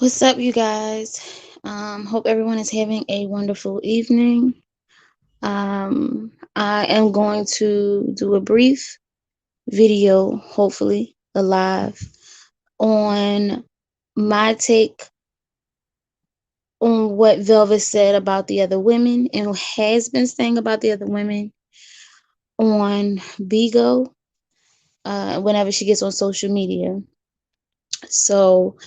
What's up, you guys? Hope everyone is having a wonderful evening. I am going to do a brief video, hopefully alive, on my take on what Velvet said about the other women and has been saying about the other women on Bigo whenever she gets on social media. So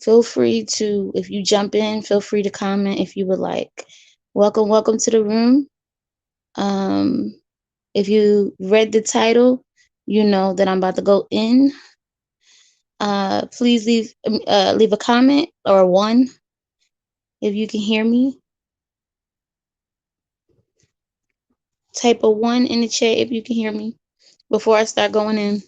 feel free to, if you jump in, feel free to comment if you would like. Welcome to the room. Um, if you read the title, you know that I'm about to go in. Please leave a comment or one if you can hear me. Type a one in the chat if you can hear me before I start going in.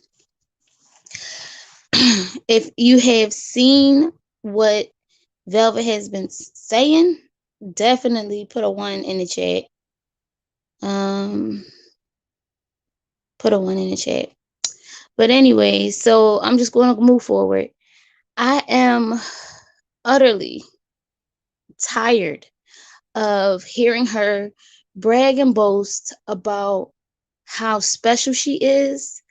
If you have seen what Velvet has been saying, definitely put a one in the chat. Um, put a one in the chat. But anyway, so I'm just going to move forward. I am utterly tired of hearing her brag and boast about how special she is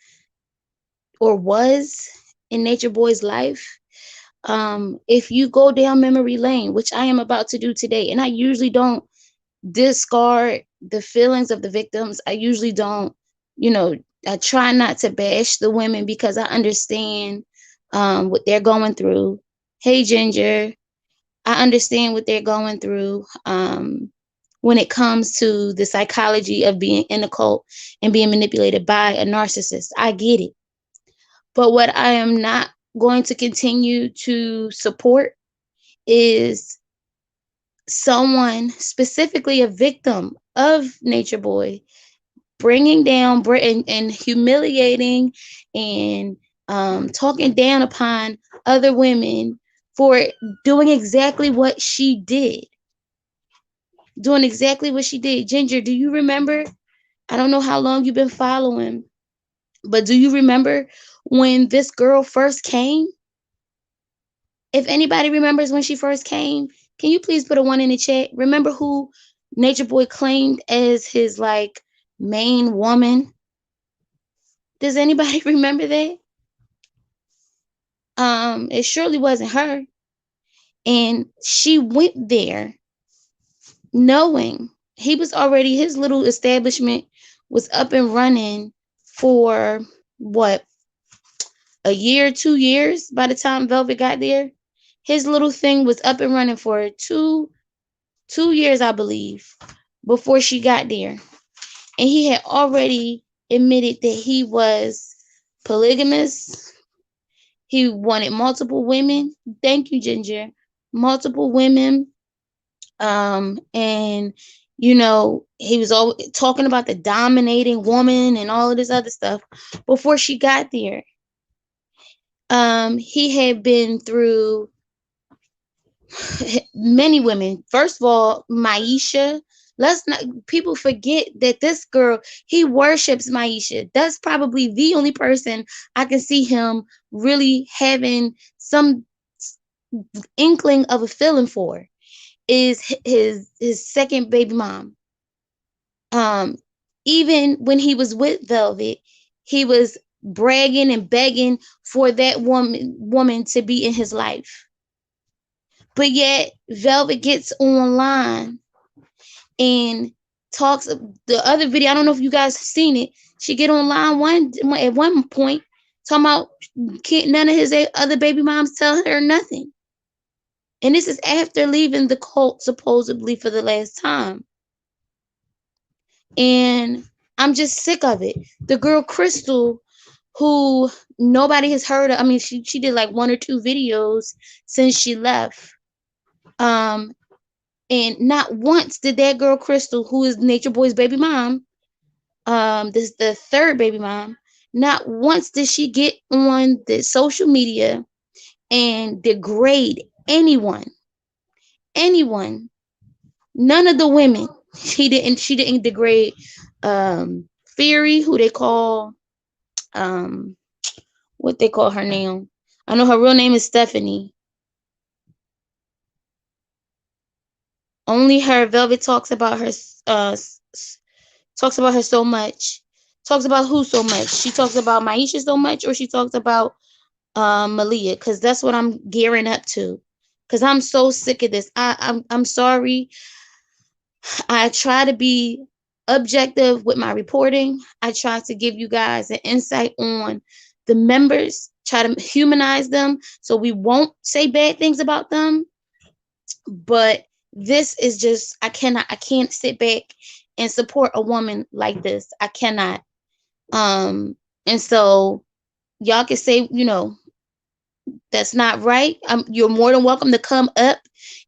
or was in Nature Boy's life. If you go down memory lane, which I am about to do today, and I usually don't discard the feelings of the victims. I usually don't, you know, I try not to bash the women because I understand what they're going through. Hey, Ginger, I understand what they're going through when it comes to the psychology of being in a cult and being manipulated by a narcissist. I get it. But what I am not going to continue to support is someone, specifically a victim of Nature Boy, bringing down and humiliating and talking down upon other women for doing exactly what she did. Doing exactly what she did. Ginger, do you remember? I don't know how long you've been following, but do you remember when this girl first came? If anybody remembers when she first came, can you please put a one in the chat? Remember who Nature Boy claimed as his like main woman? Does anybody remember that? It surely wasn't her. And she went there knowing he was already, his little establishment was up and running for what, a year, 2 years by the time Velvet got there. His little thing was up and running for two years, I believe, before she got there. And he had already admitted that he was polygamous. He wanted multiple women. Thank you, Ginger. Multiple women. And he was always talking about the dominating woman and all of this other stuff before she got there. He had been through many women. First of all, Maisha. Let's not people forget that this girl, he worships Maisha. That's probably the only person I can see him really having some inkling of a feeling for is his second baby mom. Um, Even when he was with Velvet, he was bragging and begging for that woman to be in his life. But yet Velvet gets online and talks the other video. I don't know if you guys have seen it. She get online at one point talking about can't none of his other baby moms tell her nothing. And this is after leaving the cult supposedly for the last time. And I'm just sick of it. The girl Crystal, who nobody has heard of. I mean, she did like one or two videos since she left. And not once did that girl Crystal, who is Nature Boy's baby mom, this is the third baby mom, not once did she get on the social media and degrade anyone. Anyone. None of the women. She didn't degrade Fury, who they call um what they call her now. I know her real name is Stephanie. Only her. Velvet talks about her. Talks about her so much. Talks about who so much? She talks about Maisha so much, or she talks about Malia? Because that's what I'm gearing up to. Because I'm so sick of this. I'm sorry. I try to be objective with my reporting. I try to give you guys an insight on the members, try to humanize them so we won't say bad things about them. But this is just, I can't sit back and support a woman like this. I cannot. And so y'all can say, that's not right. You're more than welcome to come up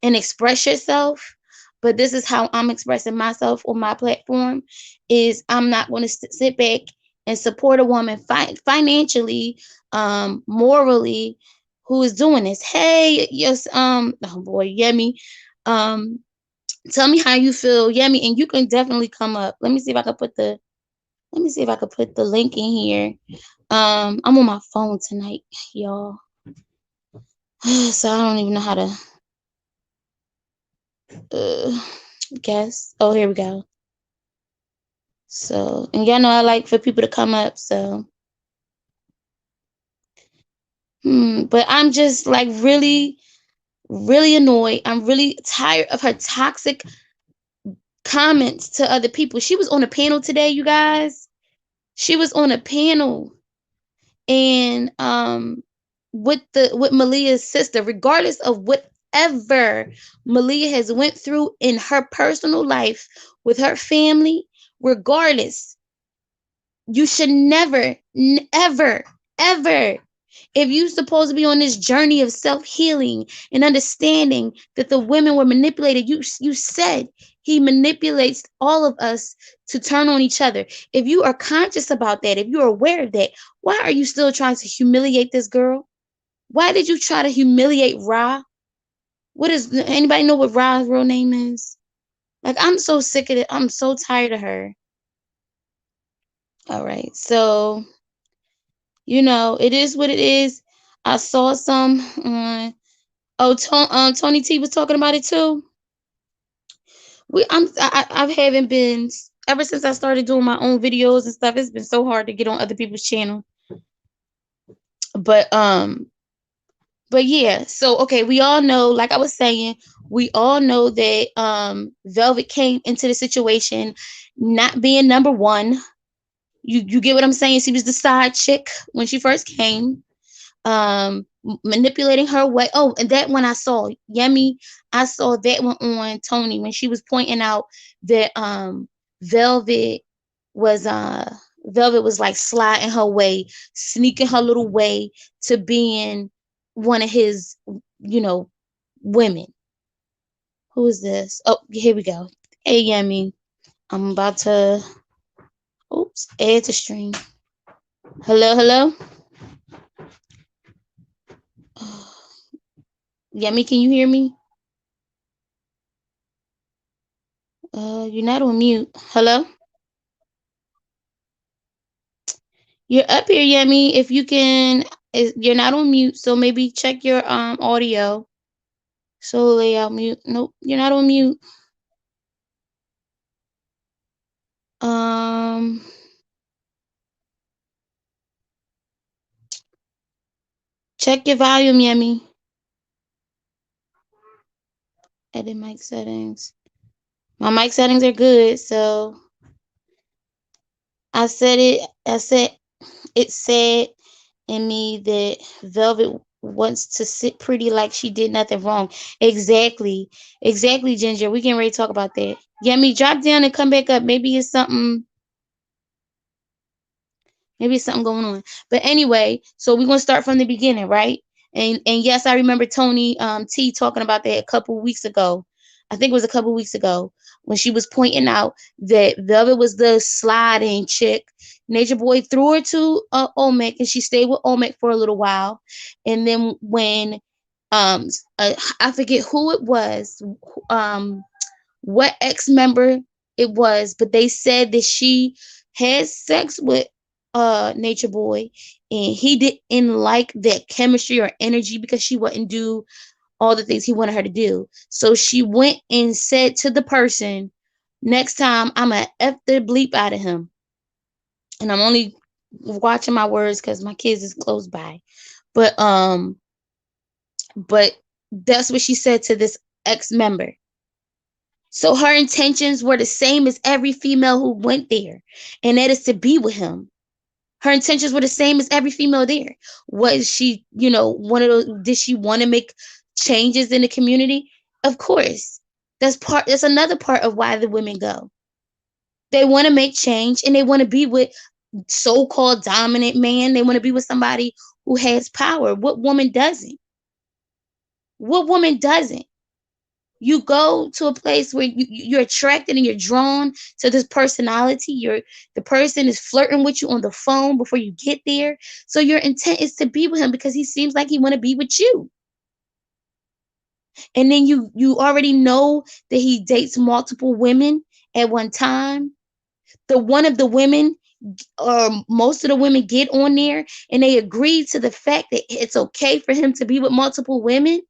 and express yourself. But this is how I'm expressing myself on my platform. Is I'm not going to sit back and support a woman financially, morally, who is doing this. Hey, yes, oh boy, Yemi, um, tell me how you feel, Yemi, and you can definitely come up. Let me see if I can put the link in here. I'm on my phone tonight, y'all. So I don't even know how to uh guess. Oh, here we go. So, and y'all know I like for people to come up. So, but I'm just like really, really annoyed. I'm really tired of her toxic comments to other people. She was on a panel today, you guys. She was on a panel, and with Malia's sister, regardless of whatever Malia has went through in her personal life with her family, regardless, you should never, ever, ever, if you're supposed to be on this journey of self-healing and understanding that the women were manipulated, you said he manipulates all of us to turn on each other. If you are conscious about that, if you're aware of that, why are you still trying to humiliate this girl? Why did you try to humiliate Ra? What is, anybody know what Ra's real name is? Like, I'm so sick of it. I'm so tired of her. All right. So, it is what it is. I saw some Tony T was talking about it too. I haven't been, ever since I started doing my own videos and stuff. It's been so hard to get on other people's channel. But yeah, so okay, we all know, like I was saying, we all know that Velvet came into the situation not being number one. You get what I'm saying? She was the side chick when she first came, manipulating her way. Oh, and that one I saw, Yemi, I saw that one on Tony when she was pointing out that Velvet was like sliding her way, sneaking her little way to being one of his, women. Who is this? Oh, here we go. Hey, Yemi, I'm about to add to stream. Hello, hello. Yemi, can you hear me? You're not on mute. Hello? You're up here, Yemi. If you can, you're not on mute, so maybe check your audio. So layout mute. Nope, you're not on mute. Um, check your volume, Yemi. Edit mic settings. My mic settings are good, so I said it. It said in me that Velvet wants to sit pretty like she did nothing wrong. Exactly. Exactly, Ginger. We can ready to talk about that. Yemi, drop down and come back up. Maybe it's something going on. But anyway, so we're gonna start from the beginning, right? And yes, I remember Tony T talking about that a couple weeks ago. I think it was a couple weeks ago when she was pointing out that Velvet was the sliding chick. Nature Boy threw her to Olmec, and she stayed with Olmec for a little while. And then when I forget who it was, what ex member it was, but they said that she had sex with Nature Boy, and he didn't like that chemistry or energy because she wouldn't do all the things he wanted her to do. So she went and said to the person, next time I'm going to F the bleep out of him. And I'm only watching my words because my kids is close by. But but that's what she said to this ex-member. So her intentions were the same as every female who went there, and that is to be with him. Her intentions were the same as every female there. Was she, one of those? Did she want to make changes in the community? Of course. That's another part of why the women go. They want to make change, and they want to be with so-called dominant man. They want to be with somebody who has power. What woman doesn't? What woman doesn't? You go to a place where you're attracted and you're drawn to this personality. The person is flirting with you on the phone before you get there. So your intent is to be with him because he seems like he want to be with you. And then you already know that he dates multiple women at one time. One of the women, or most of the women, get on there and they agree to the fact that it's okay for him to be with multiple women.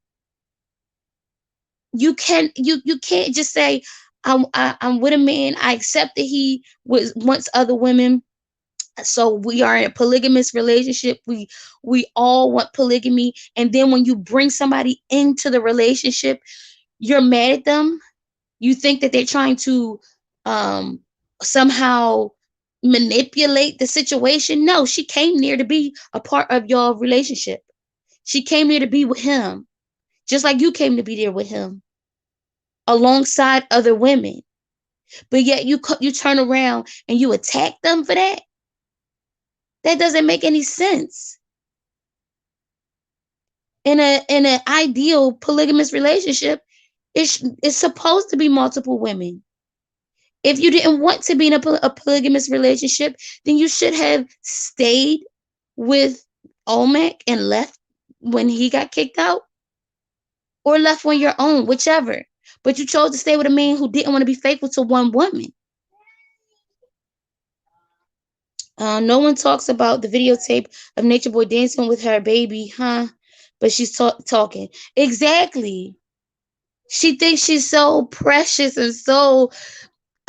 You can't just say I'm with a man. I accept that he wants other women, so we are in a polygamous relationship. We all want polygamy, and then when you bring somebody into the relationship, you're mad at them. You think that they're trying to um somehow manipulate the situation. No, she came there to be a part of your relationship. She came there to be with him, just like you came to be there with him alongside other women. But yet you turn around and you attack them for that. That doesn't make any sense. In an ideal polygamous relationship, it's supposed to be multiple women. If you didn't want to be in a polygamous relationship, then you should have stayed with Olmec and left when he got kicked out, or left on your own, whichever. But you chose to stay with a man who didn't want to be faithful to one woman. No one talks about the videotape of Nature Boy dancing with her baby, huh? But she's talking. Exactly. She thinks she's so precious and so.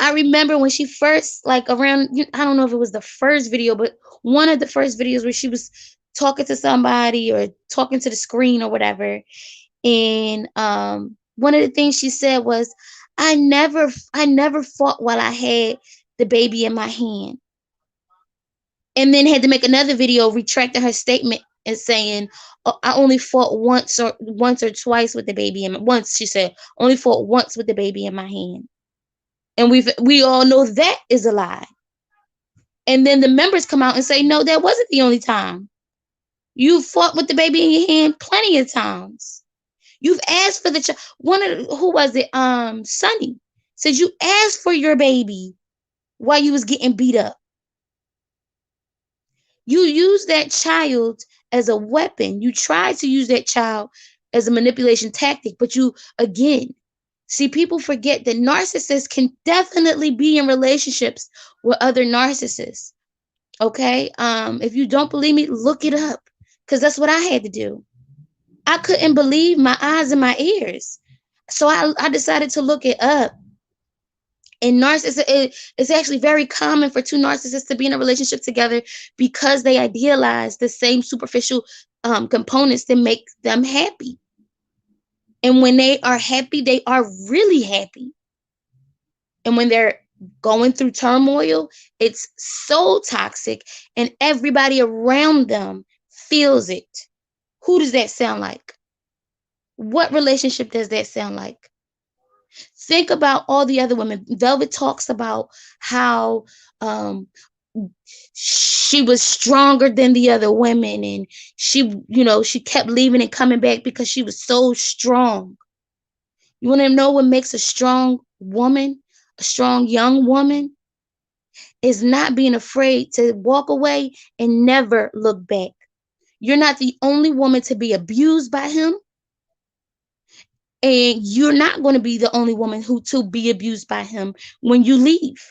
I remember when she first, like around, I don't know if it was the first video, but one of the first videos where she was talking to somebody or talking to the screen or whatever. And one of the things she said was, I never fought while I had the baby in my hand. And then had to make another video retracting her statement and saying, oh, I only fought once or twice with the baby in once, she said, only fought once with the baby in my hand. And we all know that is a lie. And then the members come out and say, no, that wasn't the only time. You fought with the baby in your hand plenty of times. You've asked for the child. Who was it? Sonny said you asked for your baby while you was getting beat up. You use that child as a weapon. You try to use that child as a manipulation tactic, but you, again, see, people forget that narcissists can definitely be in relationships with other narcissists. Okay? If you don't believe me, look it up, because that's what I had to do. I couldn't believe my eyes and my ears. So I decided to look it up. And it's actually very common for two narcissists to be in a relationship together because they idealize the same superficial components that make them happy. And when they are happy, they are really happy. And when they're going through turmoil, it's so toxic, and everybody around them feels it. Who does that sound like? What relationship does that sound like? Think about all the other women. Velvet talks about how she was stronger than the other women, and she kept leaving and coming back because she was so strong. You want to know what makes a strong woman, a strong young woman? Is not being afraid to walk away and never look back. You're not the only woman to be abused by him. And you're not going to be the only woman who to be abused by him when you leave.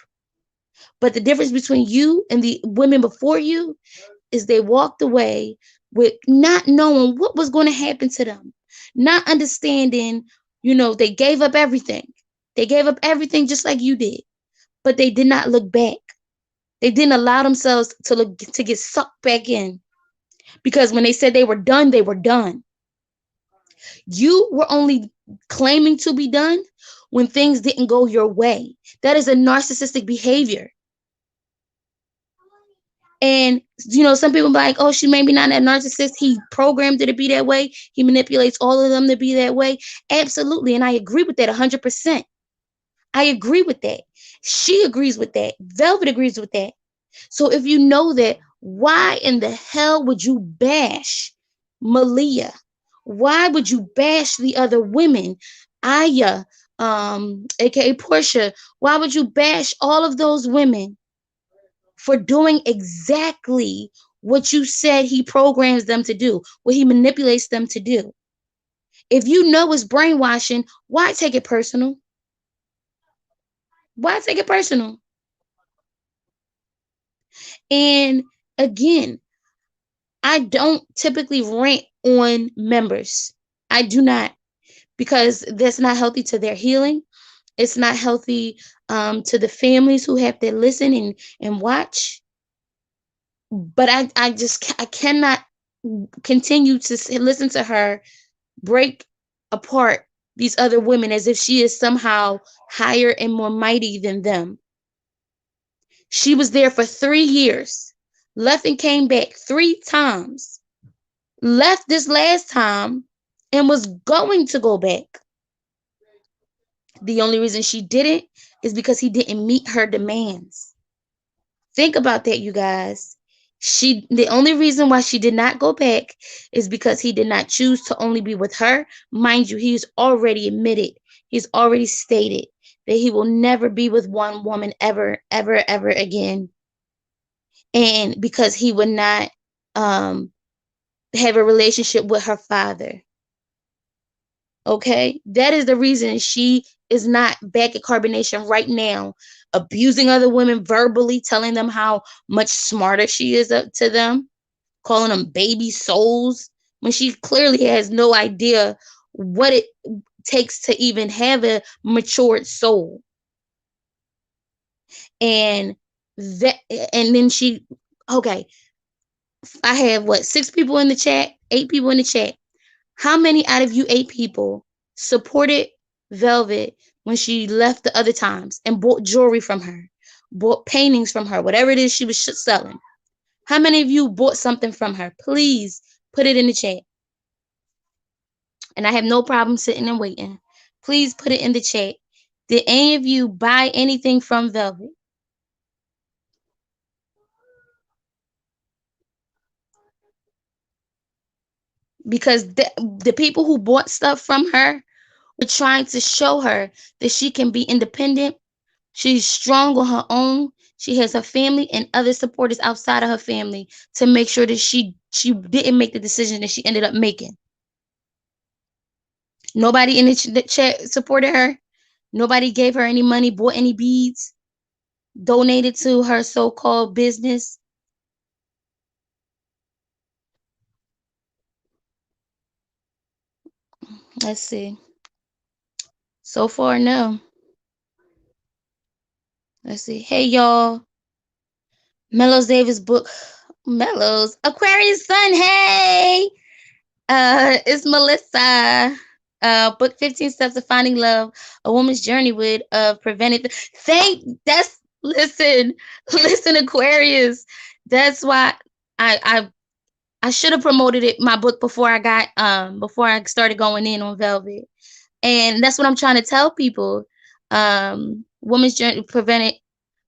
But the difference between you and the women before you is they walked away with not knowing what was going to happen to them. not understanding, they gave up everything. They gave up everything just like you did, but they did not look back. They didn't allow themselves to get sucked back in, because when they said they were done, they were done. You were only claiming to be done when things didn't go your way. That is a narcissistic behavior. And some people be like, oh, she maybe not a narcissist. He programmed her to be that way. He manipulates all of them to be that way. Absolutely. And I agree with that 100%. I agree with that. She agrees with that. Velvet agrees with that. So if you know that, why in the hell would you bash Malia? Why would you bash the other women? Aya, aka Portia. Why would you bash all of those women for doing exactly what you said he programs them to do, what he manipulates them to do? If you know it's brainwashing, why take it personal? Why take it personal? And again, I don't typically rant on members. I do not, because that's not healthy to their healing. It's not healthy to the families who have to listen and watch. But I cannot continue to listen to her break apart these other women as if she is somehow higher and more mighty than them. She was there for 3 years, left and came back 3 times, left this last time and was going to go back. The only reason she didn't is because he didn't meet her demands. Think about that, you guys. The only reason why she did not go back is because he did not choose to only be with her. Mind you, he's already admitted, he's already stated that he will never be with one woman ever, ever, ever again. And because he would not have a relationship with her father. Okay, that is the reason she is not back at Carbonation right now, abusing other women verbally, telling them how much smarter she is up to them, calling them baby souls, when she clearly has no idea what it takes to even have a matured soul. And that, and then she, okay, I have what, 6 people in the chat, 8 people in the chat. How many out of you 8 people supported Velvet when she left the other times and bought jewelry from her, bought paintings from her, whatever it is she was selling? How many of you bought something from her? Please put it in the chat. And I have no problem sitting and waiting. Please put it in the chat. Did any of you buy anything from Velvet? Because the people who bought stuff from her were trying to show her that she can be independent. She's strong on her own. She has her family and other supporters outside of her family to make sure that she didn't make the decision that she ended up making. Nobody in the chat supported her. Nobody gave her any money, bought any beads, donated to her so-called business. Let's see. So far, no. Let's see. Hey, y'all. Mellows Davis book. Mellows. Aquarius Sun. Hey. It's Melissa. Book 15 Steps to Finding Love, A Woman's Journey with Preventive. Listen, Aquarius. That's why I should have promoted my book before I started going in on Velvet. And that's what I'm trying to tell people. Woman's Journey prevented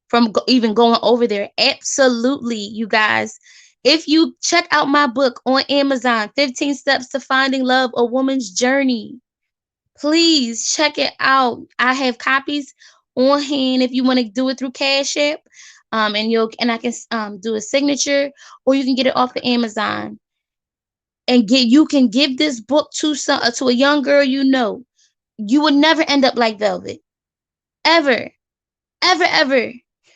from even going over there. Absolutely, you guys. If you check out my book on Amazon, 15 Steps to Finding Love, A Woman's Journey, please check it out. I have copies on hand if you want to do it through Cash App. And I can do a signature, or you can get it off of Amazon. And you can give this book to a young girl you know. You would never end up like Velvet. Ever. Ever, ever.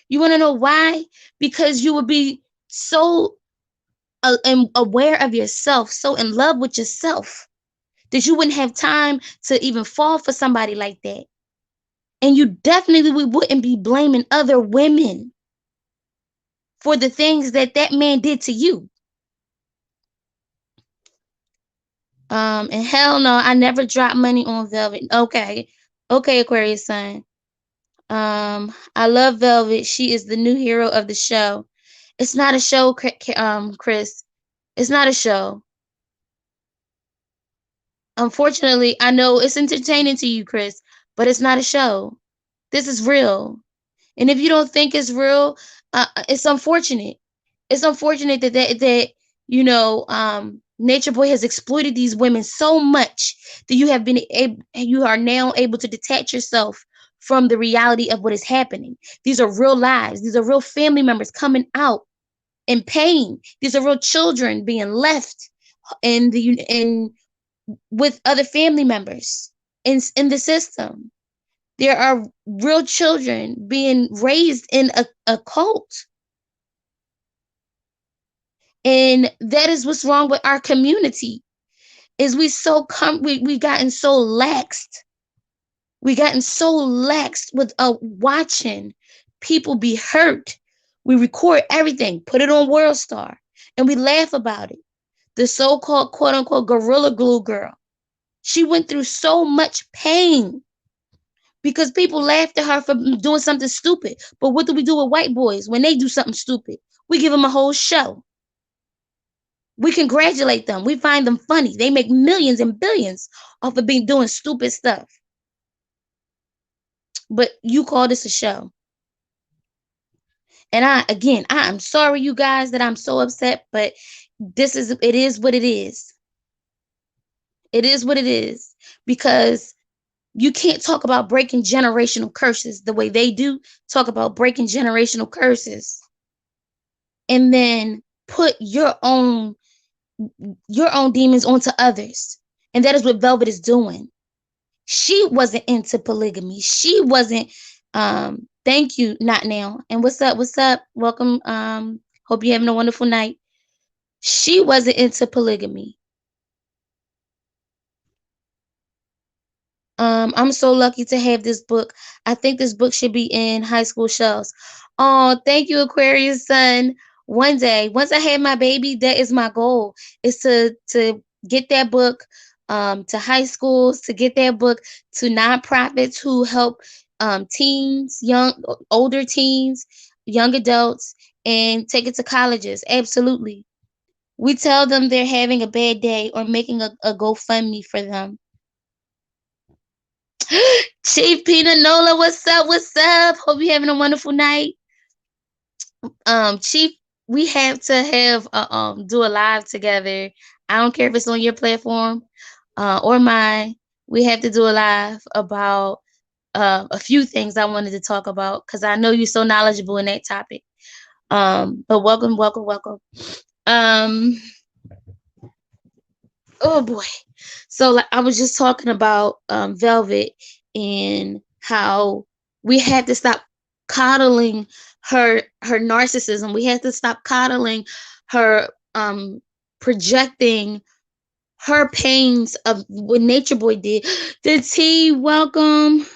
You want to know why? Because you would be so aware of yourself, so in love with yourself, that you wouldn't have time to even fall for somebody like that. And you definitely wouldn't be blaming other women for the things that that man did to you. And hell no, I never dropped money on Velvet. Okay. Okay, Aquarius son. I love Velvet. She is the new hero of the show. It's not a show, Chris. It's not a show. Unfortunately, I know it's entertaining to you, Chris, but it's not a show. This is real. And if you don't think it's real, it's unfortunate. It's unfortunate that Nature Boy has exploited these women so much that you are now able to detach yourself from the reality of what is happening. These are real lives. These are real family members coming out in pain. These are real children being left in with other family members in the system. There are real children being raised in a cult. And that is what's wrong with our community. Is we gotten so laxed. We gotten so laxed with watching people be hurt. We record everything, put it on World Star, and we laugh about it. The so-called quote unquote Gorilla Glue girl. She went through so much pain because people laughed at her for doing something stupid. But what do we do with white boys when they do something stupid? We give them a whole show. We congratulate them. We find them funny. They make millions and billions off of doing stupid stuff. But you call this a show. And I am sorry, you guys, that I'm so upset, but it is what it is. It is what it is. Because you can't talk about breaking generational curses the way they do. Talk about breaking generational curses. And then put your own demons onto others. And that is what Velvet is doing. She wasn't into polygamy. She wasn't thank you, not now. And what's up? What's up? Welcome. Hope you're having a wonderful night. She wasn't into polygamy. I'm so lucky to have this book. I think this book should be in high school shelves. Oh, thank you, Aquarius son. One day, once I have my baby, that is my goal. Is to get that book to high schools, to get that book to nonprofits who help teens, older teens, young adults, and take it to colleges. Absolutely. We tell them they're having a bad day or making a GoFundMe for them. Chief Peanut Nola, what's up? What's up? Hope you're having a wonderful night. Chief, we have to have do a live together. I don't care if it's on your platform or mine. We have to do a live about a few things I wanted to talk about because I know you're so knowledgeable in that topic. But welcome, welcome, welcome. Oh boy. So like I was just talking about Velvet and how we had to stop coddling her narcissism. We had to stop coddling her projecting her pains of what Nature Boy did. The T, welcome.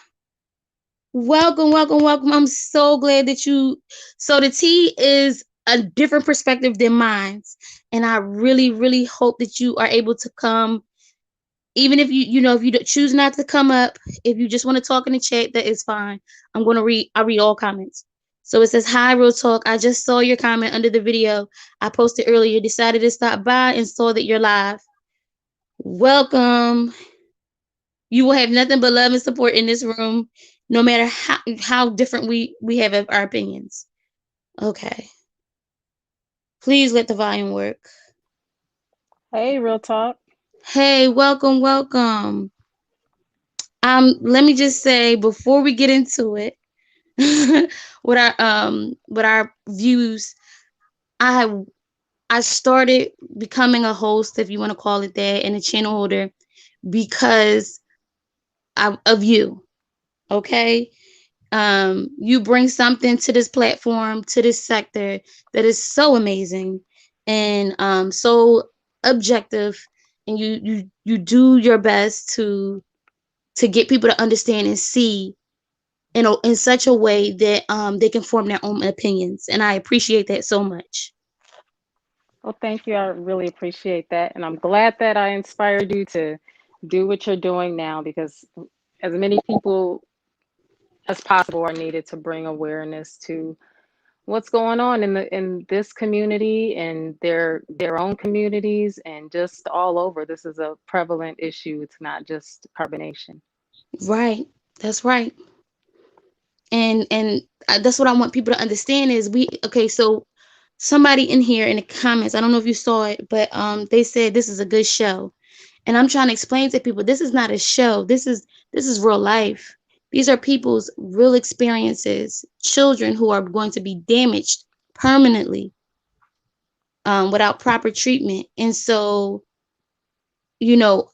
Welcome, welcome, welcome. I'm so glad that so the T is a different perspective than mine. And I really, really hope that you are able to come. Even if if you choose not to come up, if you just want to talk in the chat, that is fine. I read all comments. So it says, hi, Real Talk. I just saw your comment under the video I posted earlier. Decided to stop by and saw that you're live. Welcome. You will have nothing but love and support in this room, no matter how different we have our opinions. Okay. Please let the volume work. Hey, Real Talk. Hey, welcome, welcome. Let me just say before we get into it, with our views, I started becoming a host, if you want to call it that, and a channel holder because of you. Okay. You bring something to this platform, to this sector that is so amazing and so objective and you do your best to get people to understand and see in such a way that they can form their own opinions, and I appreciate that so much. Well, thank you. I really appreciate that. And I'm glad that I inspired you to do what you're doing now because as many people as possible are needed to bring awareness to what's going on in this community and their own communities and just all over. This is a prevalent issue. It's not just carbonation. Right, that's right. And that's what I want people to understand is we okay. So somebody in here in the comments, I don't know if you saw it, but they said this is a good show. And I'm trying to explain to people this is not a show. This is real life. These are people's real experiences, children who are going to be damaged permanently without proper treatment. And so, you know,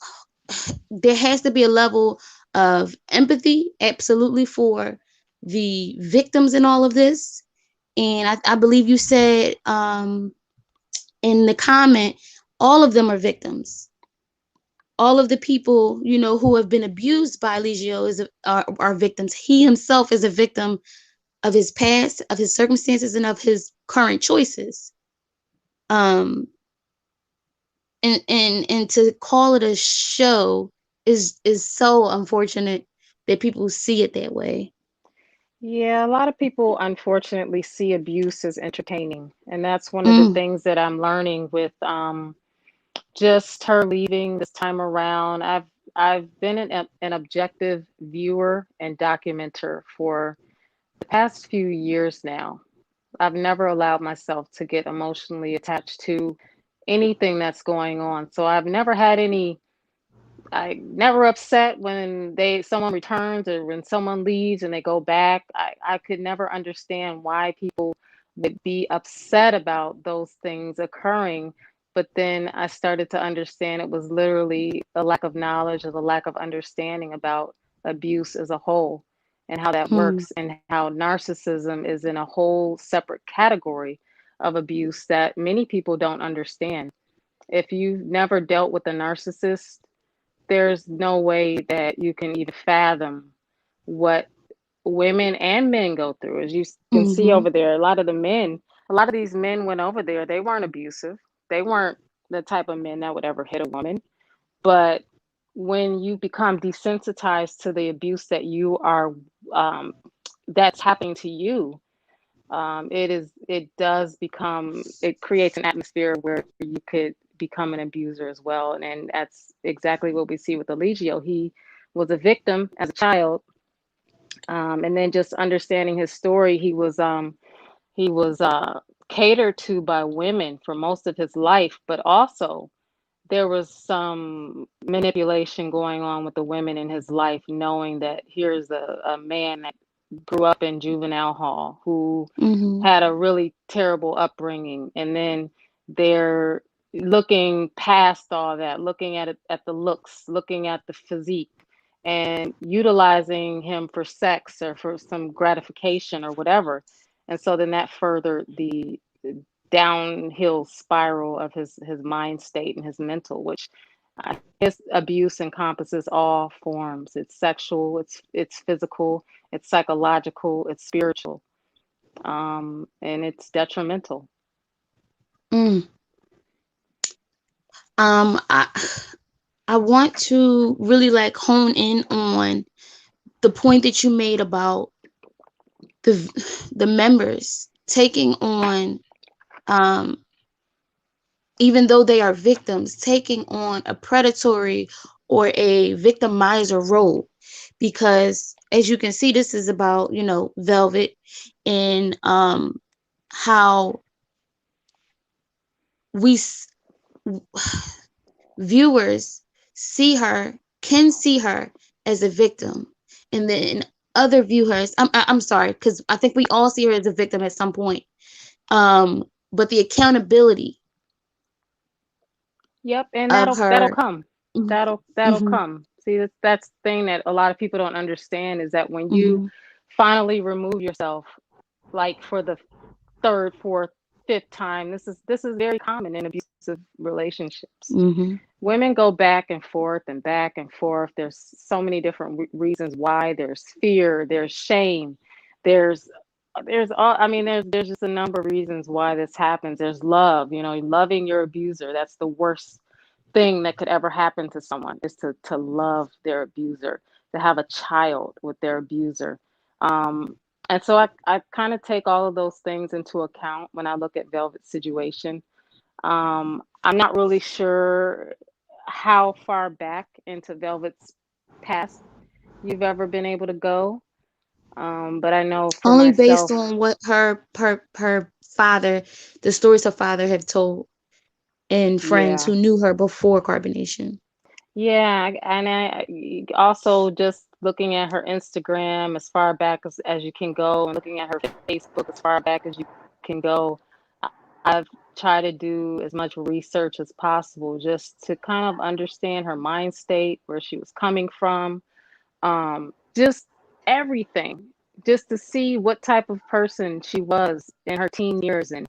there has to be a level of empathy, absolutely, for the victims in all of this. And I believe you said in the comment, all of them are victims. All of the people who have been abused by Legio are victims. He himself is a victim of his past, of his circumstances, and of his current choices. um and to call it a show is so unfortunate that people see it that way. Yeah, a lot of people unfortunately see abuse as entertaining. And that's one of the Mm, things that I'm learning with just her leaving this time around. I've been an objective viewer and documenter for the past few years now. I've never allowed myself to get emotionally attached to anything that's going on. So I've never had any I never upset when they someone returns or when someone leaves and they go back. I could never understand why people would be upset about those things occurring. But then I started to understand it was literally a lack of knowledge or the lack of understanding about abuse as a whole and how that mm, works and how narcissism is in a whole separate category of abuse that many people don't understand. If you've never dealt with a narcissist, there's no way that you can even fathom what women and men go through. As you can see mm-hmm, over there, a lot of these men went over there, they weren't abusive. They weren't the type of men that would ever hit a woman. But when you become desensitized to the abuse that you are, um, that's happening to you, it does become, it creates an atmosphere where you could become an abuser as well. And that's exactly what we see with Eligio. He was a victim as a child. And then just understanding his story, he was catered to by women for most of his life, but also there was some manipulation going on with the women in his life, knowing that here's a man that grew up in juvenile hall who mm-hmm, had a really terrible upbringing. And then they're looking past all that, looking at it, at the looks, looking at the physique, and utilizing him for sex or for some gratification or whatever. And so then that furthered the downhill spiral of his mind state and his mental, which his abuse encompasses all forms. It's sexual, it's physical, it's psychological, it's spiritual, and it's detrimental. mm. I I want to really like hone in on the point that you made about the members taking on, um even though they are victims, taking on a predatory or a victimizer role. Because as you can see, this is about, Velvet, and how we viewers can see her as a victim, and then other viewers, I'm sorry, because I think we all see her as a victim at some point. But the accountability Yep, and of that'll her. come. That'll Mm-hmm, come. See, that's the thing that a lot of people don't understand is that when you mm-hmm, finally remove yourself, like for the third, fourth, fifth time, this is very common in abusive relationships. mm-hmm, women go back and forth and back and forth. There's so many different reasons why. There's fear, there's shame, there's there's all I mean there's just a number of reasons why this happens. There's love, loving your abuser. That's the worst thing that could ever happen to someone, is to love their abuser, to have a child with their abuser. Um, and so I kind of take all of those things into account when I look at Velvet's situation. I'm not really sure how far back into Velvet's past you've ever been able to go. But I know for Only based myself, on what her father, the stories her father have told, and friends yeah. who knew her before carbonation. Yeah, and I also just looking at her Instagram as far back as you can go, and looking at her Facebook as far back as you can go. I've tried to do as much research as possible just to kind of understand her mind state, where she was coming from, just everything, just to see what type of person she was in her teen years and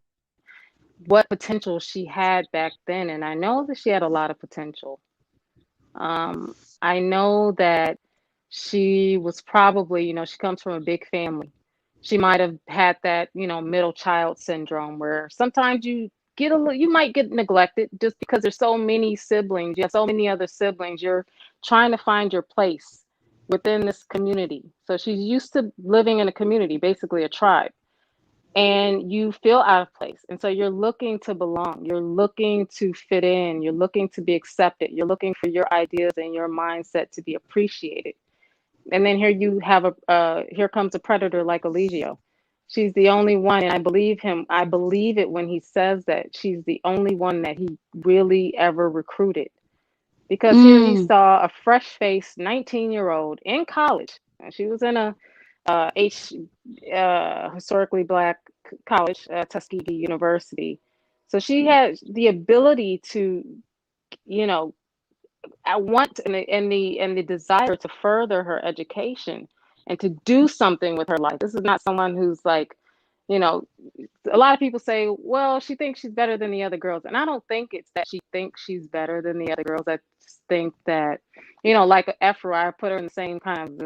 what potential she had back then. And I know that she had a lot of potential. I know that she was probably, she comes from a big family. She might have had that, middle child syndrome, where sometimes you might get neglected just because there's so many siblings. You have so many other siblings. You're trying to find your place within this community. So she's used to living in a community, basically a tribe, and you feel out of place. And so you're looking to belong, you're looking to fit in, you're looking to be accepted, you're looking for your ideas and your mindset to be appreciated. And then here you have here comes a predator like Eligio. She's the only one, and I believe him. I believe it when he says that she's the only one that he really ever recruited, because here he Mm, saw a fresh-faced 19-year-old in college. And she was in a H historically black college, Tuskegee University. So she had the ability to, you know, I want and the desire to further her education and to do something with her life. This is not someone who's like, you know, a lot of people say, well, she thinks she's better than the other girls. And I don't think it's that she thinks she's better than the other girls. I just think that, like Efru, I put her in the same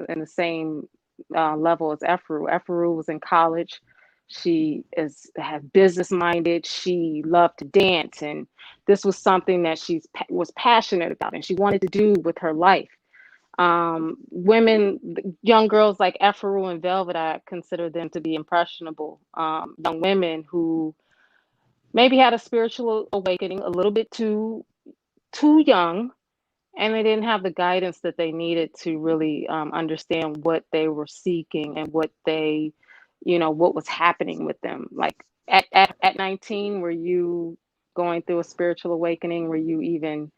in the same level as Efru. Efru was in college. She is had business minded. She loved to dance, and this was something that was passionate about, and she wanted to do with her life. Young girls like Efru and Velvet, I consider them to be impressionable young women who maybe had a spiritual awakening a little bit too young, and they didn't have the guidance that they needed to really understand what they were seeking and what was happening with them. Like at 19, were you going through a spiritual awakening? Were you even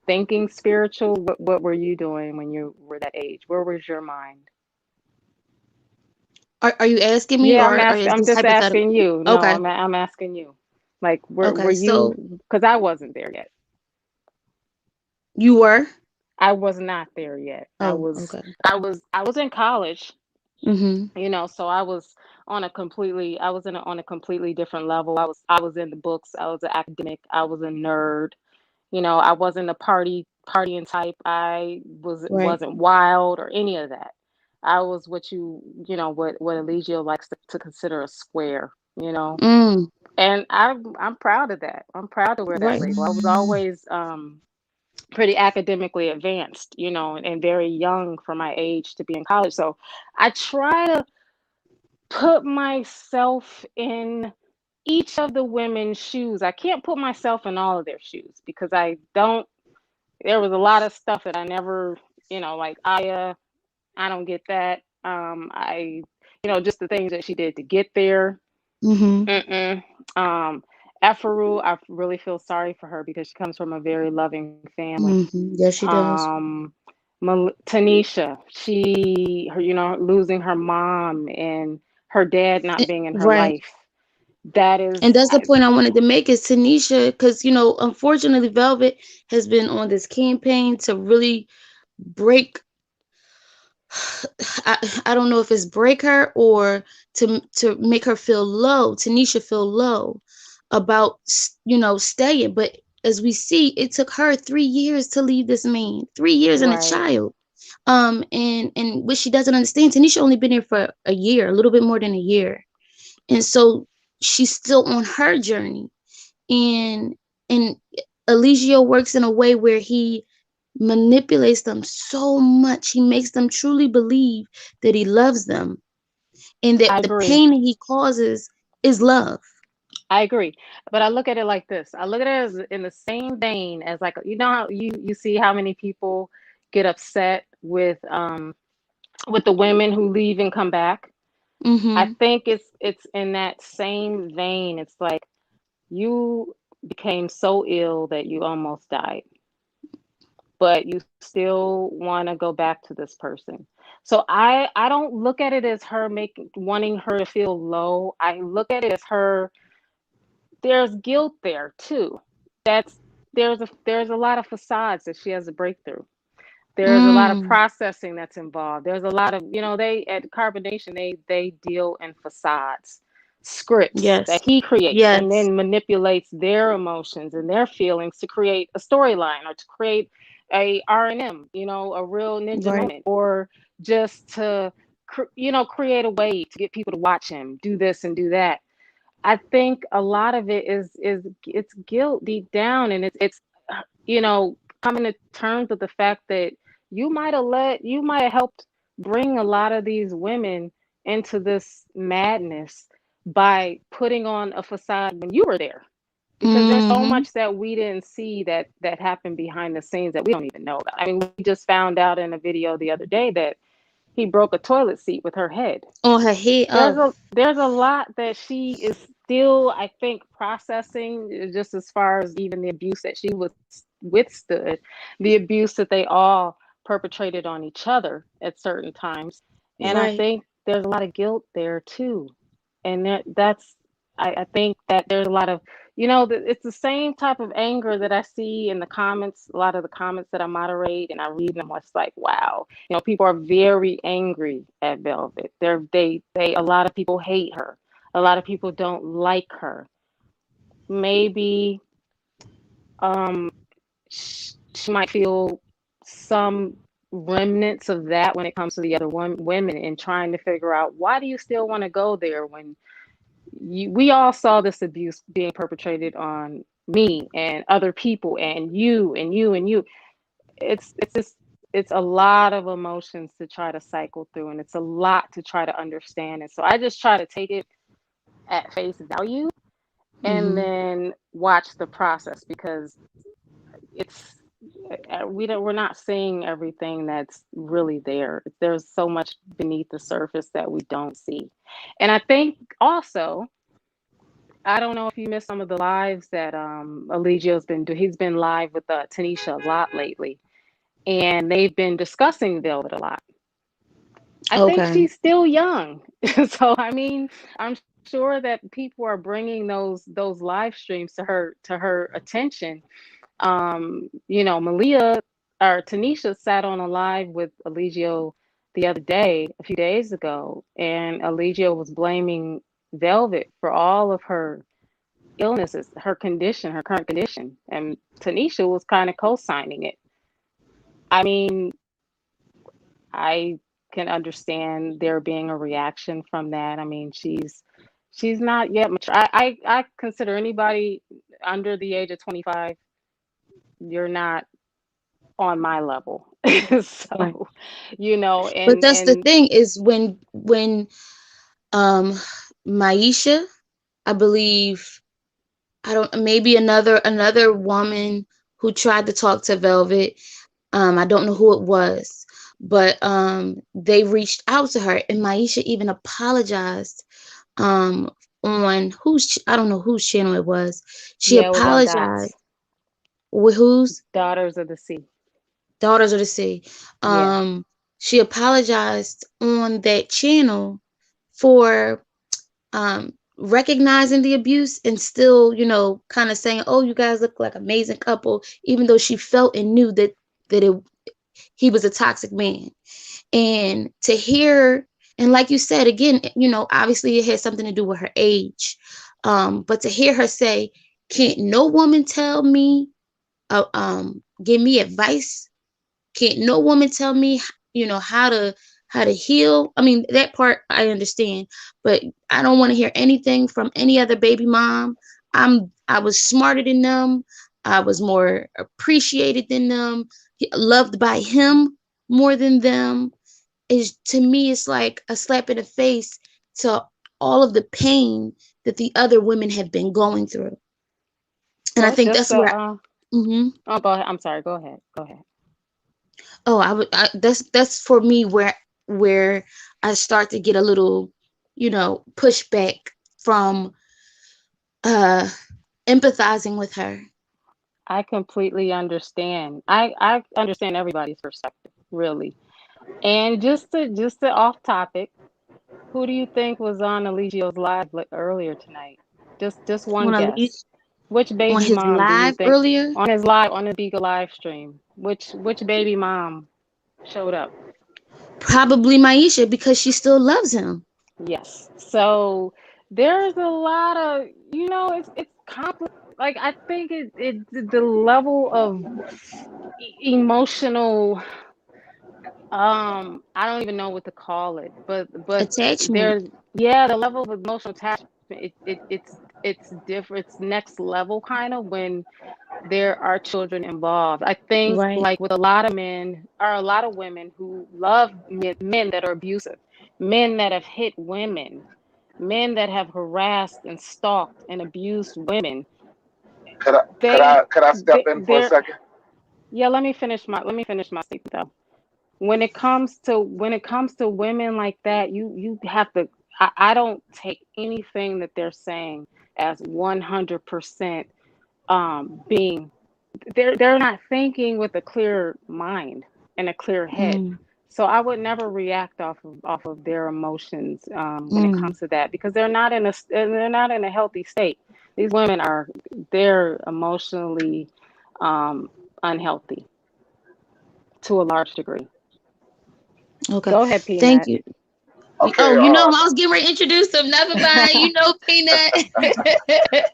thinking spiritual? What were you doing when you were that age? Where was your mind? are you asking me, Yeah, or is I'm this just hypothetical? asking you. No, Okay, I'm asking you. Like, were okay. you? So Because I wasn't there yet. you were? I was not there yet. Oh, okay. I was in college, Mhm. so I was on a completely different level. I was in the books. I was an academic. I was a nerd. I wasn't a partying type. I Right. wasn't wild or any of that. I was what Eligio likes to consider a square, you know. Mm, And I'm proud of that. I'm proud to wear that right. label. I was always pretty academically advanced, and very young for my age to be in college. So I try to put myself in each of the women's shoes. I can't put myself in all of their shoes because I don't. There was a lot of stuff that I never, like Aya. I don't get that. Just the things that she did to get there. Mhm. Mm-mm. Um, Efaru, I really feel sorry for her because she comes from a very loving family. Mhm. Yes, she does. Um, Tanisha, losing her mom and her dad not being in her Right. life. That And is, that's the point I wanted to make is Tanisha, because unfortunately, Velvet has been on this campaign to really break. I don't know if it's break her or to make her feel low, Tanisha feel low about staying. But as we see, it took her 3 years to leave this man, 3 years and a Right. child. And what she doesn't understand, Tanisha only been here for a year, a little bit more than a year, and so she's still on her journey. And Eligio works in a way where he manipulates them so much. He makes them truly believe that he loves them and I that the agree. pain that he causes is love. I agree. But I look at it like this. I look at it as in the same vein as, like, you know how you see how many people get upset with the women who leave and come back. I Mm-hmm. think it's in that same vein. It's like you became so ill that you almost died, but you still want to go back to this person. So I don't look at it as her making wanting her to feel low. I look at it as her, there's guilt there too. That's there's a lot of facades that she has to break through. There's a lot of Mm. processing that's involved. There's a lot of, they at Carbonation, they deal in facades, scripts Yes. that he creates and Yes. then manipulates their emotions and their feelings to create a storyline or to create a R&M, a real ninja Right. moment, or just to create a way to get people to watch him do this and do that. I think a lot of it is it's guilt deep down, and it's coming to terms with the fact that you might have helped bring a lot of these women into this madness by putting on a facade when you were there, because there's so Mm-hmm. much that we didn't see that happened behind the scenes that we don't even know about. I mean, we just found out in a video the other day that he broke a toilet seat with her head. On her head. there's Oh, a there's a lot that she is still, I think, processing, just as far as even the abuse that she was withstood, the abuse that they all perpetrated on each other at certain times. And I right. think there's a lot of guilt there too. And that's I think that there's a lot of, it's the same type of anger that I see in the comments, a lot of the comments that I moderate and I read them. It's like, wow, people are very angry at Velvet. A lot of people hate her. A lot of people don't like her. Maybe um, she might feel some remnants of that when it comes to the other women, and trying to figure out, why do you still want to go there when we all saw this abuse being perpetrated on me and other people and you and you and you. It's a lot of emotions to try to cycle through, and it's a lot to try to understand. And so I just try to take it at face value and Mm-hmm. then watch the process, because it's we're not seeing everything that's really there. There's so much beneath the surface that we don't see. And I think also, I don't know if you missed some of the lives that Eligio's been doing. He's been live with Tanisha a lot lately, and they've been discussing Velvet a lot. I think Okay. she's still young, so I mean, I'm sure that people are bringing those live streams to her attention. Malia or Tanisha sat on a live with Eligio the other day, a few days ago, and Eligio was blaming Velvet for all of her illnesses, her condition, her current condition. And Tanisha was kind of co-signing it. I mean, I can understand there being a reaction from that. I mean, she's not yet mature. I consider anybody under the age of 25, you're not on my level. Right. So, But and that's the and thing is when um Maisha, I believe, I don't, maybe another woman who tried to talk to Velvet. I don't know who it was, but they reached out to her, and Maisha even apologized. Um, on I don't know whose channel it was. She yeah, it was on Dots, apologized with whose Daughters of the Sea. Daughters of the Sea. Yeah, Um, she apologized on that channel for recognizing the abuse and still, kind of saying, "Oh, you guys look like an amazing couple," even though she felt and knew that he was a toxic man. And to hear, and like you said again, obviously it had something to do with her age, but to hear her say, Can't no woman tell me, give me advice. Can't no woman tell me, how to heal. I mean, that part I understand, but I don't want to hear anything from any other baby mom. I was smarter than them. I was more appreciated than them, loved by him more than them. Is to me, it's like a slap in the face to all of the pain that the other women have been going through. And I Well, think just that's where. Hmm. oh, go ahead. I'm sorry. Go ahead. Go ahead. Oh, that's for me where I start to get a little, pushback from uh empathizing with her. I completely understand. I understand everybody's perspective, really. And just to off topic, who do you think was on Eligio's live earlier tonight? Just one On a guess. leash Which on baby his mom do you live think earlier, on his Beagle live stream? Which baby mom showed up? probably Maisha because she still loves him. Yes. So there's a lot of, it's complex. Like I think the level of emotional, I don't even know what to call it, but Attachment. there's, yeah, the level of emotional attachment, it's different, it's next level kind of when there are children involved. I think, Right. like with a lot of men, or a lot of women who love men that are abusive, men that have hit women, men that have harassed and stalked and abused women. Could I could They, I could I step in for a they're, second? yeah. Let me finish my statement though. When it comes to women like that, you have to. I don't take anything that they're saying as 100% being, they're not thinking with a clear mind and a clear head. Mm, So I would never react off of their emotions when it mm. comes to that, because they're not in a healthy state. These women they're emotionally unhealthy to a large degree. Okay. Go ahead, Thank Peanut. you. Okay, Oh, I was getting ready to introduce him. Never mind. Peanut.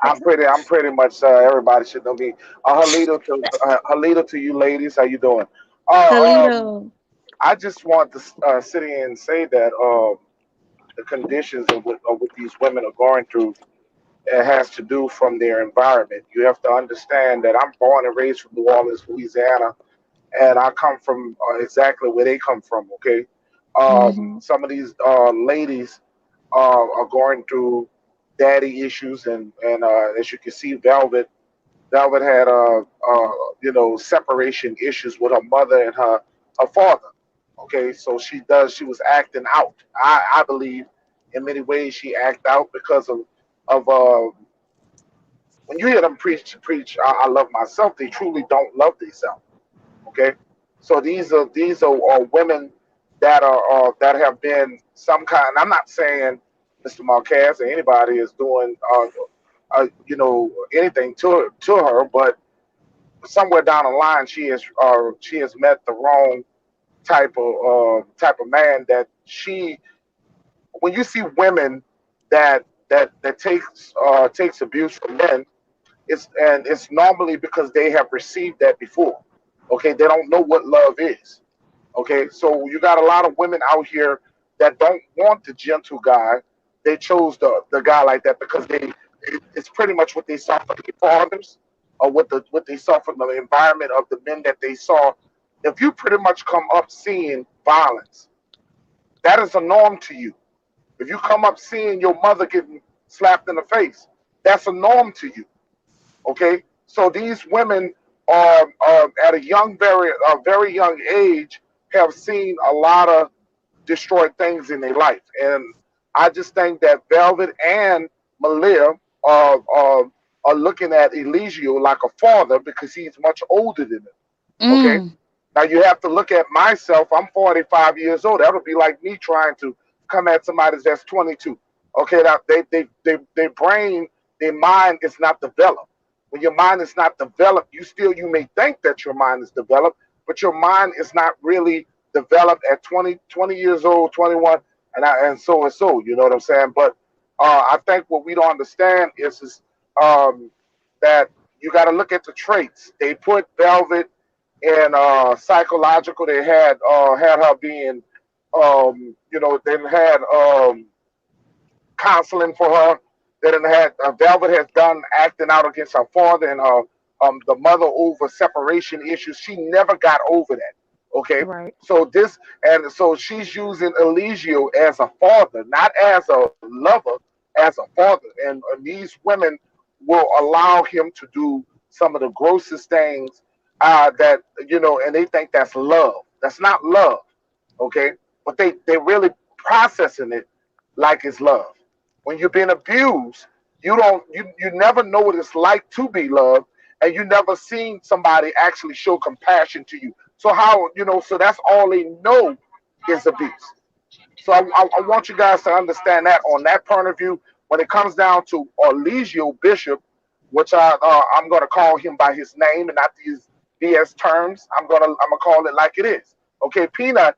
I'm pretty much everybody should know me. Halito to you ladies, how you doing? Um, Kalito. I just want to sit here and say that the conditions of what these women are going through, it has to do from their environment. You have to understand that I'm born and raised from New Orleans, Louisiana, and I come from exactly where they come from. Okay, Hmm. some of these ladies are going through daddy issues, and as you can see, Velvet had separation issues with her mother and her father. Okay, so she was acting out. I believe in many ways she act out because of when you hear them preach, I love myself. They truly don't love themselves. Okay, so these are women that have been some kind. I'm not saying Mr. Marquez or anybody is doing anything to her, but somewhere down the line she has met the wrong type of man that she. When you see women that takes abuse from men, it's normally because they have received that before. Okay, they don't know what love is. Okay, so you got a lot of women out here that don't want the gentle guy. They chose the guy like that because it's pretty much what they saw from their fathers, or what they saw from the environment of the men that they saw. If you pretty much come up seeing violence, that is a norm to you. If you come up seeing your mother getting slapped in the face, that's a norm to you. Okay, so these women are at a very young age have seen a lot of destroyed things in their life, and I just think that Velvet and Malia are looking at Eligio like a father because he's much older than them. Okay, Mm. now you have to look at myself. I'm 45 years old. That would be like me trying to come at somebody that's 22. Okay, now their brain, their mind is not developed. When your mind is not developed, you may think that your mind is developed, but your mind is not really developed at 20 years old, 21, and so and so. You know what I'm saying? But I think what we don't understand is um, that you got to look at the traits. They put Velvet in psychological. They had her being, they had counseling for her. They done had Velvet has done acting out against her father and her the mother over separation issues. She never got over that. Okay, Right. so this and so she's using Eligio as a father, not as a lover, as a father. And these women will allow him to do some of the grossest things that and they think that's love. That's not love, okay? But they really processing it like it's love. When you've been abused, you never know what it's like to be loved, and you never seen somebody actually show compassion to you. So how so that's all they know is abuse. So I want you guys to understand that on that point of view. When it comes down to Orlegio Bishop, which I'm gonna call him by his name and not these BS terms. I'm gonna call it like it is. Okay, Peanut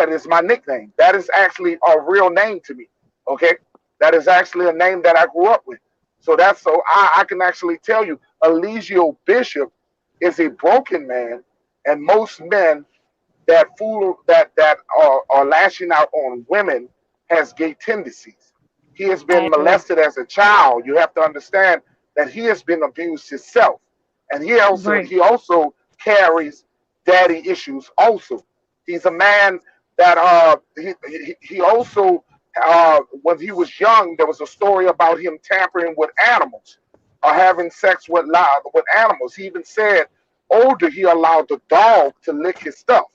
is my nickname. That is actually a real name to me. Okay, that is actually a name that I grew up with. So I can actually tell you, Eligio Bishop is a broken man, and most men that are lashing out on women has gay tendencies. He has I been agree. molested as a child. You have to understand that he has been abused himself, and Right. he also carries daddy issues. Also, he's a man that he also when he was young, there was a story about him tampering with animals or having sex with animals. He even said older he allowed the dog to lick his stuff.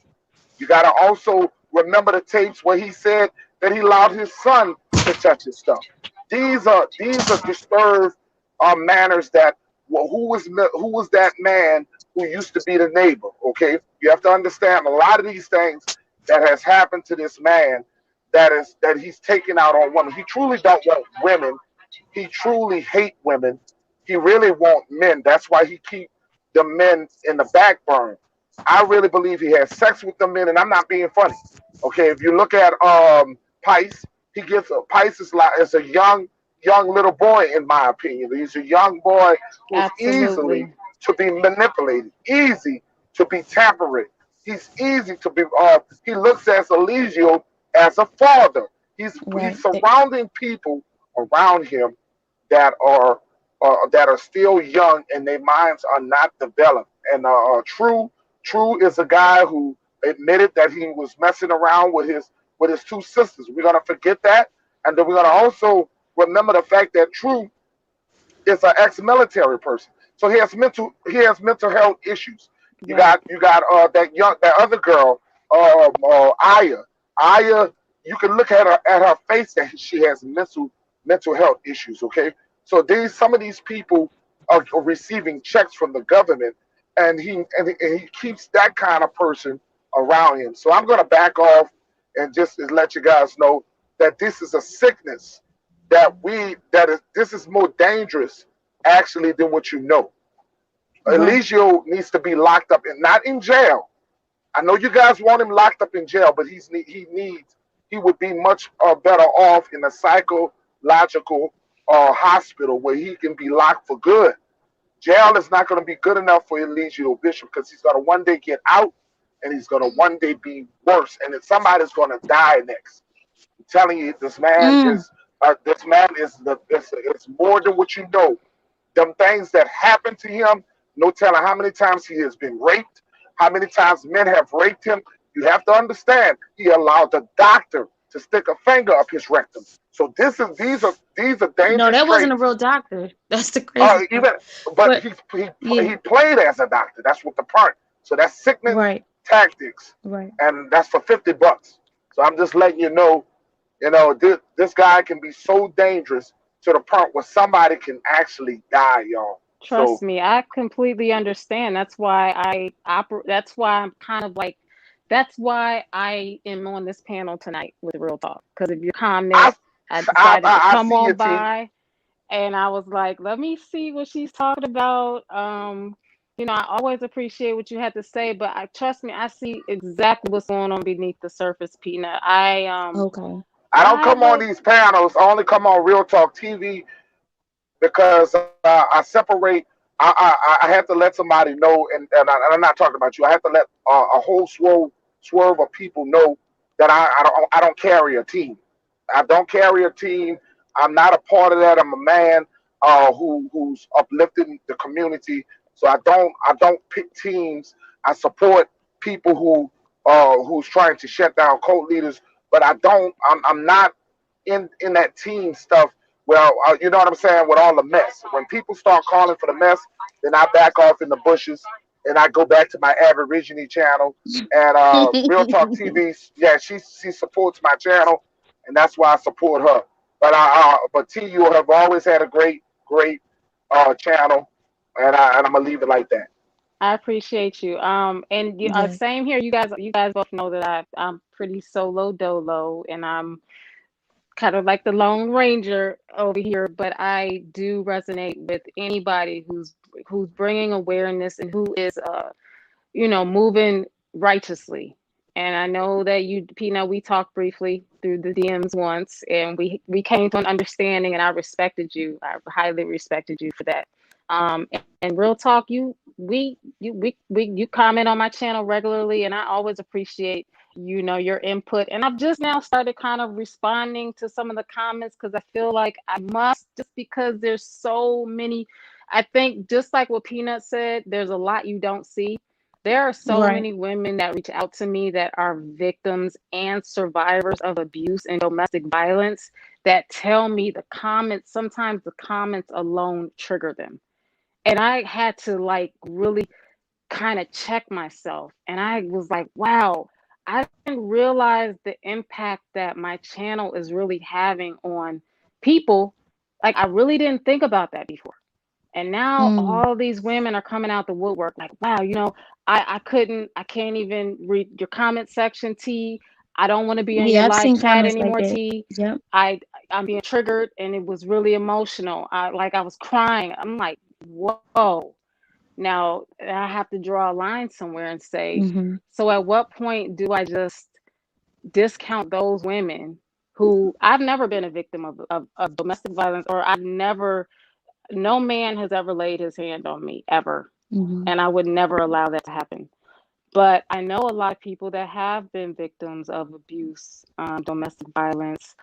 You got to also remember the tapes where he said that he allowed his son to touch his stuff. These are disturbed manners that well, who was that man who used to be the neighbor? Okay, you have to understand a lot of these things that has happened to this man that he's taken out on women. He truly don't want women. He truly hate women. He really want men. That's why he keep the men in the back burner. I really believe he has sex with the men, and I'm not being funny. Okay, if you look at Pice, Pice is a young little boy in my opinion. He's a young boy who's easily Absolutely. to be manipulated, easy to be tampered. He's easy to be. He looks at Eligio as a father. He's Right. surrounding people around him that are still young and their minds are not developed. And True is a guy who admitted that he was messing around with his two sisters. We're gonna forget that, and then we're gonna also remember the fact that True is an ex-military person, so he has mental health issues. Right. You got that other girl, Aya. Aya, you can look at her face that she has mental health issues. Okay, so these some of these people are receiving checks from the government, and he keeps that kind of person around him. So I'm gonna back off and just let you guys know that this is a sickness that is this is more dangerous actually than what you know. Right. Eligio needs to be locked up and not in jail. I know you guys want him locked up in jail, but he would be much better off in a psychological hospital where he can be locked for good. Jail is not going to be good enough for Eligio Bishop because he's going to one day get out and he's going to one day be worse, and then somebody's going to die next. I'm telling you, Mm. this man is it's more than what you know. Them things that happened to him, no telling how many times he has been raped, how many times men have raped him. You have to understand, he allowed the doctor to stick a finger up his rectum. So these are No, dangerous that wasn't a traits. real doctor. That's the crazy part. Even but But yeah. he played as a doctor. That's what the part. So that's sickening Right. tactics, Right. and that's for $50. So I'm just letting you know. This guy can be so dangerous to the point where somebody can actually die, y'all. Trust So me, I completely understand. That's why that's why I'm kind of like that's why I am on this panel tonight with Real Talk. Because of your I comment, I decided to I come see your on team. by and I was like, let me see what she's talking about. I always appreciate what you had to say, but trust me, I see exactly what's going on beneath the surface, Peanut. Okay. I don't I come on would these panels. I only come on Real Talk TV because I separate I have to let somebody know, and I'm not talking about you. I have to let a whole swerve of people know that I don't carry a team. I don't carry a team. I'm not a part of that. I'm a man who's uplifting the community. So I don't pick teams. I support people who's trying to shut down cult leaders, but I'm not in that team stuff. Well, you know what I'm saying, with all the mess. When people start calling for the mess, then I back off in the bushes and I go back to my Aborigine channel and Real Talk TV. Yeah, she supports my channel, and that's why I support her. But T, you have always had a great channel, and I'm gonna leave it like that. I appreciate you. And Yeah. same here. You guys both know that I'm pretty solo dolo, and I'm kind of like the Lone Ranger over here. But I do resonate with anybody who's bringing awareness and who is moving righteously. And I know that you, Peanut, we talked briefly through the DMs once, and we came to an understanding, and I respected you. I highly respected you for that. And real talk, you comment on my channel regularly, and I always appreciate your input. And I've just now started kind of responding to some of the comments because I feel like I must, just because there's so many. I think just like what Peanut said, there's a lot you don't see. There are so Right. many women that reach out to me that are victims and survivors of abuse and domestic violence that tell me sometimes the comments alone trigger them. And I had to like really kind of check myself. And I was like, wow, I didn't realize the impact that my channel is really having on people. Like, I really didn't think about that before. And now Mm. all these women are coming out the woodwork like, wow, I can't even read your comment section, T. I don't want to be in your Yeah, I've live seen chat comments like anymore, that. T. Yep. I I'm being triggered and it was really emotional. I was crying. I'm like, whoa. Now I have to draw a line somewhere and say, Hmm. so at what point do I just discount those women who I've never been a victim of domestic violence, or no man has ever laid his hand on me ever, Hmm. and I would never allow that to happen. But I know a lot of people that have been victims of abuse, domestic violence,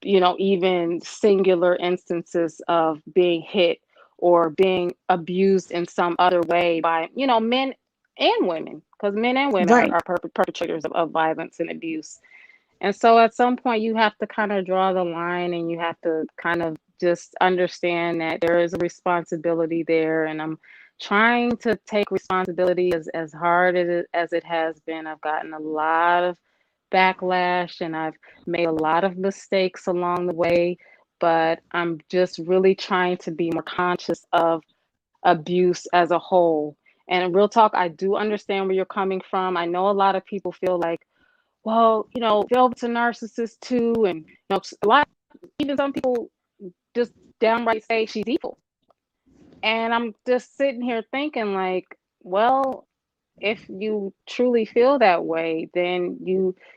even singular instances of being hit or being abused in some other way by, men and women, because men and women are, Right. are perpetrators of violence and abuse. And so at some point, you have to kind of draw the line and you have to kind of just understand that there is a responsibility there. And I'm trying to take responsibility as hard as it has been. I've gotten a lot of backlash and I've made a lot of mistakes along the way, but I'm just really trying to be more conscious of abuse as a whole. And real talk, I do understand where you're coming from. I know a lot of people feel like, well, Velvet's a narcissist too, and a lot, even some people just downright say she's evil. And I'm just sitting here thinking, like, well, if you truly feel that way, then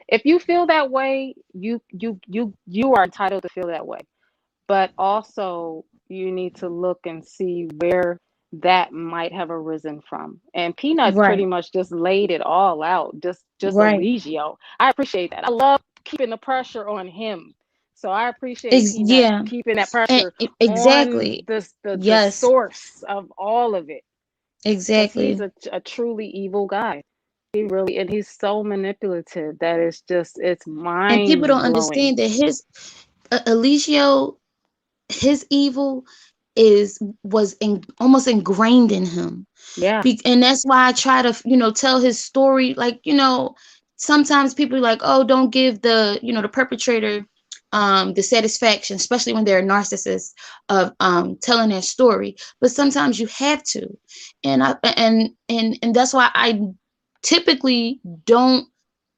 if you feel that way, you are entitled to feel that way. But also, you need to look and see where that might have arisen from. And Peanut pretty Right. much just laid it all out, just Right. Eligio. I appreciate that. I love keeping the pressure on him. So I appreciate Peanut Yeah. keeping that pressure on Exactly. the Yes. source of all of it, because he's Exactly. a truly evil guy. He really, and he's so manipulative that it's And people don't mind blowing. understand that Eligio, his evil almost ingrained in him. Yeah, And that's why I try to, tell his story. Like, sometimes people are like, oh, don't give the perpetrator the satisfaction, especially when they're a narcissist, of telling their story. But sometimes you have to. And that's why I typically don't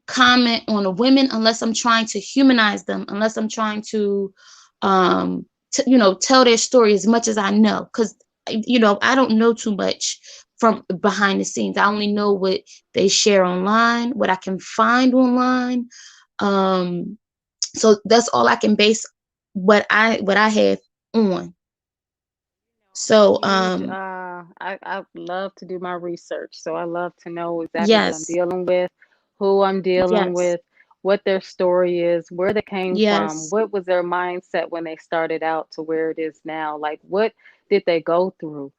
comment on a women unless I'm trying to humanize them, unless I'm trying to tell their story as much as I know, because I don't know too much from behind the scenes. I only know what they share online, what I can find online. So that's all I can base what I have on. I'm So a huge I love to do my research. So I love to know exactly what I'm Yes. dealing with, who I'm dealing Yes. with, what their story is, where they came from, Yes. what was their mindset when they started out to where it is now. Like, what did they go through?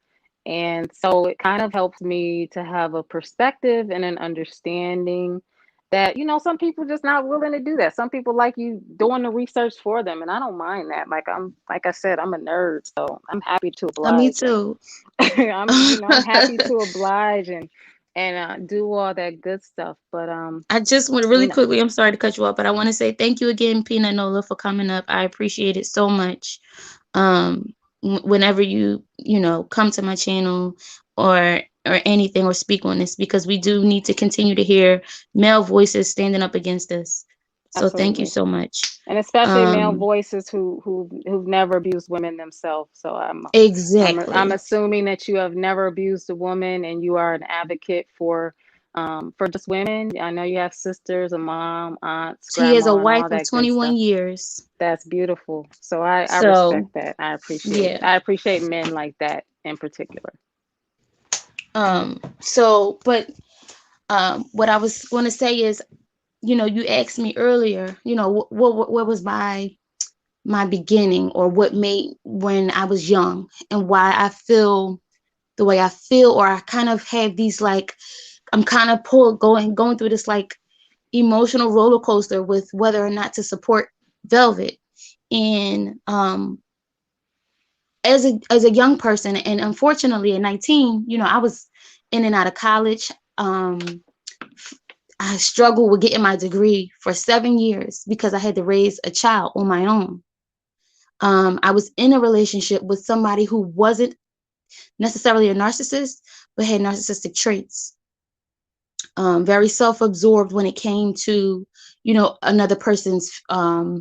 And so it kind of helps me to have a perspective and an understanding that, some people just not willing to do that. Some people like you doing the research for them, and I don't mind that. Like I said, I'm a nerd, so I'm happy to Me oblige. And too. I'm happy to oblige and do all that good stuff. But I just want you really know, quickly, I'm sorry to cut you off, but I want to say thank you again, Peanut Nola, for coming up. I appreciate it so much. Whenever you come to my channel or anything or speak on this, because we do need to continue to hear male voices standing up against this. So thank you absolutely. so much. And especially male Um, voices who've never abused women themselves. So I'm exactly. assuming that you have never abused a woman and you are an advocate for just women. I know you have sisters, a mom, aunts, She is a grandma, and wife all of that good 21 stuff. years. That's beautiful. So I So respect that. yeah. I appreciate men like that in particular. But what I was going to say is, you asked me earlier, what was my beginning, or what made when I was young, and why I feel the way I feel, or I kind of have these, like, I'm kind of going through this, like, emotional roller coaster with whether or not to support Velvet. And as a young person, and unfortunately at 19, I was in and out of college. I struggled with getting my degree for 7 years because I had to raise a child on my own. I was in a relationship with somebody who wasn't necessarily a narcissist, but had narcissistic traits. Very self-absorbed when it came to, another person's, I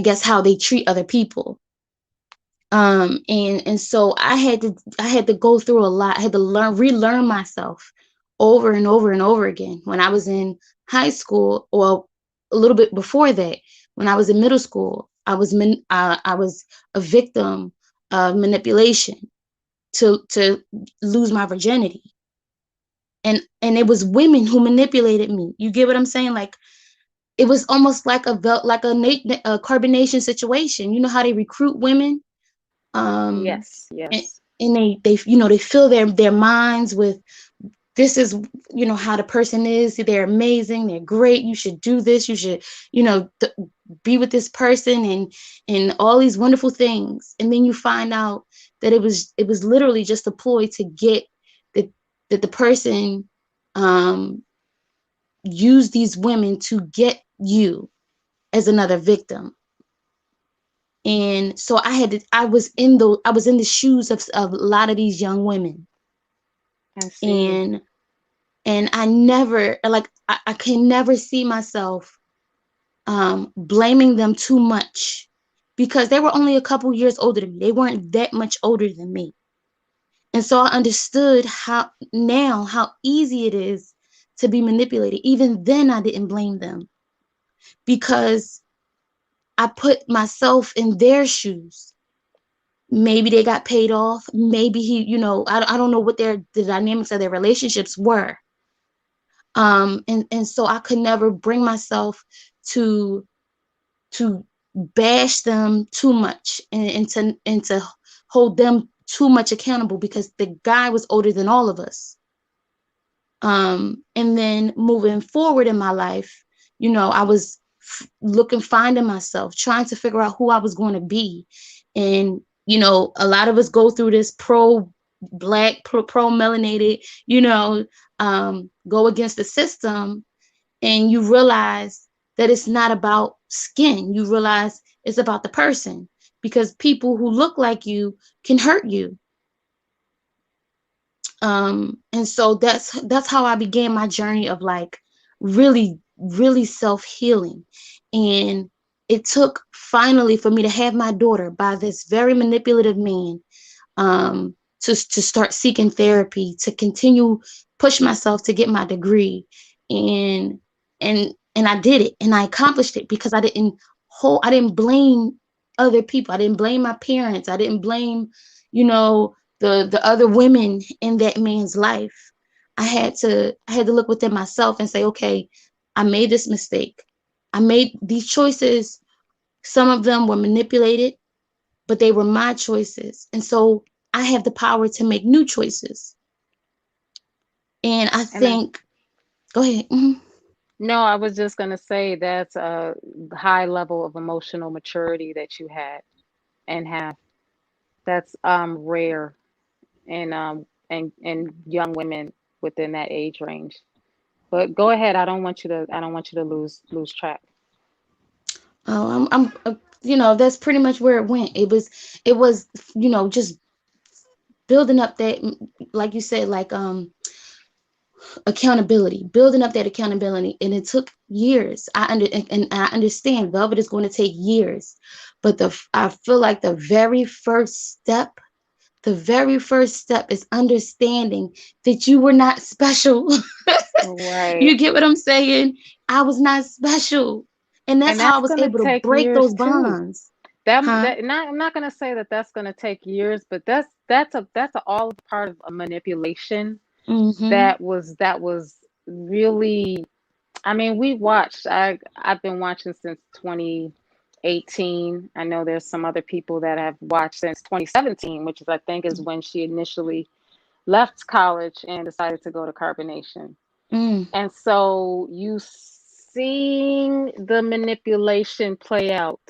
guess, how they treat other people. And so I had to go through a lot. I had to relearn myself over and over and over again. When I was in high school, or a little bit before that, when I was in middle school, I was a victim of manipulation to lose my virginity. And it was women who manipulated me. You get what I'm saying? Like, it was almost like a carbonation situation. You know how they recruit women, um Yes, and, yes. and they fill their minds with, this is, how the person is, they're amazing, they're great, you should do this, you should, be with this person, and all these wonderful things. And then you find out that it was literally just a ploy to get that the person, um use these women to get you as another victim. And so I was in the shoes of a lot of these young women. I see. And I never, like, I can never see myself blaming them too much, because they were only a couple years older than me. They weren't that much older than me. And so I understood how easy it is to be manipulated. Even then I didn't blame them, because I put myself in their shoes. Maybe they got paid off. Maybe I don't know what the dynamics of their relationships were. And so I could never bring myself to to bash them too much, and to hold them too much accountable, because the guy was older than all of us. And then moving forward in my life, I was finding myself, trying to figure out who I was going to be. And a lot of us go through this pro black, pro melanated, go against the system, and you realize that it's not about skin. You realize it's about the person, because people who look like you can hurt you. And so that's how I began my journey of, like, really, really self-healing. And it took finally for me to have my daughter by this very manipulative man, to start seeking therapy, to continue push myself to get my degree. And and and I did it, and I accomplished it, because I didn't blame other people. I didn't blame my parents. I didn't blame, you know the other women in that man's life. I had to look within myself and say, okay, I made this mistake. I made these choices. Some of them were manipulated, but they were my choices. And so I have the power to make new choices. And I And I, think, go ahead. Mhm. no, I was just going to say that's a high level of emotional maturity that you had and have. That's rare in and young women within that age range. But go ahead. I don't want you to lose track. That's pretty much where it went. It was, just building up that, like you said, like accountability, building up that accountability, and it took years. And I understand Velvet is going to take years, but I feel like the very first step is understanding that you were not special. Right. You get what I'm saying? I was not special, and that's And how I that's was going to able to take break years those too. bonds. That Huh? that not I'm not going to say that that's going to take years, but that's a all part of a manipulation Mm-hmm. that was really. I mean, I've been watching since 2018. I know there's some other people that have watched since 2017, which is I think is when she initially left college and decided to go to carbonation. Mm. And so you seeing the manipulation play out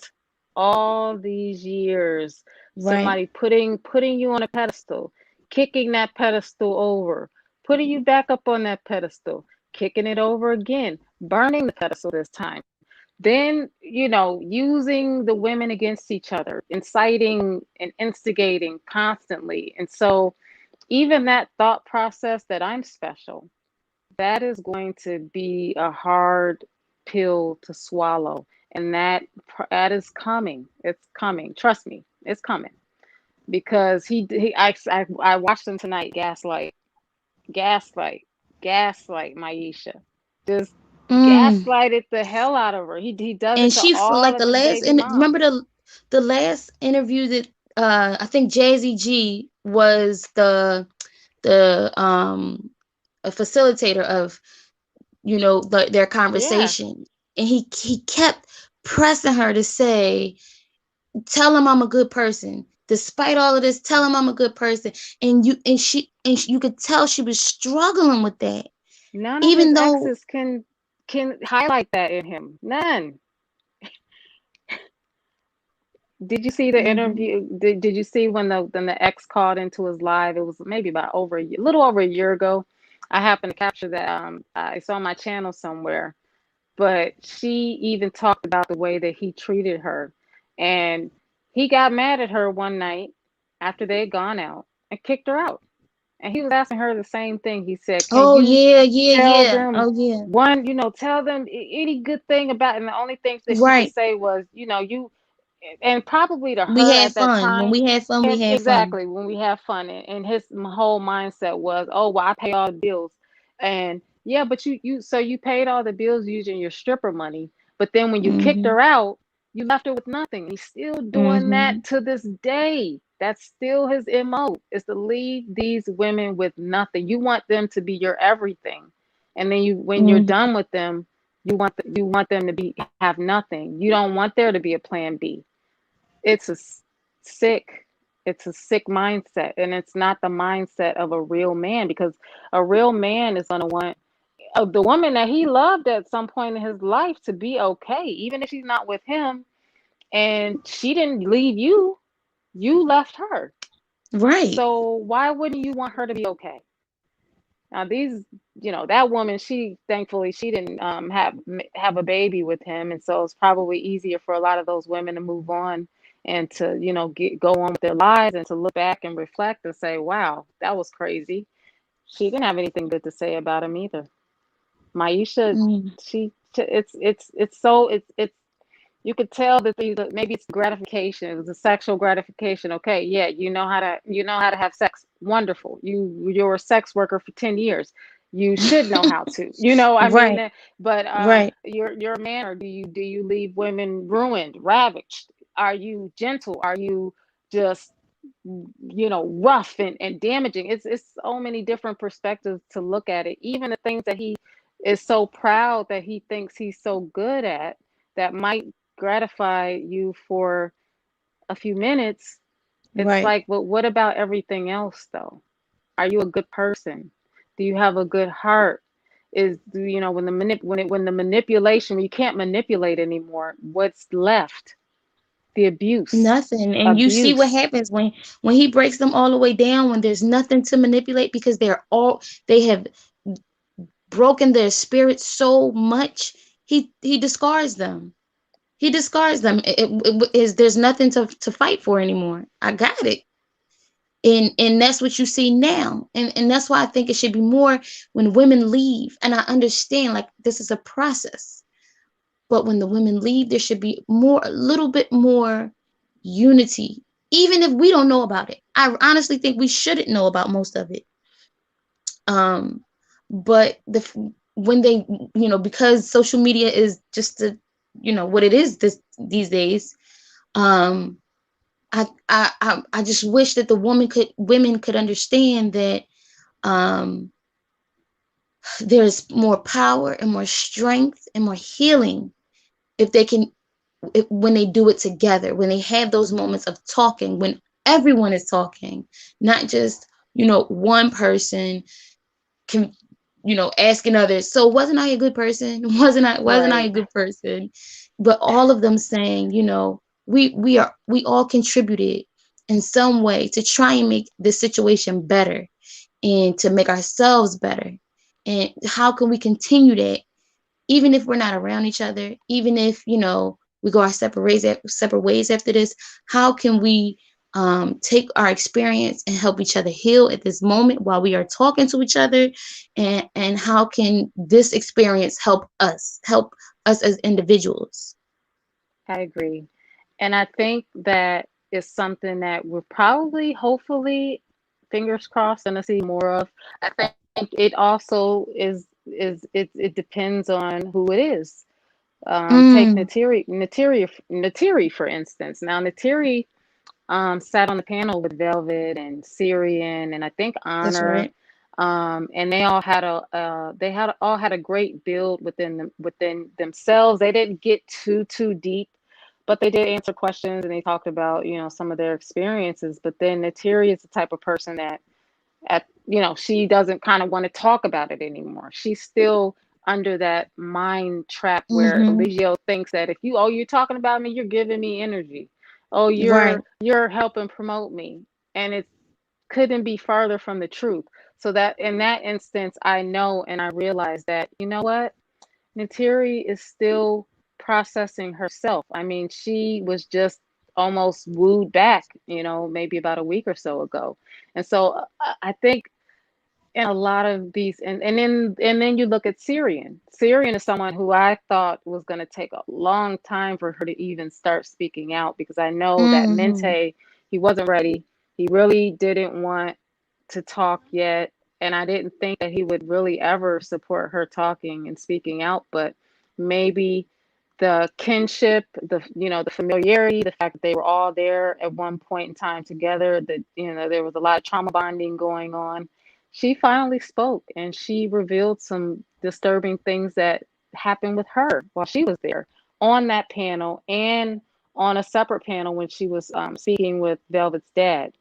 all these years, Right. somebody putting you on a pedestal, kicking that pedestal over, putting you back up on that pedestal, kicking it over again, burning the pedestal this time. Then, using the women against each other, inciting and instigating constantly. And so even that thought process that I'm special, that is going to be a hard pill to swallow. And that is coming. It's coming. Trust me, it's coming. Because I watched him tonight gaslight, gaslight Maisha. Just Mm. gaslighted the hell out of her. He does And it to she all like of his baby remember moms. the last interview that I think Jazzy G was the a facilitator of, their Yeah. conversation, and he kept pressing her to say, tell him I'm a good person, despite all of this, tell him I'm a good person. You could tell she was struggling with that, None of even his though. exes can highlight that in him. None. Did you see the Mhm. interview? Did you see when the ex called into his live? It was maybe about little over a year ago. I happened to capture that. I saw my channel somewhere, but she even talked about the way that he treated her, and he got mad at her one night after they had gone out and kicked her out. And he was asking her the same thing. He said, "Can Oh you yeah, yeah, tell yeah. them Oh yeah. tell them any good thing about?" And the only things that she could Right. say was, you and probably to We her had at that fun. When time, we had fun, we had fun. exactly when we have fun, and his whole mindset was, oh well, I pay all the bills. And yeah, but you paid all the bills using your stripper money, but then when you kicked Mhm. her out, you left her with nothing. He's still doing that Mhm. to this day. That's still his MO, is to leave these women with nothing. You want them to be your everything, and then when you're Mhm. done with them, you want them to be have nothing. You don't want there to be a plan B. It's sick it's a sick mindset, and it's not the mindset of a real man, because a real man is going to want the woman that he loved at some point in his life to be okay, even if she's not with him, and she didn't leave you, you left her. Right. So why wouldn't you want her to be okay? Now these, that woman, she thankfully she didn't have a baby with him, and so it's probably easier for a lot of those women to move on and to go on with their lives and to look back and reflect and say, "Wow, that was crazy." She didn't have anything good to say about him either. Maisha, Mhm. it's you could tell that maybe it's gratification. It was a sexual gratification. Okay, yeah, you know how to have sex. Wonderful. You're a sex worker for 10 years. You should know how to. I mean, Right. but Right. you're a man, or do you leave women ruined, ravaged? Are you gentle? Are you just rough and damaging. It's so many different perspectives to look at it. Even the things that he is so proud that he thinks he's so good at, that might gratify you for a few minutes. It's Right. like, but what about everything else though? Are you a good person? Do you have a good heart? When the manipulation, you can't manipulate anymore. What's left? The abuse. Nothing. And you see what Abuse. happens when he breaks them all the way down, when there's nothing to manipulate because they have broken their spirit so much, he discards them. He discards them. There's nothing to fight for anymore. I got it. And that's what you see now. And that's why I think it should be more when women leave. And I understand like this is a process. But when the women leave, there should be a little bit more unity, even if we don't know about it. I honestly think we shouldn't know about most of it. Um, but when they, because social media is just what it is these days. Um, I just wish that the women could understand that um, there's more power and more strength and more healing if they can when they do it together, when they have those moments of talking, when everyone is talking, not just one person can asking others, so wasn't I a good person? Wasn't I a Right. good person? But all of them saying, we all contributed in some way to try and make the situation better and to make ourselves better. And how can we continue that even if we're not around each other, even if we go our separate ways after this? How can we take our experience and help each other heal at this moment while we are talking to each other? And how can this experience help us as individuals? I agree. And I think that is something that we're probably, hopefully, fingers crossed, going to see more of. I think it also it depends on who it is. Take Mm, Natiri for instance. Now Natiri sat on the panel with Velvet and Syrian and I think that's Honor, right. and they all had a great build within themselves. They didn't get too deep, but they did answer questions and they talked about some of their experiences. But then Natiri is the type of person that she doesn't kind of want to talk about it anymore. She's still under that mind trap where Mm-hmm. Eligio thinks that if you're talking about me, you're giving me energy. Oh, Right. you're helping promote me. And it couldn't be further from the truth. So that in that instance, I know and I realize that, you know what? Natiri is still processing herself. I mean, she was just almost wooed back, maybe about a week or so ago. And so I think in a lot of these and then you look at Syrian. Syrian is someone who I thought was going to take a long time for her to even start speaking out because I know that Mm-hmm. Mente, he wasn't ready. He really didn't want to talk yet, and I didn't think that he would really ever support her talking and speaking out, but maybe the kinship, the familiarity, the fact that they were all there at one point in time together, that there was a lot of trauma bonding going on. She finally spoke and she revealed some disturbing things that happened with her while she was there on that panel and on a separate panel when she was speaking with Velvet's dad.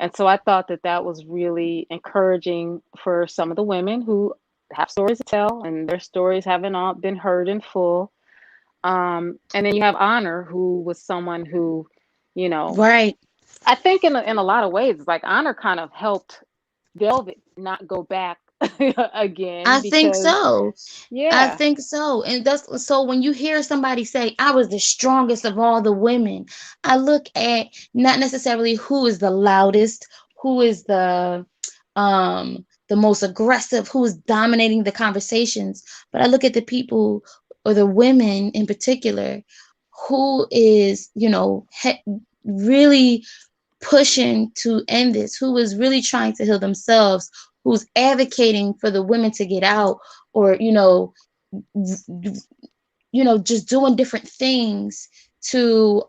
And so I thought that that was really encouraging for some of the women who have stories to tell and their stories haven't all been heard in full. And then you have Honor, who was someone who, you know, Right. I think in a lot of ways, it's like Honor kind of helped Velvet not go back again I think because, so. I yeah, think so. And that's so when you hear somebody say, I was the strongest of all the women, I look at not necessarily who is the loudest, who is the most aggressive, who is dominating the conversations, but I look at the people or the women in particular who is, really pushing to end this, who is really trying to heal themselves, who's advocating for the women to get out, or just doing different things to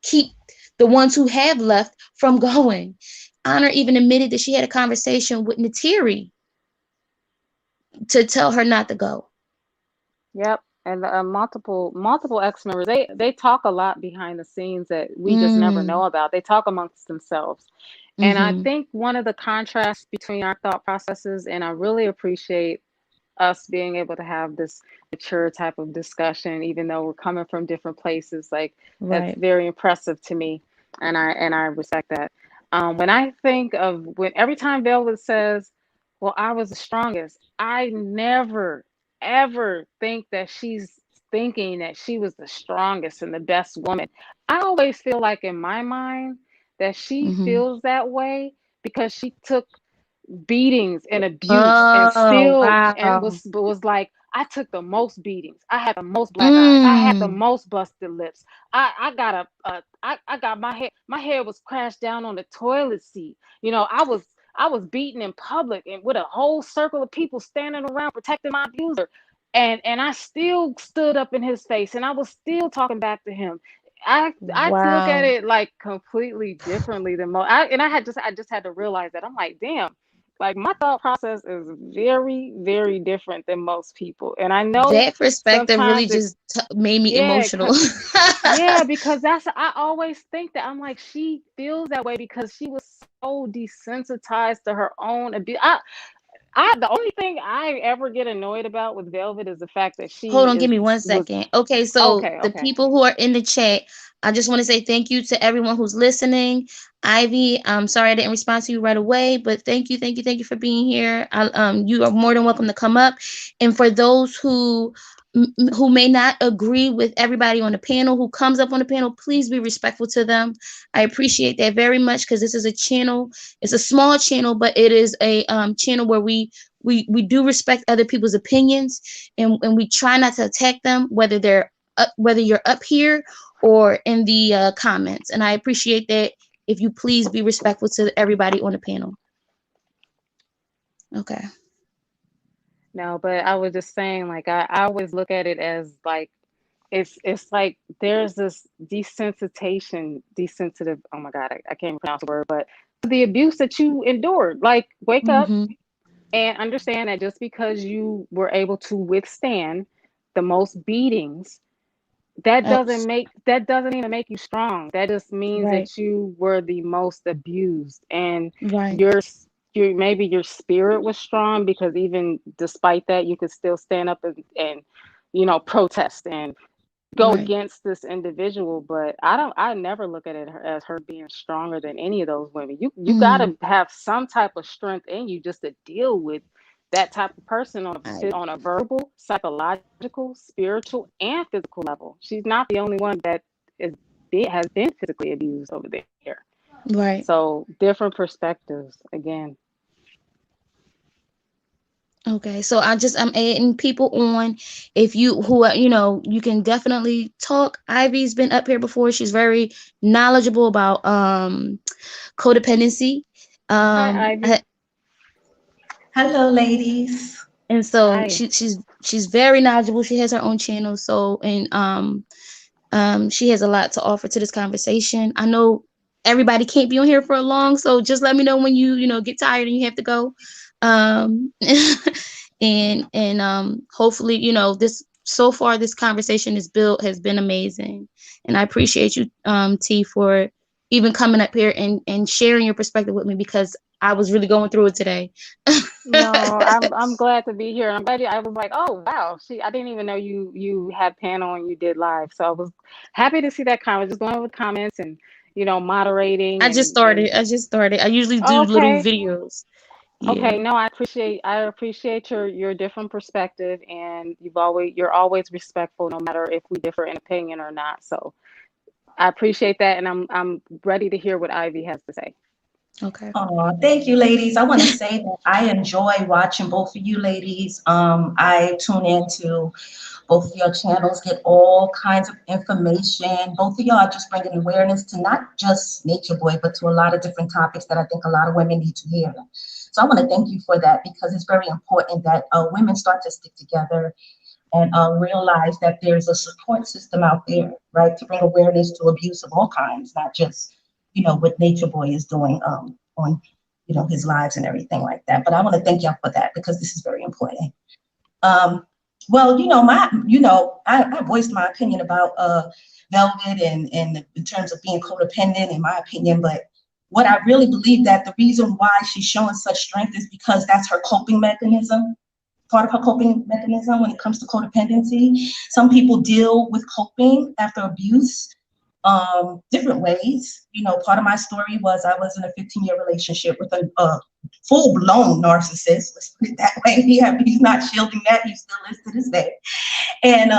keep the ones who have left from going. Honor even admitted that she had a conversation with Natiri to tell her not to go. Yep. And multiple ex members, they talk a lot behind the scenes that we just never know Mm, about. They talk amongst themselves. And I mm-hmm. think one of the contrasts between our thought processes, and I really appreciate us being able to have this mature type of discussion, even though we're coming from different places. Like, that's Right. very impressive to me, and I respect that. When I think of when every time Velvet says, "Well, I was the strongest," I never ever think that she's thinking that she was the strongest and the best woman. I always feel like in my mind that she Mm-hmm. feels that way because she took beatings and abuse and Oh, still and wow. was like, I took the most beatings, I had the most black eyes, I had the Mm, most busted lips, I got I got my hair was crashed down on the toilet seat, you know, I was beaten in public and with a whole circle of people standing around protecting my abuser, and I still stood up in his face and I was still talking back to him. I look at wow. it like completely differently than most. I just had to realize that. I'm like, damn, like my thought process is very, very different than most people. And I know That perspective really sometimes it, just made me yeah, emotional. yeah, because I always think that I'm like, she feels that way because she was so desensitized to her own abuse. The only thing I ever get annoyed about with Velvet is the fact that Hold she on, give is me one was second. Okay, so okay, the okay. people who are in the chat, I just want to say thank you to everyone who's listening. Ivy, I'm sorry I didn't respond to you right away, but thank you, thank you, thank you for being here. You are more than welcome to come up. And for those who may not agree with everybody on the panel who comes up on the panel, please be respectful to them. I appreciate that very much because this is a channel. It's a small channel, but it is a channel where we do respect other people's opinions, and we try not to attack them, whether you're up here or in the comments. And I appreciate that. If you please be respectful to everybody on the panel. Okay. No, but I was just saying, like, I always look at it as like it's like there's this desensitive, oh my God, I can't even pronounce the word, but the abuse that you endured. Like, wake up Mm-hmm. and understand that just because you were able to withstand the most beatings, that doesn't even make you strong. That just means Right. that you were the most abused, and Right. your maybe your spirit was strong because even despite that you could still stand up and you know, protest and go Right. against this individual. But I never look at it as her being stronger than any of those women. You got Mm. to have some type of strength in you just to deal with that type of person I on a verbal, psychological, spiritual, and physical level. She's not the only one that is has been physically abused over there. right. So different perspectives again. Okay, so I'm adding people on. If you who are, you can definitely talk. Ivy's been up here before. She's very knowledgeable about codependency. Hi, I, Ivy. Hello, ladies. and so Hi. she's very knowledgeable. She has her own channel. So and she has a lot to offer to this conversation. I know everybody can't be on here for long, so just let me know when you get tired and you have to go. Um, and hopefully, this so far this conversation has been amazing, and I appreciate you, T, for even coming up here and sharing your perspective with me because I was really going through it today. No, I'm glad to be here. I'm glad I was like, oh wow, I didn't even know you had panel and you did live. So I was happy to see that comment. Just going with comments and you know moderating I just and started. I just started. I usually do little okay, videos. Yeah. okay. No, I appreciate your different perspective, and you're always respectful no matter if we differ in opinion or not. So I appreciate that, and I'm ready to hear what Ivy has to say. Okay. Oh, thank you, ladies. I want to say that I enjoy watching both of you ladies. I tune into both of your channels, get all kinds of information. Both of y'all are just bringing awareness to not just Nature Boy, but to a lot of different topics that I think a lot of women need to hear. So I want to thank you for that because it's very important that women start to stick together, and realize that there's a support system out there, right, to bring awareness to abuse of all kinds, not just, what Nature Boy is doing on, his lives and everything like that. But I want to thank y'all for that because this is very important. Um, well, I voiced my opinion about Velvet and in terms of being codependent, in my opinion, but what I really believe that the reason why she's showing such strength is because that's her coping mechanism, part of her coping mechanism when it comes to codependency. Some people deal with coping after abuse different ways. Part of my story was I was in a 15-year relationship with a full-blown narcissist. Let's put it that way. He's not shielding that. He still is to this day. And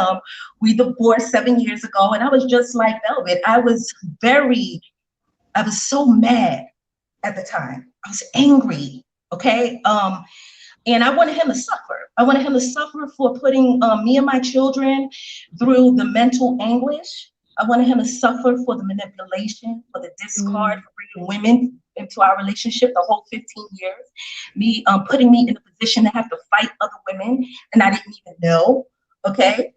we divorced 7 years ago. And I was just like Velvet. I was so mad at the time. I was angry. Okay. And I wanted him to suffer. I wanted him to suffer for putting me and my children through the mental anguish. I wanted him to suffer for the manipulation, for the discard, Mm. for bringing women into our relationship the whole 15 years, me putting me in a position to have to fight other women, and I didn't even know. Okay.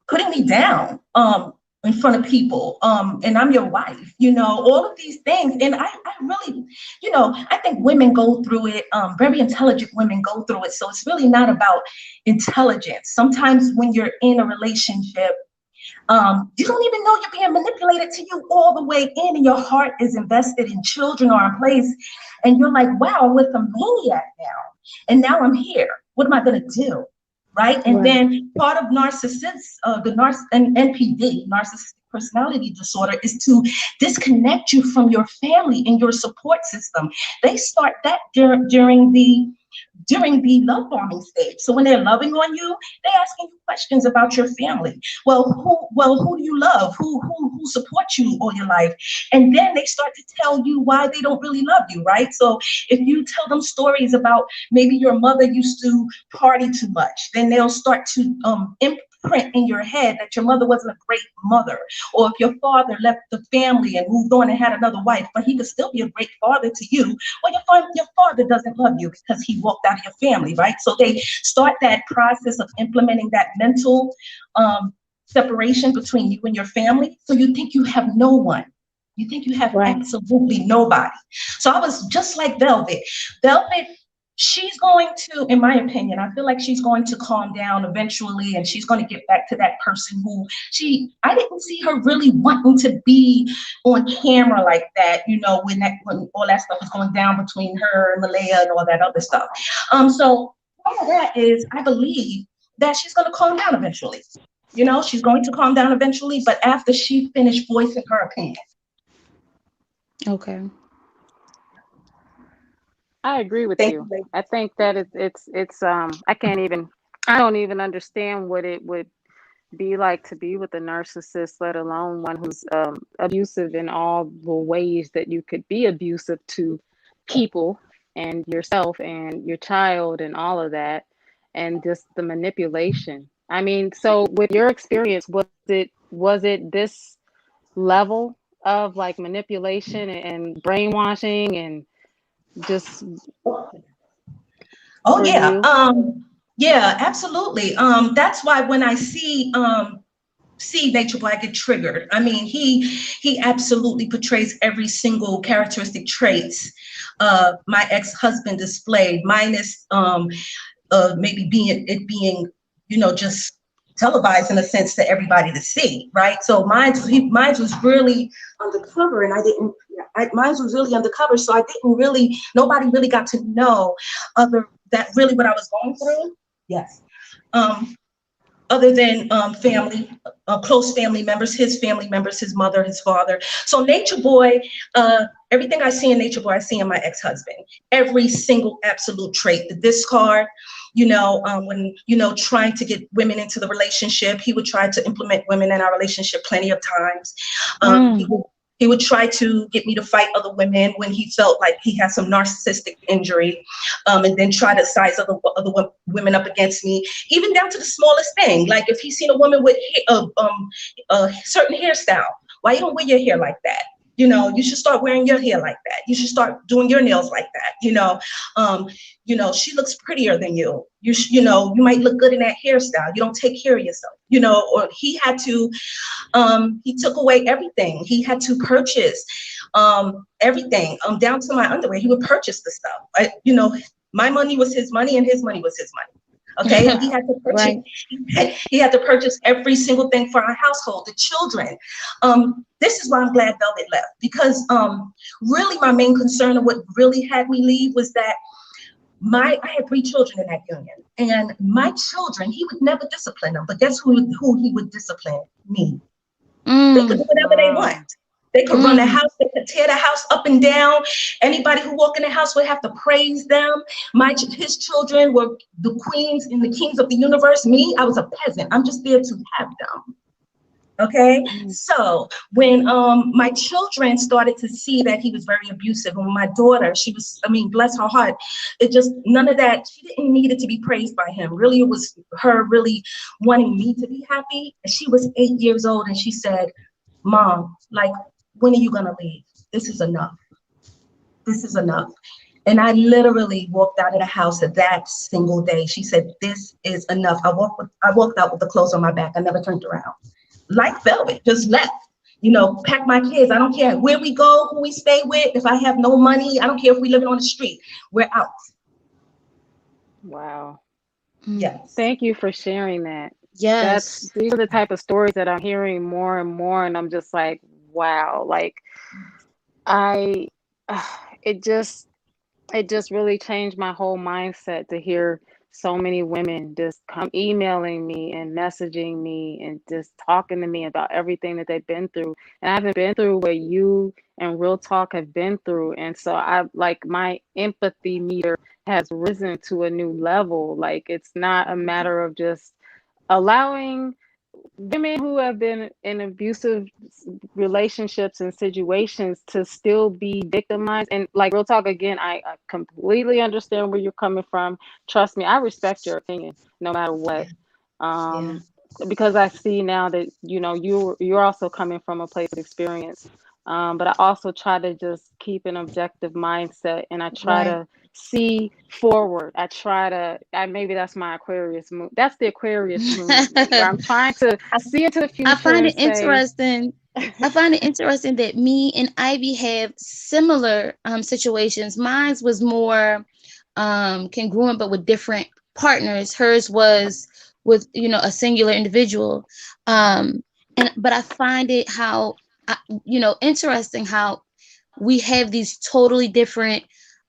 Putting me down in front of people, and I'm your wife, all of these things. And I really, I think women go through it, very intelligent women go through it. So it's really not about intelligence. Sometimes when you're in a relationship, you don't even know you're being manipulated to you all the way in, and your heart is invested in children are in place. And you're like, wow, I'm with a maniac now. And now I'm here. What am I going to do? Right. And Right. then part of NPD, narcissistic personality disorder, is to disconnect you from your family and your support system. They start that during the love bombing stage. So when they're loving on you, they're asking you questions about your family. Who do you love? Who supports you all your life? And then they start to tell you why they don't really love you, right? So if you tell them stories about maybe your mother used to party too much, then they'll start to imprint in your head that your mother wasn't a great mother. Or if your father left the family and moved on and had another wife, but he could still be a great father to you, well, your father doesn't love you because he walked out of your family, right? So they start that process of implementing that mental separation between you and your family. So you think you have no one. You think you have Right. absolutely nobody. So I was just like Velvet. Velvet, she's going to, in my opinion, I feel like she's going to calm down eventually, and she's going to get back to that person who I didn't see her really wanting to be on camera like that, when all that stuff was going down between her and Malaya and all that other stuff. So all of that is, I believe that she's going to calm down eventually. She's going to calm down eventually, but after she finished voicing her opinion. Okay. I agree with Thank you. you. I think that it's I don't even understand what it would be like to be with a narcissist, let alone one who's abusive in all the ways that you could be abusive to people and yourself and your child and all of that, and just the manipulation. I mean, so with your experience, was it this level of like manipulation and brainwashing and just Oh for yeah. you? Yeah, absolutely. That's why when I see Nature Boy, I get triggered. I mean, he absolutely portrays every single characteristic traits my ex-husband displayed, minus maybe being just televised in a sense to everybody to see, right? So mine was really undercover, and I didn't. Mine was really undercover, so I didn't really. Nobody really got to know other that really what I was going through. Yes. Um, Other than family, close family members, his mother, his father. So Nature Boy, everything I see in Nature Boy, I see in my ex-husband. Every single absolute trait, the discard, when, trying to get women into the relationship, he would try to implement women in our relationship plenty of times. Mm. He would try to get me to fight other women when he felt like he had some narcissistic injury, and then try to size other women up against me, even down to the smallest thing. Like if he's seen a woman with a certain hairstyle, why you don't wear your hair like that? You should start wearing your hair like that. You should start doing your nails like that. Um, she looks prettier than you. You might look good in that hairstyle. You don't take care of yourself. Or he took away everything. He had to purchase everything, down to my underwear. He would purchase the stuff. My money was his money, and his money was his money. Okay, he Wow. had to purchase. Right. He had to purchase every single thing for our household, the children. This is why I'm glad Velvet left, because really my main concern, and what really had me leave, was that I had 3 children in that union, and my children, he would never discipline them. But guess who he would discipline? Me. They could do Mm, whatever they want. Wow. They could run the mm. house. They could tear the house up and down. Anybody who walked in the house would have to praise them. His children were the queens and the kings of the universe. Me, I was a peasant. I'm just there to have them. Okay, Mm. so when my children started to see that he was very abusive, and my daughter, bless her heart, it just, none of that, she didn't need it to be praised by him. Really, it was her really wanting me to be happy. And she was 8 years old, and she said, Mom, like, when are you gonna leave? This is enough. This is enough. And I literally walked out of the house that single day. She said, this is enough. I walked out with the clothes on my back. I never turned around. Like Velvet, just left. Pack my kids. I don't care where we go, who we stay with. If I have no money, I don't care if we living on the street. We're out. Wow. Mm. Yes. Thank you for sharing that. Yes. These are the type of stories that I'm hearing more and more, and I'm just like, wow. Like I, it just really changed my whole mindset to hear so many women just come emailing me and messaging me and just talking to me about everything that they've been through. And I haven't been through what you and Real Talk have been through. And so I like my empathy meter has risen to a new level. Like it's not a matter of just allowing women who have been in abusive relationships and situations to still be victimized. And like Real Talk, again, I completely understand where you're coming from. Trust me, I respect your opinion no matter what. Yeah. um because I see now that you're also coming from a place of experience. But I also try to just keep an objective mindset, and I try Right. to see forward. I maybe that's my Aquarius moon. That's the Aquarius moon in me, where I'm trying to see into the I future find and it say, interesting. I find it interesting that me and Ivy have similar situations. Mine's was more congruent, but with different partners. Hers was with a singular individual. Um, and but I find it interesting how we have these totally different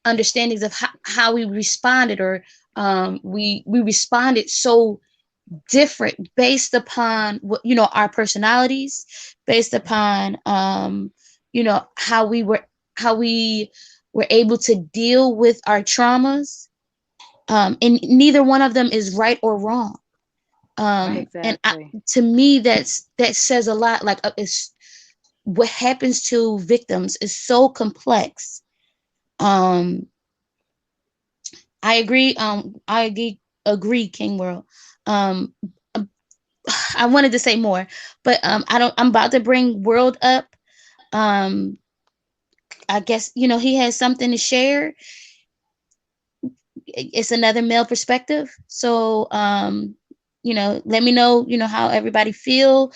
understandings of how we responded, or we responded so different based upon what our personalities, based upon how we were able to deal with our traumas, and neither one of them is right or wrong. Right. exactly. To me, that says a lot. Like, it's what happens to victims is so complex. um I agree. I agree, King World. um I wanted to say more, but I don't. I'm about to bring World up. Um, I guess he has something to share. It's another male perspective. So let me know. How everybody feel.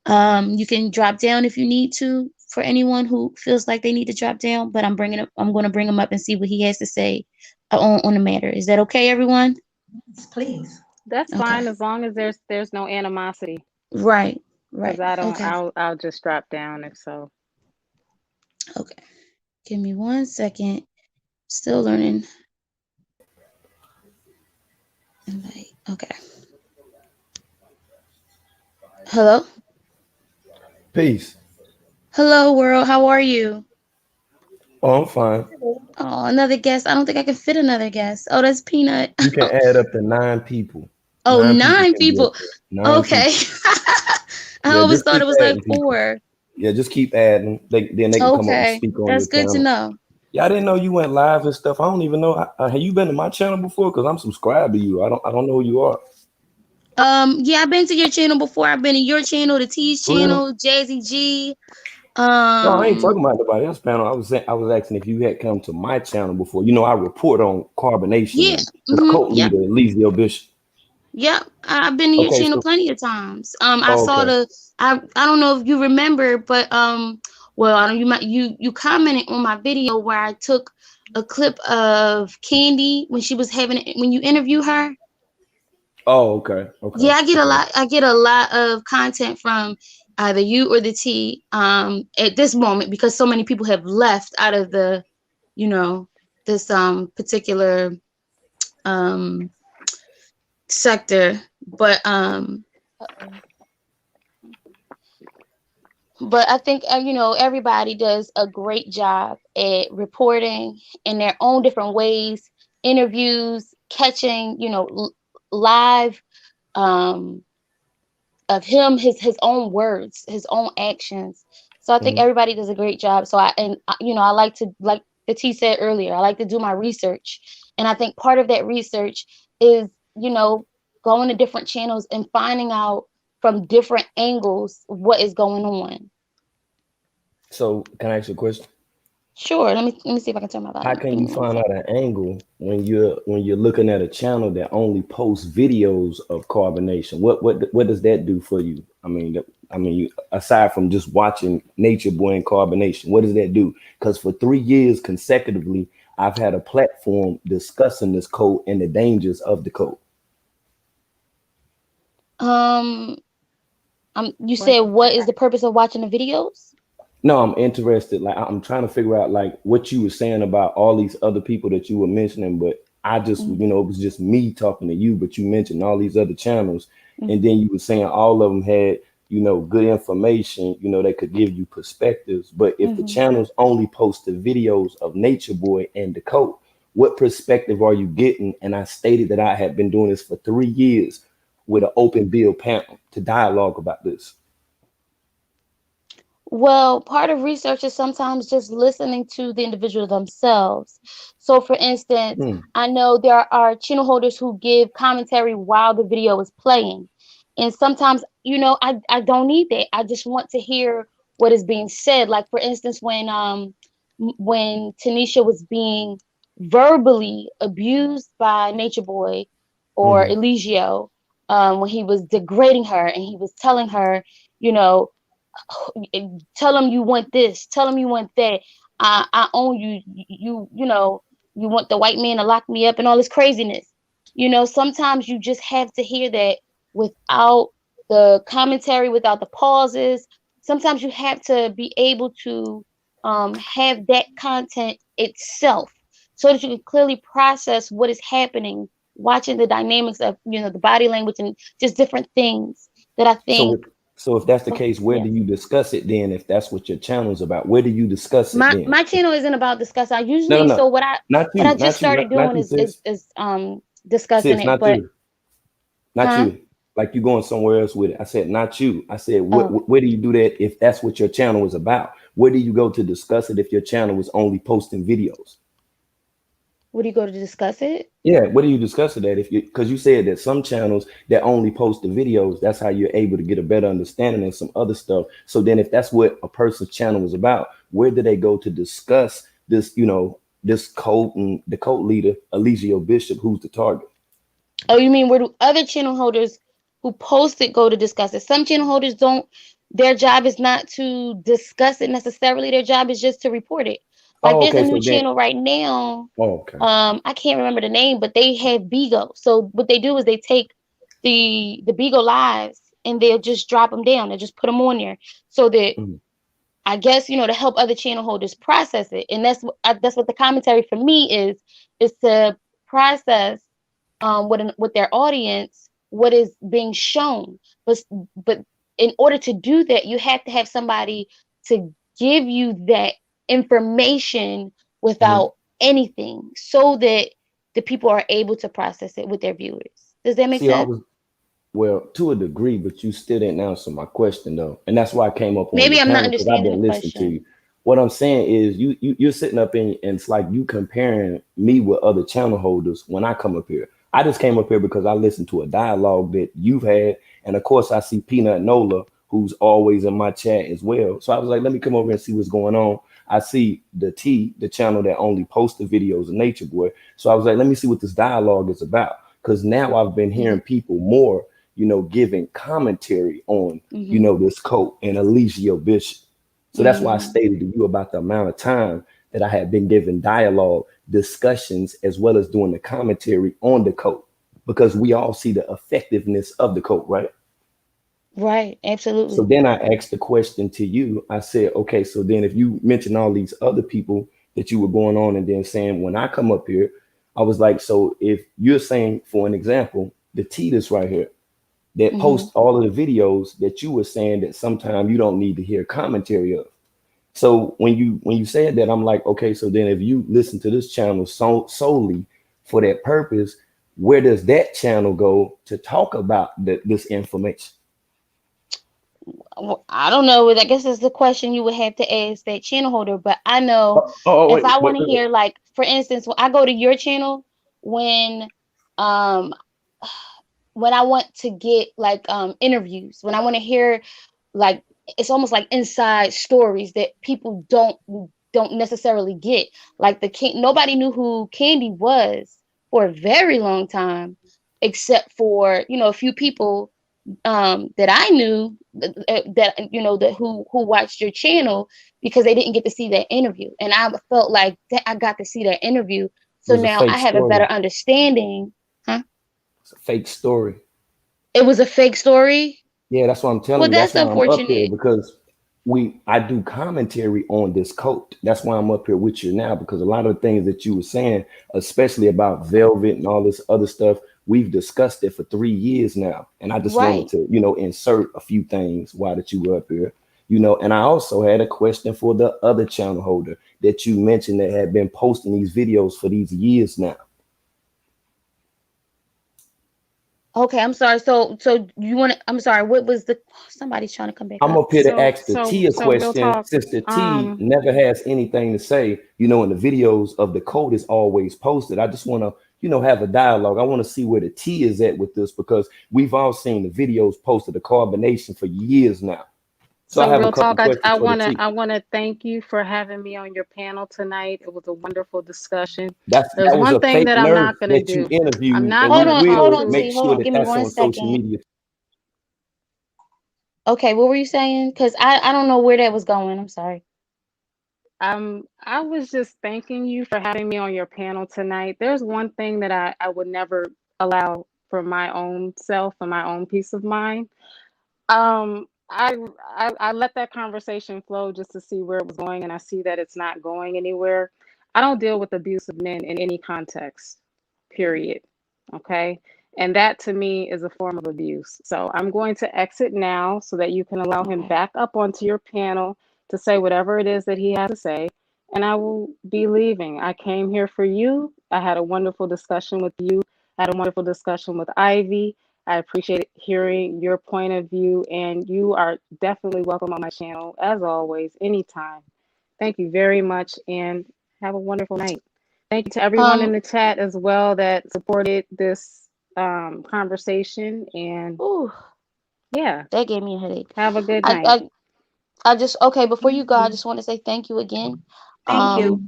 You can drop down if you need to. For anyone who feels like they need to drop down, but I'm going to bring him up and see what he has to say on the matter. Is that okay, everyone? Yes, please. That's Okay. fine as long as there's no animosity. Right. Because Right. I don't, Okay. I'll just drop down if so. Okay. Give me 1 second. Still learning. Invite. Okay. Hello? Peace. Hello, world. How are you? Oh, I'm fine. Oh, another guest. I don't think I can fit another guest. Oh, that's Peanut. You can add up to 9 people. Oh, 9 people nine can be up people. there. Nine Okay. people. I Yeah, always just thought keep it was like adding people. 4. Yeah, just keep adding. Then they can come up and Okay. speak on your That's good to channel. know. Yeah, I didn't know you went live and stuff. I don't even know. Have you been to my channel before? Cause I'm subscribed to you. I don't know who you are. Yeah, I've been to your channel before. I've been to your channel, the T's For real? channel, Jazzy G. No, I ain't Um, talking about nobody else panel. I was asking if you had come to my channel before. You know, I report on carbonation yeah, and the cult yep, leader, Eliseo Bishop. yep. I've been to your Okay, channel so plenty of times. I saw okay. the. I don't know if you remember, but well, I don't. You might you commented on my video where I took a clip of Candy when she was having it when you interview her. Oh, okay, okay, Yeah, I get a okay. lot. I get a lot of content from either you or the T. At this moment because so many people have left out of the, you know, this particular um sector, but I think everybody does a great job at reporting in their own different ways, interviews, catching live um of him, his own words, his own actions. So I think Mhm. everybody does a great job. So I like to, like the T said earlier, I like to do my research, and I think part of that research is going to different channels and finding out from different angles what is going on. So, can I ask you a question? Sure, let me see if I can turn my How volume up. can Give you me one find second. out an angle when you're looking at a channel that only posts videos of carbonation? What does that do for you? Aside from just watching Nature Boy and carbonation, what does that do? Because for 3 years consecutively, I've had a platform discussing this code and the dangers of the code. Um, you Why said you say what is that? the purpose of watching the videos? No, I'm interested. Like I'm trying to figure out like what you were saying about all these other people that you were mentioning, but I just, Mhm, it was just me talking to you, but you mentioned all these other channels, and mhm, then you were saying all of them had, good information, that could give you perspectives. But if the mhm. channels only post the videos of Nature Boy and the Coat, what perspective are you getting? And I stated that I had been doing this for 3 years with an open bill panel to dialogue about this. Well, part of research is sometimes just listening to the individual themselves. So, for instance, Hmm. I know there are channel holders who give commentary while the video is playing. And sometimes, I don't need that. I just want to hear what is being said. Like, for instance, when Tanisha was being verbally abused by Nature Boy or Hmm. Eligio, when he was degrading her and he was telling her, you know, tell them you want this, tell them you want that. I own you. You want the white man to lock me up and all this craziness. Sometimes you just have to hear that without the commentary, without the pauses. Sometimes you have to be able to have that content itself so that you can clearly process what is happening, watching the dynamics of the body language and just different things that I So think. if so if that's the case, where Yeah. do you discuss it then? If that's what your channel is about, where do you discuss it then? My channel isn't about discussing. I No, no, usually no, so not what I you, just not you, started not doing you, is is sis, is discussing sis, it, not but you, not huh? you. Like you going somewhere else with it. I said not you. I said Oh, where do you do that if that's what your channel is about? Where do you go to discuss it if your channel is only posting videos? where do you go to discuss it? Yeah, what do you discuss it at? If you because you said that some channels that only post the videos, that's how you're able to get a better understanding and some other stuff. So then if that's what a person's channel is about, where do they go to discuss this, this cult and the cult leader, Eligio Bishop, who's the target? Oh, you mean where do other channel holders who post it go to discuss it? Some channel holders don't. Their job is not to discuss it necessarily. Their job is just to report it. Like Oh, there's a okay. new So then channel right now. oh, okay. I can't remember the name, but they have Bigo. So what they do is they take the Bigo lives and they'll just drop them down. They just put them on there so that Mhm. I guess to help other channel holders process it. And that's what the commentary for me is to process with their audience what is being shown. But in order to do that, you have to have somebody to give you that information Mhm. without anything so that the people are able to process it with their viewers. Does that make See, I sense? was well to a degree, but you still didn't answer my question though, and that's why I came up on your Maybe I'm not panel because I've understanding the been listening to you. question. What I'm saying is, you're sitting up in, and it's like you comparing me with other channel holders when I come up here. I just came up here because I listened to a dialogue that you've had, and of course I see Peanut and Nola, who's always in my chat as well. So I was like, let me come over and see what's going on. I see the T, the channel that only posts the videos of Nature Boy. So I was like, let me see what this dialogue is about. Because now I've been Mhm. hearing people more, giving commentary on, Mhm. this coat and Alicia Bishop. So that's why I Mhm. stated to you about the amount of time that I had been given dialogue, discussions, as well as doing the commentary on the coat. Because we all see the effectiveness of the coat, right? Right. So Absolutely. then I asked the question to you. I said, okay, so then if you mention all these other people that you were going on and then saying, when I come up here, I was like, so if you're saying, for an example, the Titas right here that Mhm. post all of the videos that you were saying that sometimes you don't need to hear commentary of. So when you said that, I'm like, okay, so then if you listen to this channel solely for that purpose, where does that channel go to talk about this information? I don't know. I guess it's the question you would have to ask that channel holder. But I know if Wait, I wait, want to wait. hear, like, for instance, when I go to your channel, when um when I want to get like interviews, when I want to hear, like, it's almost like inside stories that people don't necessarily get. Like the king, nobody knew who Candy was for a very long time, except for a few people that I knew that that who watched your channel, because they didn't get to see that interview, and I felt like that I got to see that interview, It so was a now I fake have a better story. understanding. Huh? It's a fake story. It was a fake story. Yeah, that's what I'm Well, telling you. That's that's why I'm up here unfortunate. because I do commentary on this coat. That's why I'm up here with you now because a lot of the things that you were saying, especially about velvet and all this other stuff, we've discussed it for 3 years now. And I just wanted Right. to, insert a few things while that you were up here. And I also had a question for the other channel holder that you mentioned that had been posting these videos for these years now. Okay, I'm sorry. So you want to? I'm sorry. What was the? Somebody's trying to come back I'm up. up here to ask the T a So real question talk. since the T Um, never has anything to say, and the videos of the code is always posted. I just want to, have a dialogue. I want to see where the T is at with this because we've all seen the videos posted the carbonation for years now. So I so have a real couple talk. I questions for the wanna T. I wanna thank you for having me on your panel tonight. It was a wonderful discussion. There's That was one a thing fake that I'm nurse not gonna that you do. I'm interviewed, not and we gonna talk Hold will on, to. make T. Hold sure on. that Give me that's one on social second. media. Okay, what were you saying? Because I don't know where that was going. I'm sorry. I was just thanking you for having me on your panel tonight. There's one thing that I would never allow for my own self and my own peace of mind. I let that conversation flow just to see where it was going, and I see that it's not going anywhere. I don't deal with abusive men in any context, period. Okay. And that to me is a form of abuse. So I'm going to exit now so that you can allow him Okay. back up onto your panel to say whatever it is that he has to say. And I will be leaving. I came here for you. I had a wonderful discussion with you. I had a wonderful discussion with Ivy. I appreciate hearing your point of view, and you are definitely welcome on my channel as always, anytime. Thank you very much, and have a wonderful night. Thank you to everyone in Um. the chat as well that supported this conversation. And Ooh, yeah, that gave me a headache. have a good I night. I I just okay. Before Thank you go, I you. just want to say thank you again. Thank Um. you.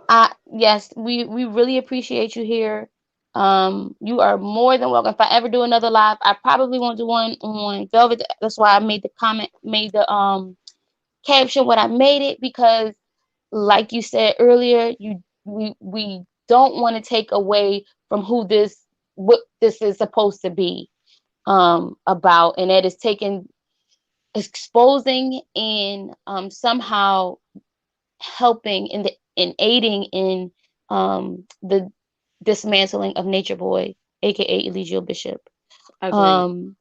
I Yes, we really appreciate you here. You are more than welcome. If I ever do another live, I probably won't do one on Velvet. That's why I made the comment, made the caption what I made it, because like you said earlier, we don't want to take away from what this is supposed to be about, and that is taking exposing and somehow helping in aiding in the dismantling of Nature Boy, aka Eligio Bishop. Agree. Um,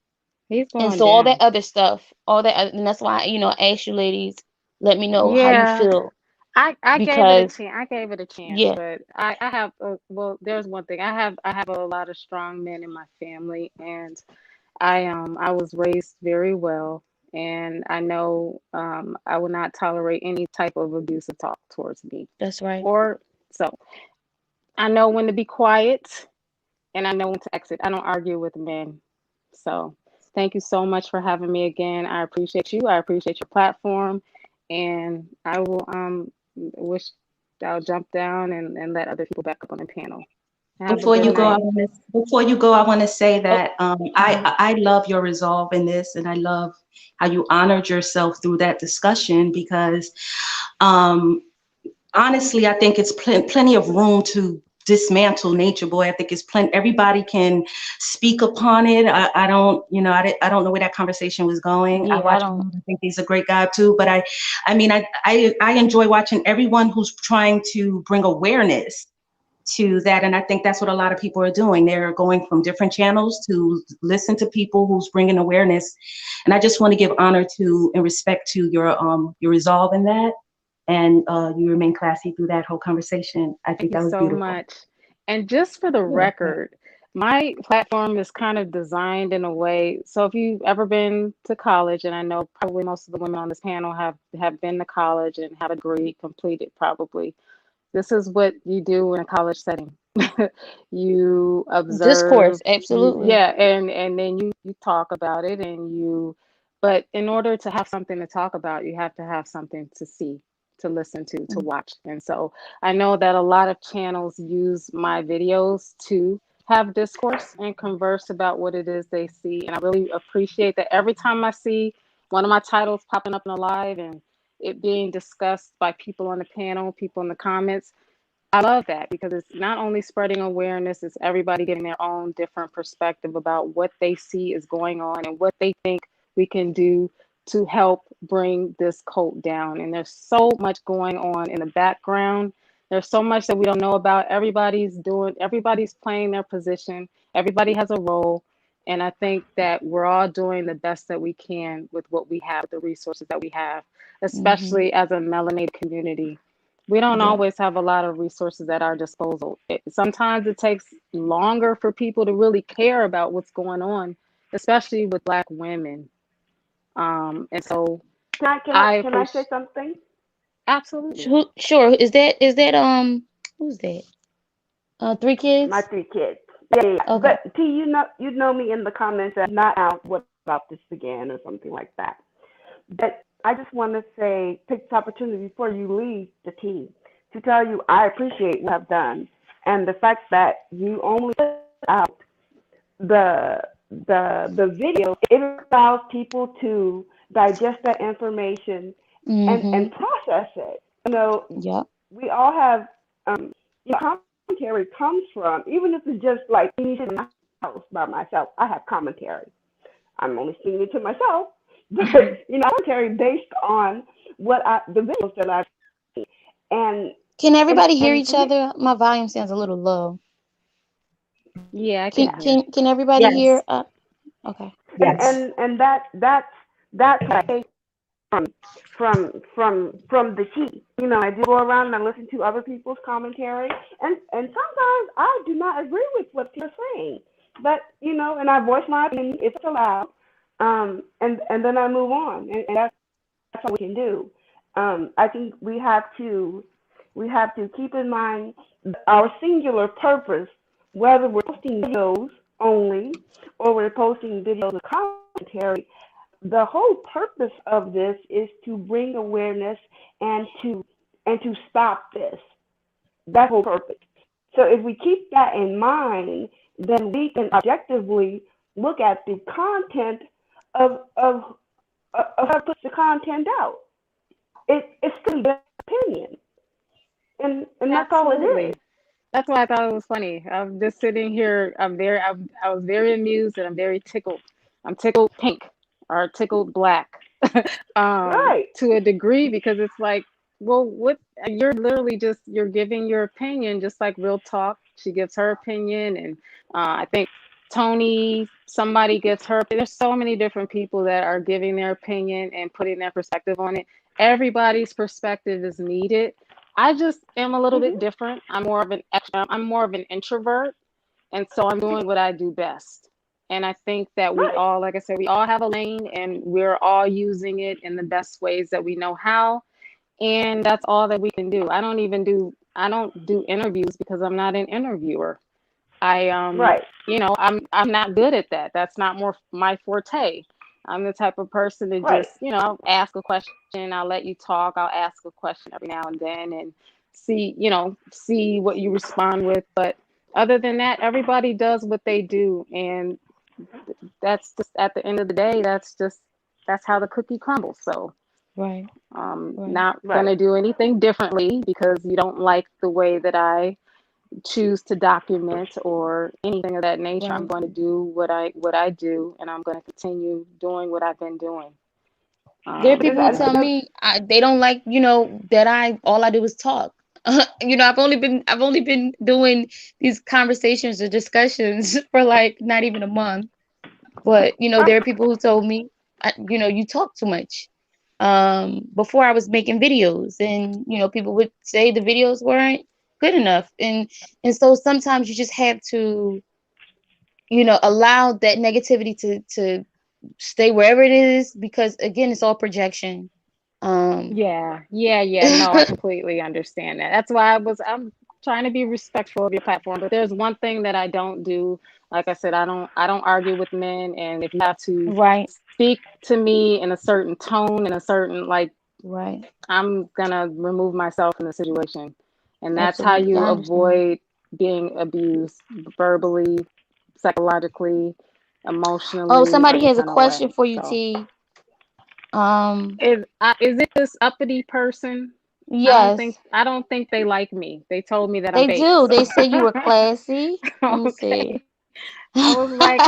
He's and going so all that down. other stuff, and that's why I ask you ladies, let me know how you Yeah, feel, I gave it a because chance. I gave it a chance, yeah, but I have well, there's one thing. I have a lot of strong men in my family, and I was raised very well, and I know I will not tolerate any type of abusive talk towards me. that's right. Or so I know when to be quiet and I know when to exit. I don't argue with men. So Thank you so much for having me again. I appreciate you. I appreciate your platform, and I will wish I'll jump down and let other people back up on the panel. Have a Before good you go, night. I want to say Oh, that mhm. I love your resolve in this, and I love how you honored yourself through that discussion because um, honestly, I think it's plenty of room to dismantle Nature Boy. I think it's plenty. Everybody can speak upon it. I don't, I don't know where that conversation was going. I Yeah, I watch. don't. I think he's a great guy too. But I mean, I enjoy watching everyone who's trying to bring awareness to that, and I think that's what a lot of people are doing. They're going from different channels to listen to people who's bringing awareness, and I just want to give honor to and respect to your resolve in that, and you remain classy through that whole conversation. I Thank think you that was so beautiful. much. And just for the Yeah. record, my platform is kind of designed in a way. So if you've ever been to college, and I know probably most of the women on this panel have been to college and have a degree completed probably. This is what you do in a college setting. You observe, Discourse, absolutely. yeah, and then you talk about it and but in order to have something to talk about, you have to have something to see, to listen to watch. And so I know that a lot of channels use my videos to have discourse and converse about what it is they see. And I really appreciate that every time I see one of my titles popping up in a live and it being discussed by people on the panel, people in the comments. I love that because it's not only spreading awareness, it's everybody getting their own different perspective about what they see is going on and what they think we can do to help bring this cult down. And there's so much going on in the background. There's so much that we don't know about. Everybody's playing their position, everybody has a role. And I think that we're all doing the best that we can with what we have, the resources that we have, Hmm. especially as a melanated community. We don't Yeah. always have a lot of resources at our disposal. Sometimes it takes longer for people to really care about what's going on, especially with Black women. And so I Can I say appreciate something? absolutely. Sure. Is that who's that? Three My kids. 3 kids. Yeah, yeah, yeah. Okay. But T, you know me in the comments that not out. What about this again or something like that. But I just want to say, take this opportunity before you leave the team to tell you I appreciate what I've done and the fact that you only put out the the video. It allows people to digest that information Mm-hmm. and process it. You know, Yep. we all have commentary comes from, even if it's just like me sitting in my house by myself. I have commentary. I'm only speaking it to myself, but commentary based on the videos that I've seen, and Can everybody hear and each for me, other? My volume sounds a little low. Yeah, I Can can yeah, hear. can can everybody hear? Yes. Okay. Yes. and that's what I take from the sheet. I do go around and I listen to other people's commentary, and sometimes I do not agree with what they're saying, but and I voice my opinion if it's allowed, and then I move on, and that's all we can do. I think we have to keep in mind our singular purpose, whether we're posting videos only or we're posting videos of commentary. The whole purpose of this is to bring awareness and to stop this. That's the whole purpose. So if we keep that in mind, then we can objectively look at the content of how to put the content out. It's still their opinion, and that's all it is. Absolutely. That's why I thought it was funny. I'm just sitting here. I was very amused and I'm very tickled. I'm tickled pink or tickled black Right. to a degree because it's like, well, what you're literally just you're giving your opinion, just like Real Talk. She gives her opinion, and I think Tony, somebody gives her. There's so many different people that are giving their opinion and putting their perspective on it. Everybody's perspective is needed. I just am a little bit Mhm. different. I'm more of an introvert, and so I'm doing what I do best. And I think that we Right. all, like I said, we all have a lane, and we're all using it in the best ways that we know how. And that's all that we can do. I don't do interviews because I'm not an interviewer. I Right. I'm not good at that. That's not more my forte. I'm the type of person that Right. just, I'll ask a question, I'll let you talk, I'll ask a question every now and then and see what you respond with. But other than that, everybody does what they do, and that's just at the end of the day, that's how the cookie crumbles. So Right. Right. not Right. gonna do anything differently because you don't like the way that I choose to document or anything of that nature. I'm Right. going to do what I do, and I'm going to continue doing what I've been doing. There are Um, people who That's, tell and that's, me they don't like, that I all I do is talk. I've only been doing these conversations or discussions for like not even a month. But I'm, there are people who told me, you talk too much. Before I was making videos, and people would say the videos weren't good enough, and so sometimes you just have to, allow that negativity to stay wherever it is, because again, it's all projection. Um, yeah. No, I completely understand that. That's why I'm trying to be respectful of your platform. But there's one thing that I don't do. Like I said, I don't argue with men. And if you have to right, speak to me in a certain tone, in a certain like, right, I'm gonna remove myself from the situation. And that's how absolutely, you I understand. avoid being abused verbally, psychologically, Oh, emotionally, somebody any has a kind of way. question for you, So, T. Um, is it this uppity person? yes, I don't think they like me. They told me that I'm they fake. do. So They say you were classy. Let me see. okay. I was like,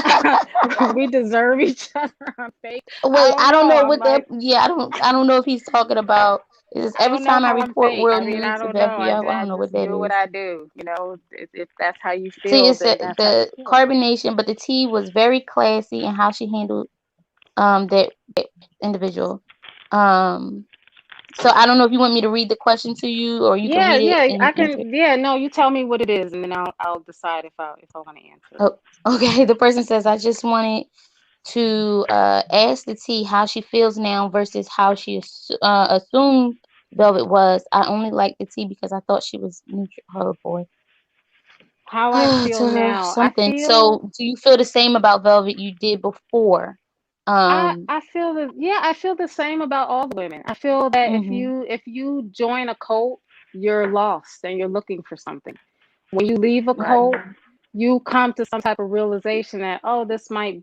we deserve each other. I'm fake. I Wait, don't I don't know. know I'm what that. like, Yeah, I don't know if he's talking about. Is I every don't know time I how I'm report fake. real I mean, I news to don't the know. FBI, I I don't know what just that do what is. I do. If that's how you See, feel, it's then that's how you the feel. carbonation, but the T was very classy in how she handled that individual. Um, so I don't know if you want me to read the question to you, or you can Yeah, read it yeah, I and answer it. can. Yeah, no, you tell me what it is, and then I'll decide if I want to answer it. Oh, okay. The person says, I just wanted to ask the T how she feels now versus how she assumed Velvet was. I only liked the T because I thought she was neutral. Oh boy. How I To feel her now, I something. feel So do you feel the same about Velvet you did before? I Um, I feel the yeah, I feel the same about all the women. I feel that mhm. if you join a cult, you're lost and you're looking for something. When you leave a right. cult, you come to some type of realization that, oh, this might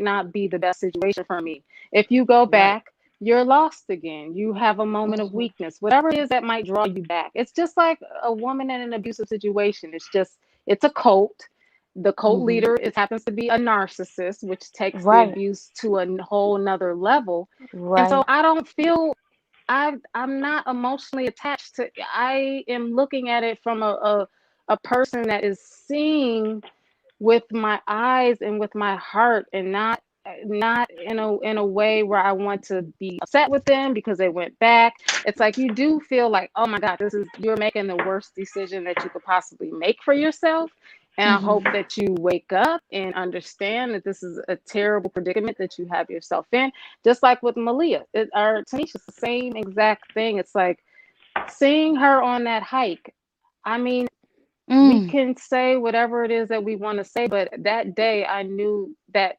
not be the best situation for me. If you go Right. back, you're lost again. You have a moment of Mhm. weakness, whatever it is that might draw you back. It's just like a woman in an abusive situation. It's a cult. The cult Mhm. leader happens to be a narcissist, which takes the Right. abuse to a whole nother level. And so Right. I don't feel I'm not emotionally attached to. I am looking at it from a person that is seeing with my eyes and with my heart, and not in a way where I want to be upset with them because they went back. It's like you do feel like, oh my God, you're making the worst decision that you could possibly make for yourself. And I hope Mhm. that you wake up and understand that this is a terrible predicament that you have yourself in. Just like with Malia, or Tanisha, it's the same exact thing. It's like seeing her on that hike. I mean, we Mm. can say whatever it is that we want to say, but that day I knew that,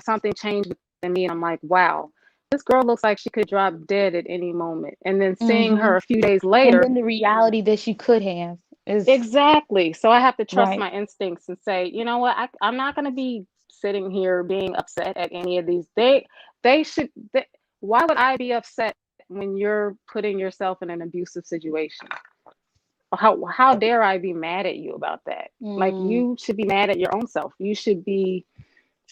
something changed within me. And I'm like, wow, this girl looks like she could drop dead at any moment. And then seeing her Mhm. a few days And later, then the reality that she could have is exactly. So I have to trust right. my instincts and say, you know what, I'm not going to be sitting here being upset at any of these. They should, why would I be upset when you're putting yourself in an abusive situation? How dare I be mad at you about that? Like, Mm. you should be mad at your own self. You should be,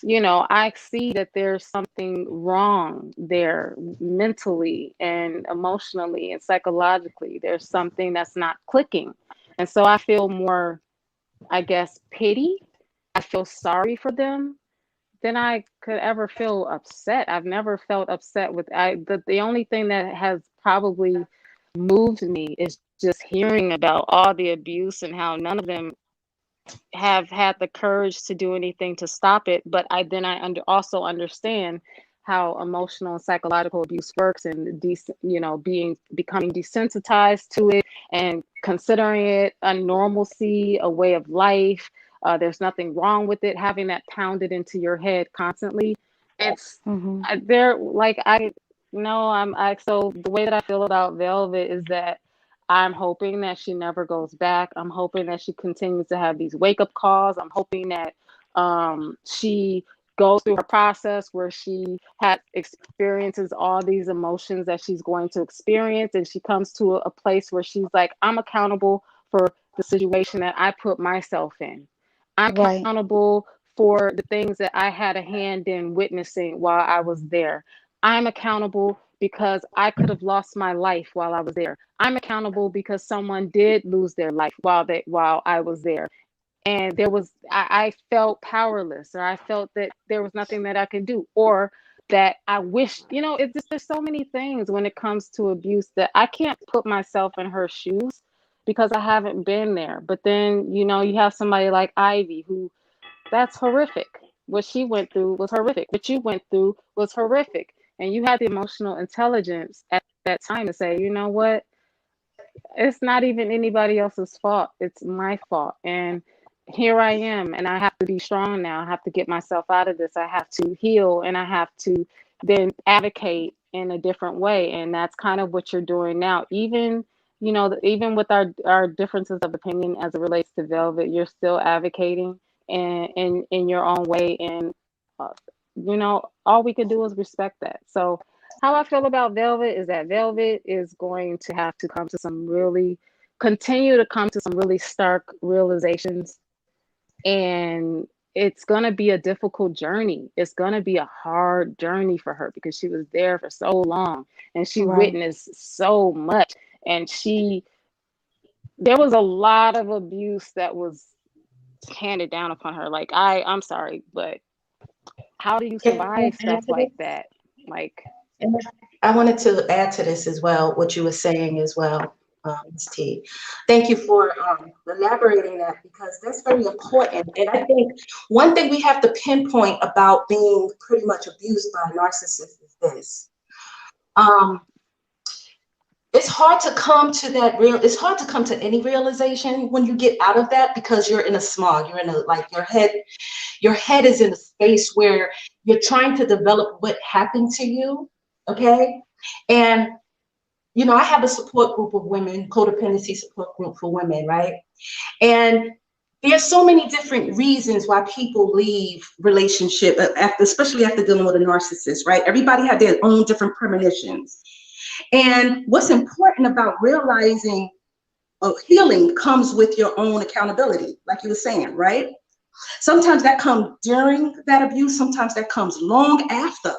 I see that there's something wrong there mentally and emotionally and psychologically. There's something that's not clicking. And so I feel more, I guess, pity. I feel sorry for them than I could ever feel upset. I've never felt upset with the only thing that has probably moved me is just hearing about all the abuse and how none of them have had the courage to do anything to stop it. But also understand how emotional and psychological abuse works, and being becoming desensitized to it and considering it a normalcy, a way of life, There's nothing wrong with it. Having that pounded into your head constantly, it's Mm-hmm. there. Like I no, I so the way that I feel about Velvet is that I'm hoping that she never goes back. I'm hoping that she continues to have these wake up calls. I'm hoping that she goes through her process where she had experiences all these emotions that she's going to experience, and she comes to a place where she's like, I'm accountable for the situation that I put myself in. I'm Right. accountable for the things that I had a hand in witnessing while I was there. I'm accountable because I could have lost my life while I was there. I'm accountable because someone did lose their life while I was there. And I felt powerless, or I felt that there was nothing that I could do, or that I wish, it's just, there's so many things when it comes to abuse that I can't put myself in her shoes because I haven't been there. But then, you have somebody like Ivy who, that's horrific. What she went through was horrific. What you went through was horrific. And you had the emotional intelligence at that time to say, you know what? It's not even anybody else's fault. It's my fault. And here I am. And I have to be strong now. I have to get myself out of this. I have to heal, and I have to then advocate in a different way. And that's kind of what you're doing now. Even, even with our differences of opinion as it relates to Velvet, you're still advocating in your own way. And, uh, all we can do is respect that. So, how I feel about Velvet is that Velvet is going to have to continue to come to some really stark realizations. And it's going to be a difficult journey. It's going to be a hard journey for her because she was there for so long and she Right. witnessed so much. And there was a lot of abuse that was handed down upon her. Like, I'm sorry, but how do you Can I survive add stuff to like this? that? Like, And I wanted to add to this as well, what you were saying as well, Ms. T. Thank you for elaborating that, because that's very important. And I think one thing we have to pinpoint about being pretty much abused by a narcissist is this. Um, it's hard to come to it's hard to come to any realization when you get out of that, because you're in a smog, you're in a, like, your head is in a space where you're trying to develop what happened to you. Okay. And I have a support group of women, codependency support group for women, right? And there's so many different reasons why people leave relationship, especially after dealing with a narcissist, right? Everybody have their own different premonitions. And what's important about realizing healing comes with your own accountability, like you were saying, right? Sometimes that comes during that abuse, sometimes that comes long after,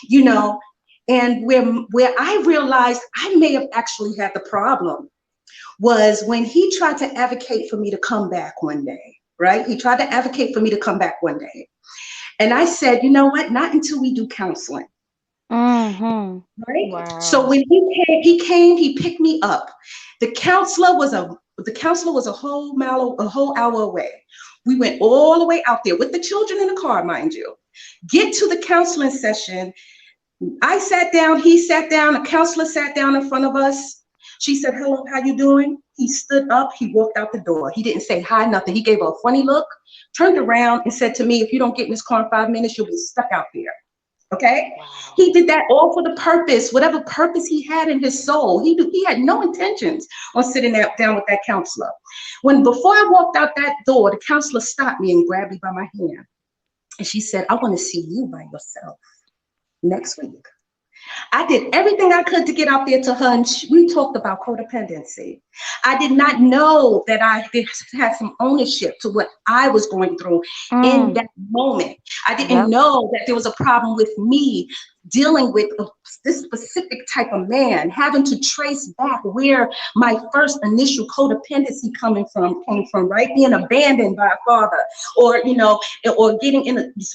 you know. And where I realized I may have actually had the problem was when he tried to advocate for me to come back one day, right? He tried to advocate for me to come back one day. And I said, you know what? Not until we do counseling. Mm-hmm. Right. So wow. when he picked me up. The counselor was a whole hour away. We went all the way out there with the children in the car, mind you. Get to the counseling session. I sat down, he sat down, a counselor sat down in front of us. She said, hello, how you doing? He stood up, he walked out the door. He didn't say hi, nothing. He gave her a funny look, turned around and said to me, if you don't get in this car in 5 minutes, you'll be stuck out there. Okay. Wow. He did that all for the purpose, whatever purpose he had in his soul. He had no intentions on sitting down with that counselor. Before I walked out that door, the counselor stopped me and grabbed me by my hand. And she said, I want to see you by yourself next week. I did everything I could to get out there to her, and we talked about codependency. I did not know that I had some ownership to what I was going through in Mm. that moment. I didn't Yep. know that there was a problem with me dealing with this specific type of man, having to trace back where my first initial codependency came from, right? Being abandoned by a father, or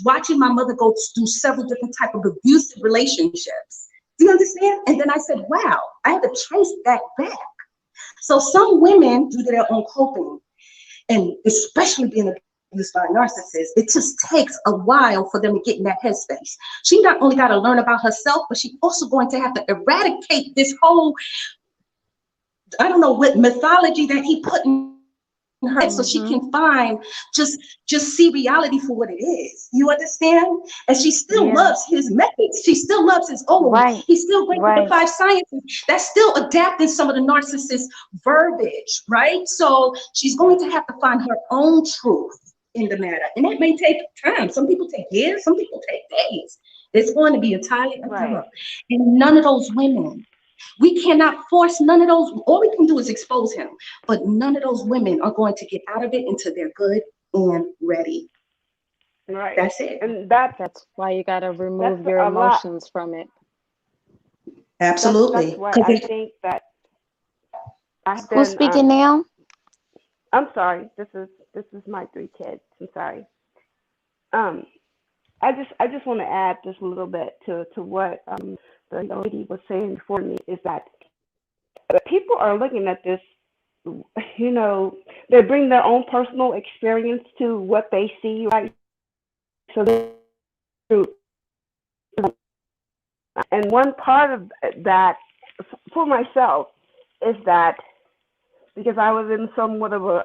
watching my mother go through several different type of abusive relationships. Do you understand? And then I said, wow, I had to trace that back. So some women, due to their own coping, and especially being abused by a narcissist, it just takes a while for them to get in that headspace. She not only got to learn about herself, but she's also going to have to eradicate this whole, I don't know what mythology that he put in her so she Mm-hmm. can find just just see reality for what it is. You understand? And she still Yeah. loves his methods. She still loves his old. Right. He's still great with the Right. five sciences. That's still adapting some of the narcissist verbiage, right? So she's going to have to find her own truth in the matter. And that may take time. Some people take years, some people take days. It's going to be entirely up to Right. her. And none of those women, we cannot force none of those. All we can do is expose him. But none of those women are going to get out of it until they're good and ready. Right. That's it. And that's That's why you got to that's remove your a lot. emotions from it. That's Absolutely. why Because I think that I've Who's been. speaking now? I'm sorry. This is my three kids. I'm sorry. Um, I just want to add just a little bit to what the lady was saying before me is that people are looking at this, you know, they bring their own personal experience to what they see, right? So and one part of that for myself is that because I was in somewhat of a,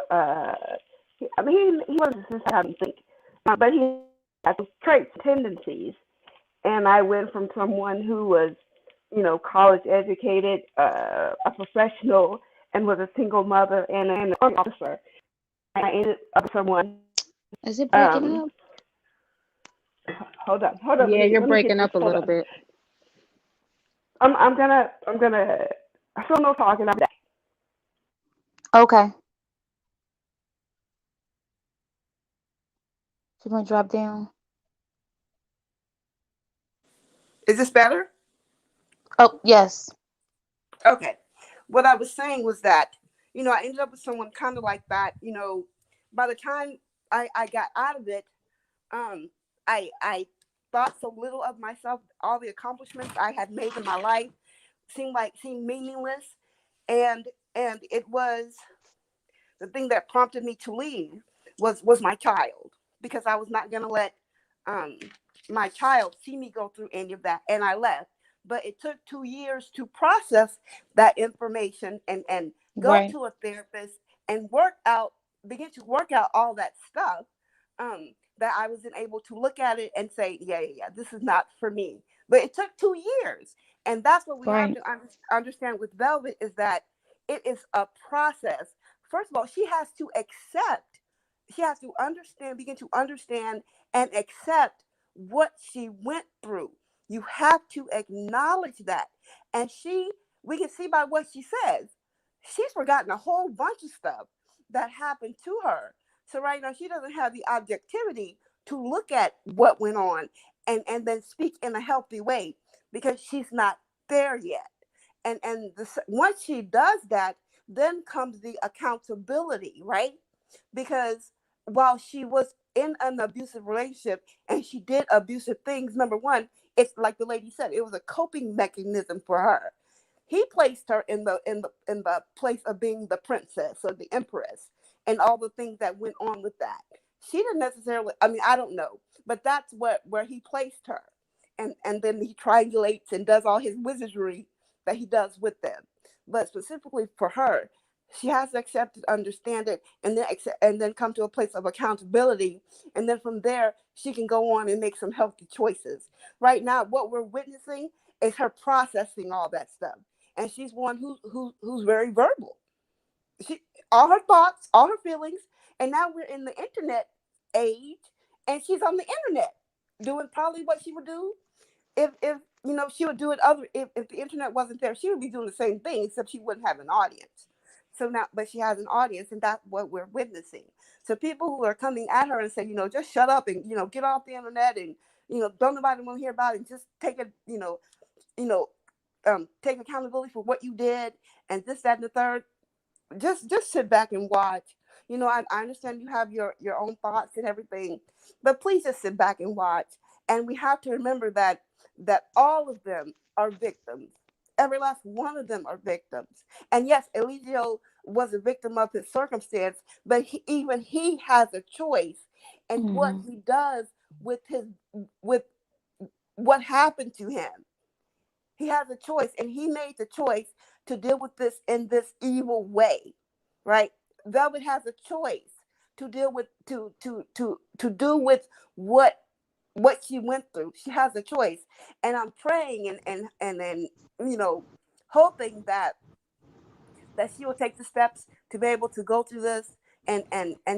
I mean, he wasn't just how to think, but he had some traits, tendencies, and I went from someone who was, you know, college educated, a professional, and was a single mother and an army officer. I ended up someone. Is it breaking Um, up? hold up. Yeah, you're Let me get breaking this. up a Hold little on. bit. I'm gonna. I don't know talking about that. Okay. You gonna drop down? Is this better? Oh, yes. Okay. What I was saying was that, I ended up with someone kind of like that. By the time I got out of it, I thought so little of myself. All the accomplishments I had made in my life seemed meaningless, and it was the thing that prompted me to leave was my child, because I was not going to let um, my child see me go through any of that, and I left. But it took 2 years to process that information and go Right. to a therapist and begin to work out all that stuff, that I wasn't able to look at it and say, yeah, yeah, yeah, this is not for me. But it took 2 years. And that's what we have Right. to understand with Velvet, is that it is a process. First of all, she has to understand, begin to understand and accept what she went through. You have to acknowledge that. And we can see by what she says, she's forgotten a whole bunch of stuff that happened to her. So right now she doesn't have the objectivity to look at what went on and then speak in a healthy way, because she's not there yet. Once she does that, then comes the accountability, right? Because while she was in an abusive relationship and she did abusive things, number one, it's like the lady said, it was a coping mechanism for her. He placed her in the place of being the princess or the empress, and all the things that went on with that. She didn't necessarily, I mean, I don't know, but that's where he placed her. And then he triangulates and does all his wizardry that he does with them. But specifically for her, she has to accept it, understand it, and then come to a place of accountability. And then from there, she can go on and make some healthy choices. Right now, what we're witnessing is her processing all that stuff, and she's one who's very verbal. She All her thoughts, all her feelings, and now we're in the internet age, and she's on the internet doing probably what she would do if she would do it other if the internet wasn't there. She would be doing the same thing, except she wouldn't have an audience. So now, but she has an audience, and that's what we're witnessing. So people who are coming at her and say, just shut up and get off the internet, and don't nobody want to hear about it, and just take it, you know take accountability for what you did, and this, that, and the third. Just sit back and watch. I understand you have your own thoughts and everything, but please just sit back and watch. And we have to remember that all of them are victims. Every last one of them are victims. And yes, Eligio was a victim of his circumstance, but even he has a choice in what Hmm. he does with what happened to him. He has a choice, and he made the choice to deal with this in this evil way, right? Velvet has a choice to deal with to do with what she went through. She has a choice, and I'm praying and you know, hoping that she will take the steps to be able to go through this and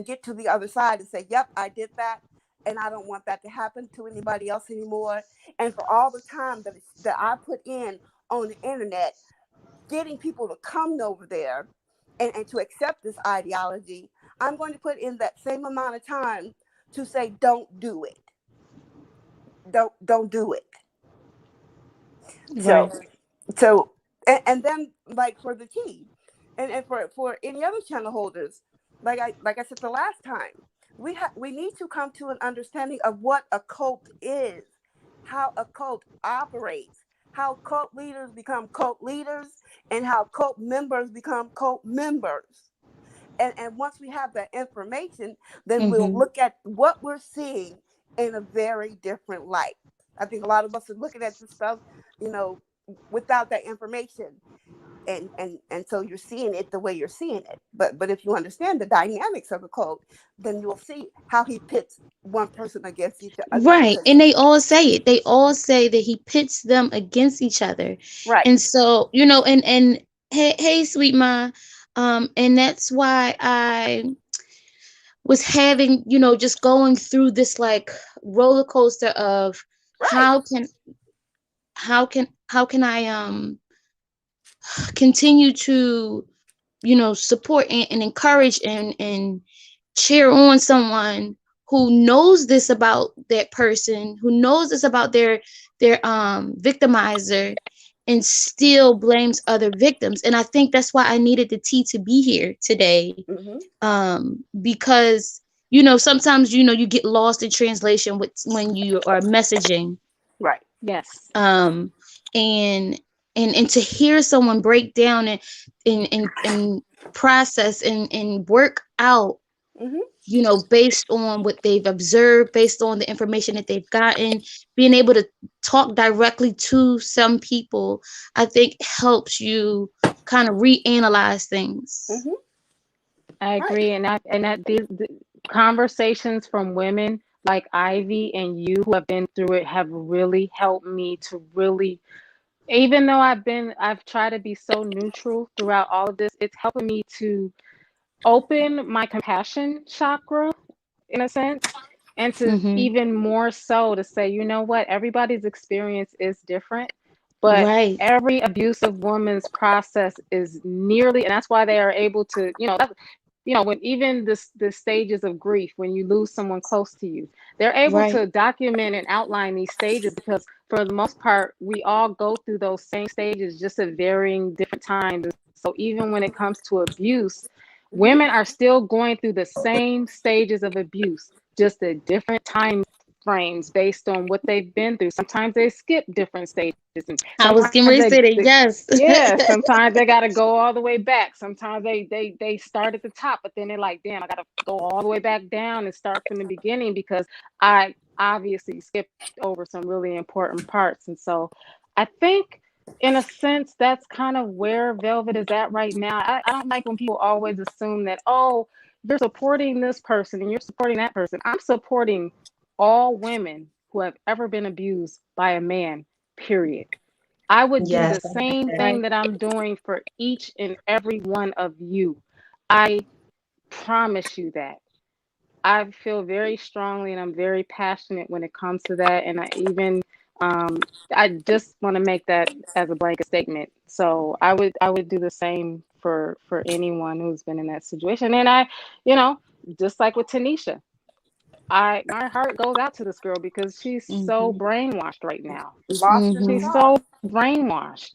get to the other side and say, "Yep, I did that." And I don't want that to happen to anybody else anymore. And for all the time that I put in on the internet, getting people to come over there and to accept this ideology, I'm going to put in that same amount of time to say, don't do it. Don't do it. So Right. so and then like for the tea and for any other channel holders, like I said the last time, we need to come to an understanding of what a cult is, how a cult operates, how cult leaders become cult leaders, and how cult members become cult members. And once we have that information, then we'll Mm-hmm. look at what we're seeing in a very different light. I think a lot of us are looking at this stuff, you know, without that information. And so you're seeing it the way you're seeing it. But if you understand the dynamics of a cult, then you'll see how he pits one person against each another Right. person. And they all say it. They all say that he pits them against each other. Right. And so, and hey, sweet ma, and that's why I was having, just going through this like roller coaster of Right. how can I continue to, support and encourage and cheer on someone who knows this about that person, who knows this about their victimizer, and still blames other victims. And I think that's why I needed the T to be here today. Mm-hmm. Because sometimes you get lost in translation with when you are messaging, Right. Yes. um and and to hear someone break down and process and work out, Mm-hmm. based on what they've observed, based on the information that they've gotten, being able to talk directly to some people, I think helps you kind of reanalyze things. Mm-hmm. I Right. agree, and that the conversations from women like Ivy and you who have been through it have really helped me to really, even though I've tried to be so neutral throughout all of this, it's helping me to open my compassion chakra in a sense, and to Mm-hmm. even more so to say, you know what, everybody's experience is different, but Right. every abusive woman's process is nearly, and that's why they are able to, when even the stages of grief, when you lose someone close to you, they're able Right. to document and outline these stages because for the most part, we all go through those same stages just at varying different times. So even when it comes to abuse, Mm-hmm. women are still going through the same stages of abuse, just at different time frames based on what they've been through. Sometimes they skip different stages, and I was sometimes getting ready to say that. Yes. yeah, sometimes they got to go all the way back. Sometimes they start at the top, but then they're like, damn, I got to go all the way back down and start from the beginning because I obviously skipped over some really important parts. And so I think in a sense that's kind of where Velvet is at right now. I don't like when people always assume that, oh, you're supporting this person and you're supporting that person. I'm supporting all women who have ever been abused by a man, period. I would do Yes, the I like same that. thing that I'm doing for each and every one of you. I promise you that. I feel very strongly and I'm very passionate when it comes to that. And I just want to make that as a blanket statement. So I would do the same for anyone who's been in that situation. And you know, just like with Tanisha, my heart goes out to this girl because she's so Mm-hmm. brainwashed right now. Lost in the Mm-hmm. She's so sauce. brainwashed.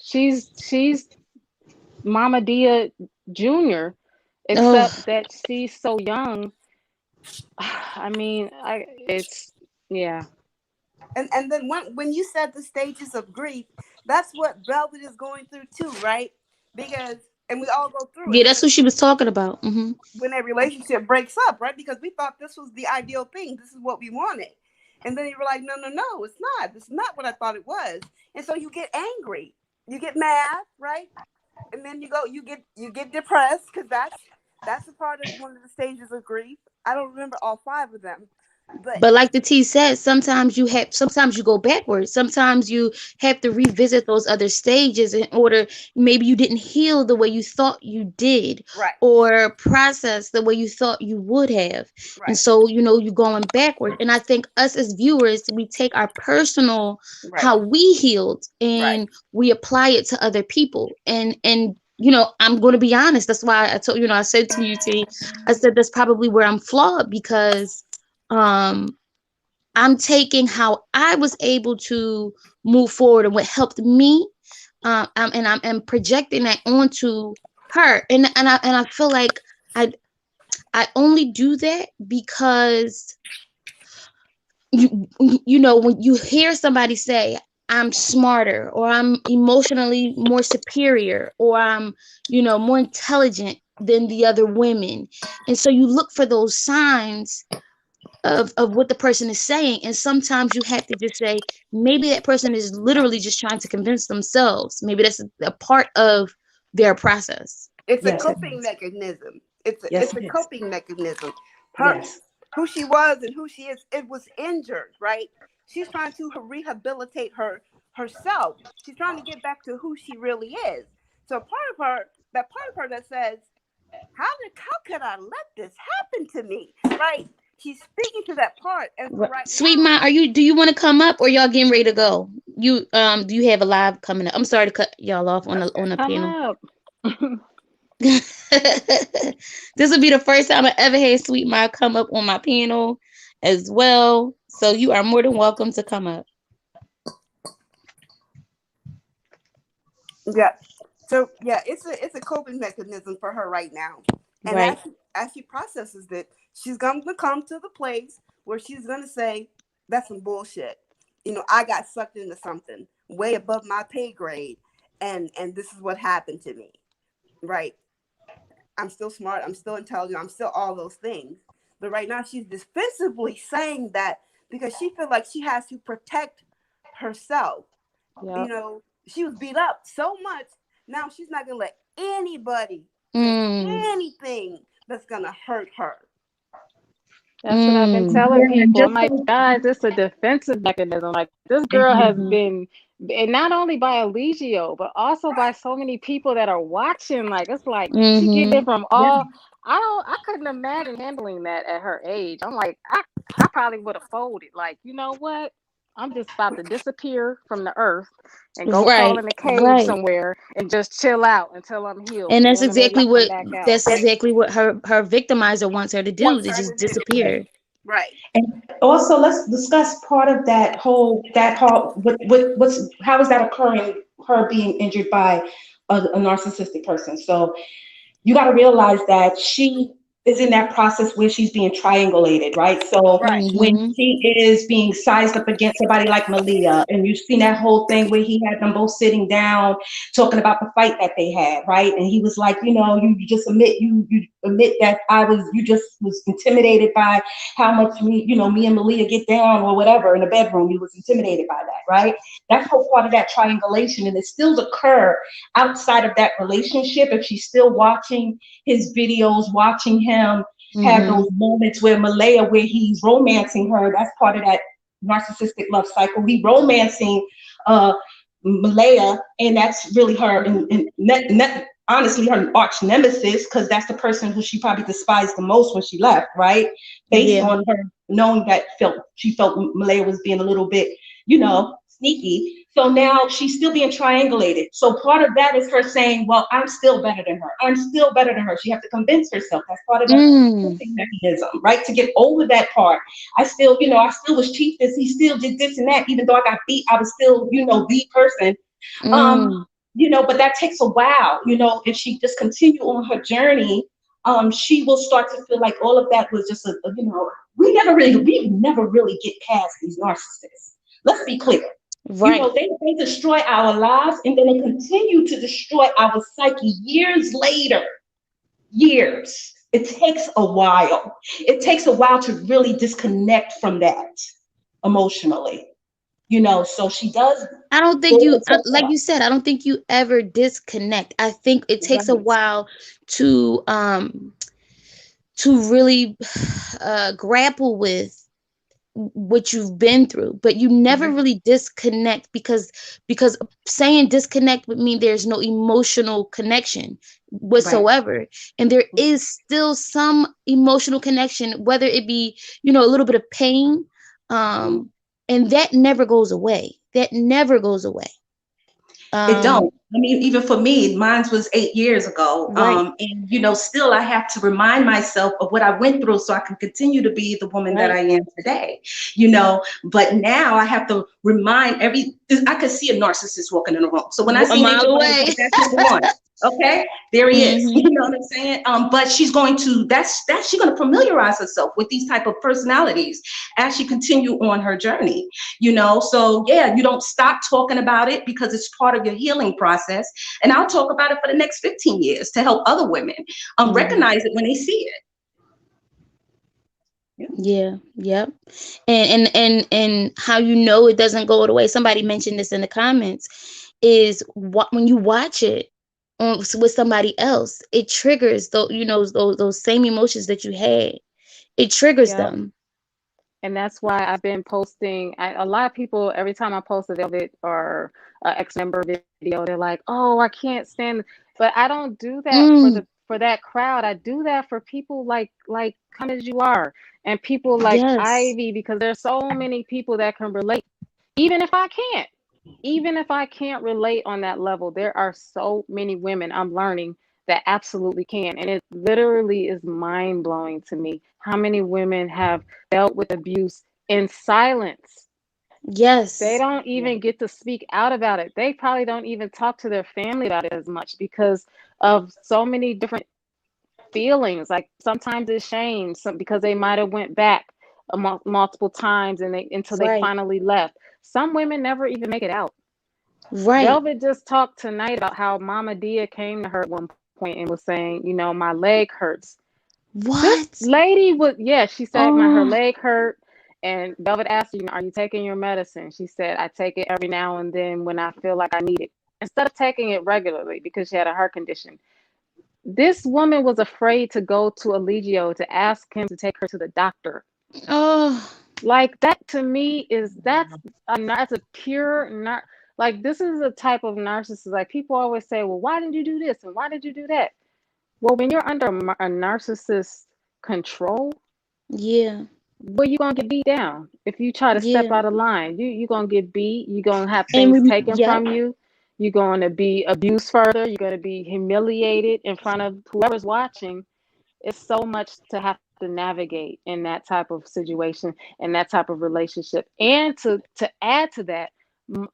She's Mama Dia Jr., Oh, except that she's so young. I mean, it's yeah. And then when you said the stages of grief, that's what Velvet is going through too, right? Because and we all go through yeah, it that's what she was talking about. Mm-hmm. when a relationship breaks up, right? Because we thought this was the ideal thing. This is what we wanted. And then you were like, no, no, no, it's not. It's not what I thought it was. And so you get angry. You get mad, right? And then you get depressed because That's a part of one of the stages of grief. I don't remember all five of them, but But like the T said, sometimes you go backwards. Sometimes you have to revisit those other stages in order, maybe you didn't heal the way you thought you did, right, or process the way you thought you would have. And right, so, you're going backward. And I think us as viewers, we take our personal, right, how we healed, right. and we apply it to other people. And I'm going to be honest. That's why I told, I said to you, T, I said that's probably where I'm flawed, because um I'm taking how I was able to move forward and what helped me, and I'm projecting that onto her, and I feel like I I only do that because when you hear somebody say I'm smarter, or I'm emotionally more superior, or I'm more intelligent than the other women, and so you look for those signs of what the person is saying. And sometimes you have to just say, maybe that person is literally just trying to convince themselves. Maybe that's a part of their process. It's a Yes, it coping is. mechanism. It's a Yes, it's a it is. coping mechanism. Her Yes. who she was and who she is. It was injured, right? She's trying to rehabilitate herself. She's trying to get back to who she really is. So part of her that says, how could I let this happen to me? Right? She's speaking to that part. And for right Sweet now, Ma, do you want to come up, or y'all getting ready to go? Do you have a live coming up? I'm sorry to cut y'all off on that's the okay. Come panel. up. This will be the first time I ever had Sweet Ma come up on my panel as well. So you are more than welcome to come up. Yeah. So yeah, it's a coping mechanism for her right now. And Right. as she processes it, she's gonna come to the place where she's gonna say, that's some bullshit. I got sucked into something way above my pay grade, and this is what happened to me. Right. I'm still smart, I'm still intelligent, I'm still all those things. But right now she's defensively saying that because she feels like she has to protect herself. Yep. She was beat up so much. Now she's not gonna let anybody say Mm, anything that's gonna hurt her. That's what I've been mm, telling Yeah, and people. I'm just like, so guys, it's a defensive mechanism. Like this girl has mhm. been, and not only by Eligio, but also by Right. so many people that are watching. Like it's like she get mm-hmm. it from Yeah. all. I couldn't imagine handling that at her age. I'm like, I probably would have folded. Like, you know what? I'm just about to disappear from the earth and go crawl Right, in a cave right. somewhere and just chill out until I'm healed, And and then maybe come back out. that's exactly what her victimizer wants her to do, Wants to her just to do. disappear. Right. And also, let's discuss part of that whole what's how is that occurring? Her being injured by a narcissistic person. So you got to realize that she is in that process where she's being triangulated, right? So Right. when Mm-hmm. she is being sized up against somebody like Malia, and you've seen that whole thing where he had them both sitting down talking about the fight that they had, right? And he was like, you just admit that you just was intimidated by how much me and Malia get down or whatever in the bedroom. You was intimidated by that, right? That's whole part of that triangulation, and it still occur outside of that relationship. If she's still watching his videos, watching him have Mm-hmm. those moments where he's romancing her, that's part of that narcissistic love cycle. He romancing uh Malaya, and that's really her and honestly her arch nemesis, because that's the person who she probably despised the most when she left, right? Based Yeah. on her knowing that she felt Malaya was being a little bit, sneaky. So now she's still being triangulated. So part of that is her saying, well, I'm still better than her. I'm still better than her. She has to convince herself. That's part of that Mm, coping mechanism, right? To get over that part. I still was chief this. He still did this and that. Even though I got beat, I was still, the person. Um, mm. but that takes a while. If she just continue on her journey, she will start to feel like all of that was just we never really get past these narcissists. Let's be clear. Right. They destroy our lives, and then they continue to destroy our psyche years later. Years. It takes a while. It takes a while to really disconnect from that emotionally. So she does I don't think go you, into like that. you said, I don't think you ever disconnect. I think it takes a Right. while to to really grapple with what you've been through, but you never Mhm. really disconnect, because saying disconnect would mean there's no emotional connection Right. whatsoever, and there is still some emotional connection, whether it be, a little bit of pain, Mhm. um and that never goes away. That never goes away. It um don't. I mean, even for me, mine was 8 years ago. right, And still I have to remind myself of what I went through so I can continue to be the woman that I right, am today. But now I have to remind I could see a narcissist walking in the room. So when I a see mile Nature Boy, away. that's number one. Okay, there he is. You Hmm. know what I'm saying? But she's going to she's going to familiarize herself with these type of personalities as she continue on her journey. So yeah, you don't stop talking about it because it's part of your healing process. And I'll talk about it for the next 15 years to help other women Hmm. recognize it when they see it. Yeah. Yeah, yep. And how you know it doesn't go away. Somebody mentioned this in the comments. Is what when you watch it with somebody else, it triggers those same emotions that you had. It triggers Yep. them. And that's why I've been posting. A lot of people, every time I post a Velvet or ex member video, they're like, "Oh, I can't stand." But I don't do that for Mm, that crowd. I do that for people like come as you are, and people like yes, Ivy, because there's so many people that can relate. Even if I can't, even if I can't relate on that level, there are so many women I'm learning that absolutely can. And it literally is mind blowing to me how many women have dealt with abuse in silence. They yes, don't even get to speak out about it. They probably don't even talk to their family about it as much because of so many different feelings. Like sometimes it's shame, because they might have went back multiple times and they until they right, finally left. Some women never even make it out. right. Velvet just talked tonight about how Mama Dia came to her at one point and was saying, my leg hurts. This What? lady was, yeah, she said her Oh, leg hurt. And Velvet asked her, are you taking your medicine? She said, I take it every now and then when I feel like I need it, instead of taking it regularly because she had a heart condition. This woman was afraid to go to Eligio to ask him to take her to the doctor. oh, Like that to me is that's a pure nar like this is a type of narcissist. Like people always say, well, why did you do this and why did you do that? Well, when you're under a narcissist control, yeah, well, you're gonna get beat down if you try to step yeah. out of line. You're gonna get beat. You're gonna have And things taken yep, from you. You're gonna be abused further. You're gonna be humiliated in front of whoever's watching. It's so much to have to navigate in that type of situation and that type of relationship. And to add to that,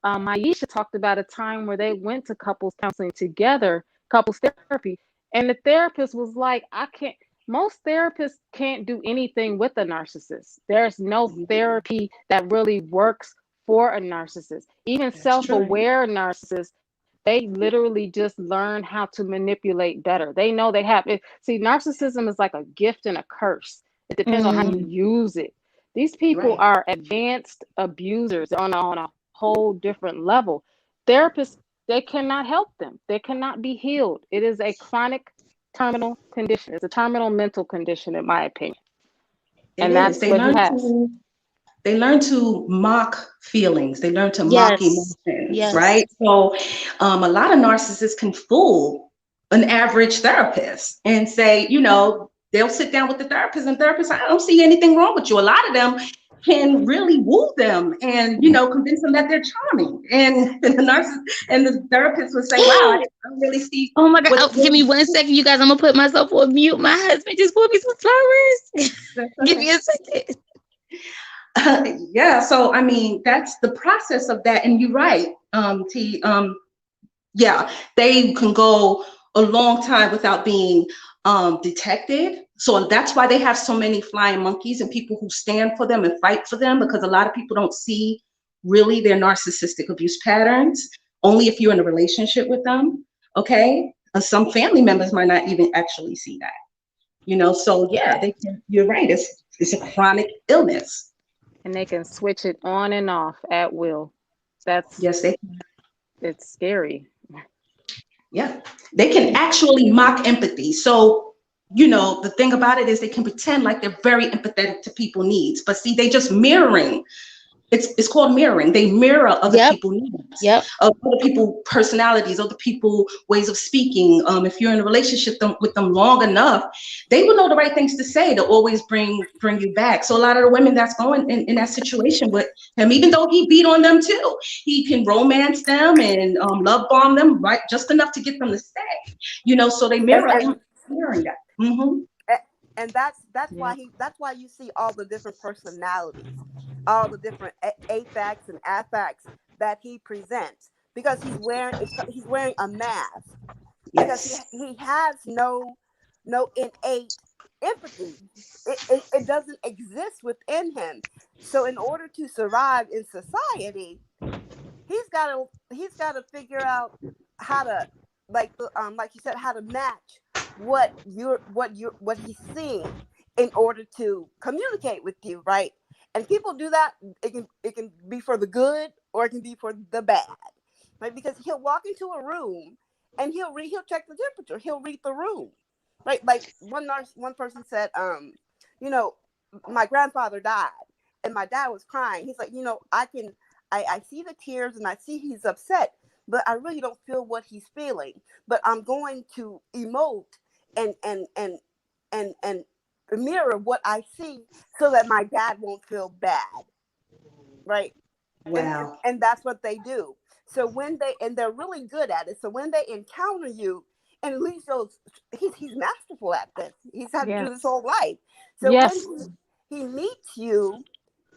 Maisha talked about a time where they went to couples counseling together, couples therapy, and the therapist was like, "I can't." Most therapists can't do anything with a narcissist. There's no therapy that really works for a narcissist. Even That's true. self-aware narcissists, they literally just learn how to manipulate better. They know they have it. See, narcissism is like a gift and a curse. It depends on how you mm, use it. These people Right. are advanced abusers on a whole different level. Therapists, they cannot help them. They cannot be healed. It is a chronic terminal condition. It's a terminal mental condition, in my opinion. It And is. that's what he has. They learn to mock feelings. They learn to mock yes, emotions, yes, right? So, a lot of narcissists can fool an average therapist and say, they'll sit down with the therapist and therapist, I don't see anything wrong with you. A lot of them can really woo them and, convince them that they're charming. And the narcissist and the therapist would say, wow, I don't really see Oh my God. what's Oh, give me really 1 second, you guys. I'm gonna put myself on mute. My husband just bought me some flowers. that's Give okay. me a second. Yeah, so I mean, that's the process of that. And you're right, T. Yeah, they can go a long time without being detected. So that's why they have so many flying monkeys and people who stand for them and fight for them, because a lot of people don't see really their narcissistic abuse patterns, only if you're in a relationship with them. Okay. Some family members might not even actually see that, so yeah, you're right. It's a chronic illness. And they can switch it on and off at will. That's Yes, they it's scary. Yeah, they can actually mock empathy. So the thing about it is they can pretend like they're very empathetic to people's needs, but see, they just mirroring. It's called mirroring. They mirror other Yep. people's needs, Yep. other people personalities, other people ways of speaking. If you're in a relationship with them long enough, they will know the right things to say to always bring you back. So a lot of the women that's going in that situation with him, even though he beat on them too, he can romance them and love bomb them right just enough to get them to stay. So they and mirror and and mirroring that. Hmm. and that's why Yeah. you see all the different personalities, all the different affects and affects that he presents, because he's wearing a mask, because Yes. he has no innate empathy. It doesn't exist within him. So in order to survive in society, he's got to figure out how to, like you said, how to match what he's seeing in order to communicate with you, right? And people do that. It can be for the good or it can be for the bad, right? Because he'll walk into a room and he'll check the temperature, he'll read the room, right? Like one person said, you know, my grandfather died and my dad was crying. He's like, I see the tears and I see he's upset, but I really don't feel what he's feeling. But I'm going to emote and and mirror what I see so that my dad won't feel bad, right? Wow. And that's what they do. So they're really good at it. So when they encounter you, and Lee shows he's masterful at this. He's had to do this Yes. whole life. So when Yes. he meets you,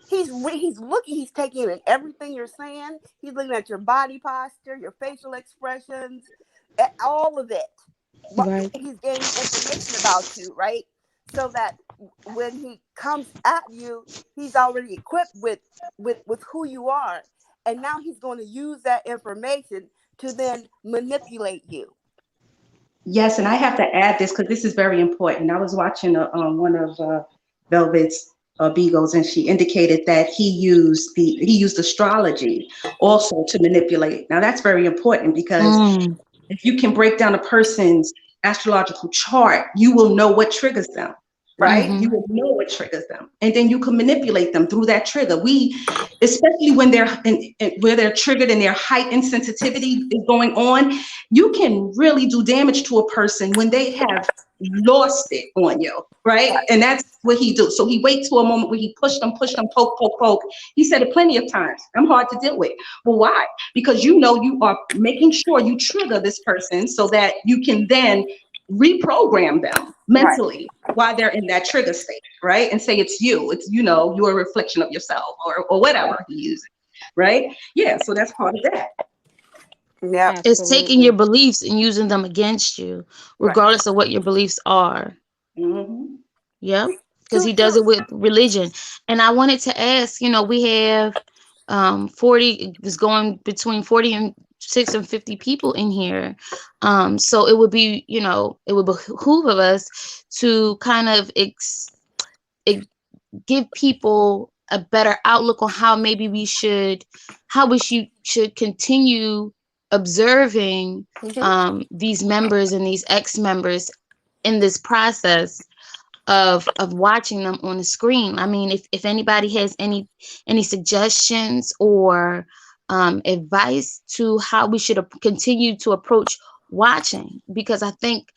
he's looking, he's taking in everything you're saying. He's looking at your body posture, your facial expressions, all of it. But Right. he's gaining information about you, right? So that when he comes at you, he's already equipped with who you are, and now he's going to use that information to then manipulate you. Yes, and I have to add this because this is very important. I was watching one of Velvet's Beagles, and she indicated that he used astrology also to manipulate. Now that's very important because Mm. if you can break down a person's astrological chart, you will know what triggers them, Right. right? You Mhm. will know what triggers them, and then you can manipulate them through that trigger. Especially when where they're triggered and their heightened sensitivity is going on, you can really do damage to a person when they have lost it on you, right? And that's what he do. So he waits to a moment where he push them, poke, poke, poke. He said it plenty of times. I'm hard to deal with. Well, why? Because you are making sure you trigger this person so that you can then reprogram them Right. mentally while they're in that trigger state, right? And say it's you. It's you're a reflection of yourself or whatever he uses, right? Yeah. So that's part of that. Yep. It's taking your Absolutely. beliefs and using them against you, Right. regardless of what your beliefs are. Hmm. Yep. Because Too he does true. it with religion. And I wanted to ask, we have 40, it was going between 40 and 6 and 50 people in here. So it would be, it would behoove of us to kind of give people a better outlook on how we should continue observing Hmm. these members and these ex-members in this process of watching them on the screen. I mean, if anybody has any suggestions or advice to how we should continue to approach watching, because I think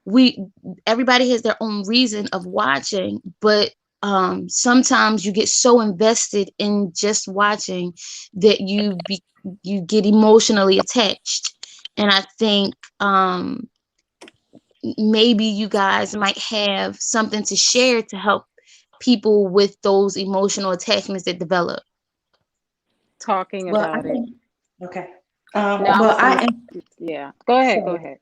we everybody has their own reason of watching, but sometimes you get so invested in just watching that you get emotionally attached. And I think maybe you guys might have something to share to help people with those emotional attachments that develop. Talking Well, I about it. think okay. Now, Well, some, yeah. Go ahead. Go sorry. ahead.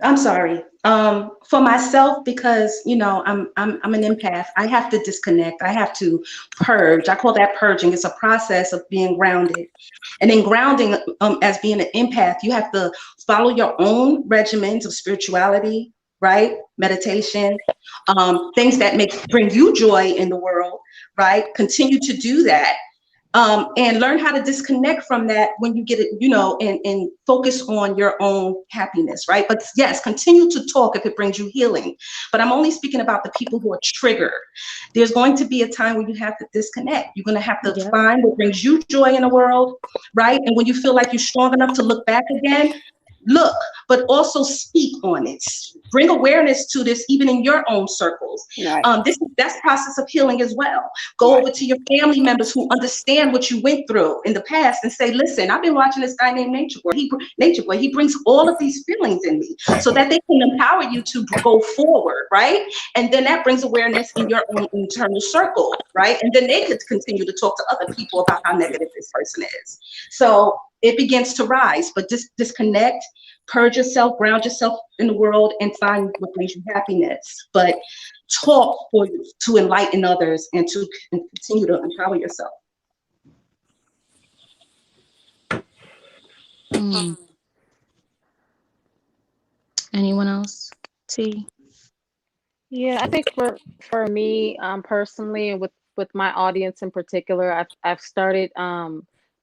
I'm sorry. For myself, because I'm an empath. I have to disconnect. I have to purge. I call that purging. It's a process of being grounded, and in grounding, as being an empath, you have to follow your own regimens of spirituality, right? Meditation, things that bring you joy in the world, right? Continue to do that, and learn how to disconnect from that when you get it, and focus on your own happiness, right? But yes, continue to talk if it brings you healing. But I'm only speaking about the people who are triggered. There's going to be a time when you have to disconnect. You're going to have to Yep. find what brings you joy in the world, right? And when you feel like you're strong enough to look back again, look, but also speak on it. Bring awareness to this, even in your own circles. Right. That's process of healing as well. Go Right. over to your family members who understand what you went through in the past and say, listen, I've been watching this guy named Nature Boy. He brings all of these feelings in me so that they can empower you to go forward, right? And then that brings awareness in your own internal circle, right? And then they could continue to talk to other people about how negative this person is. So it begins to rise, but just disconnect, purge yourself, ground yourself in the world, and find what brings you happiness. But talk for you to enlighten others and to continue to empower yourself. Mm. Anyone else? T. Yeah, I think for me personally, and with my audience in particular, I've started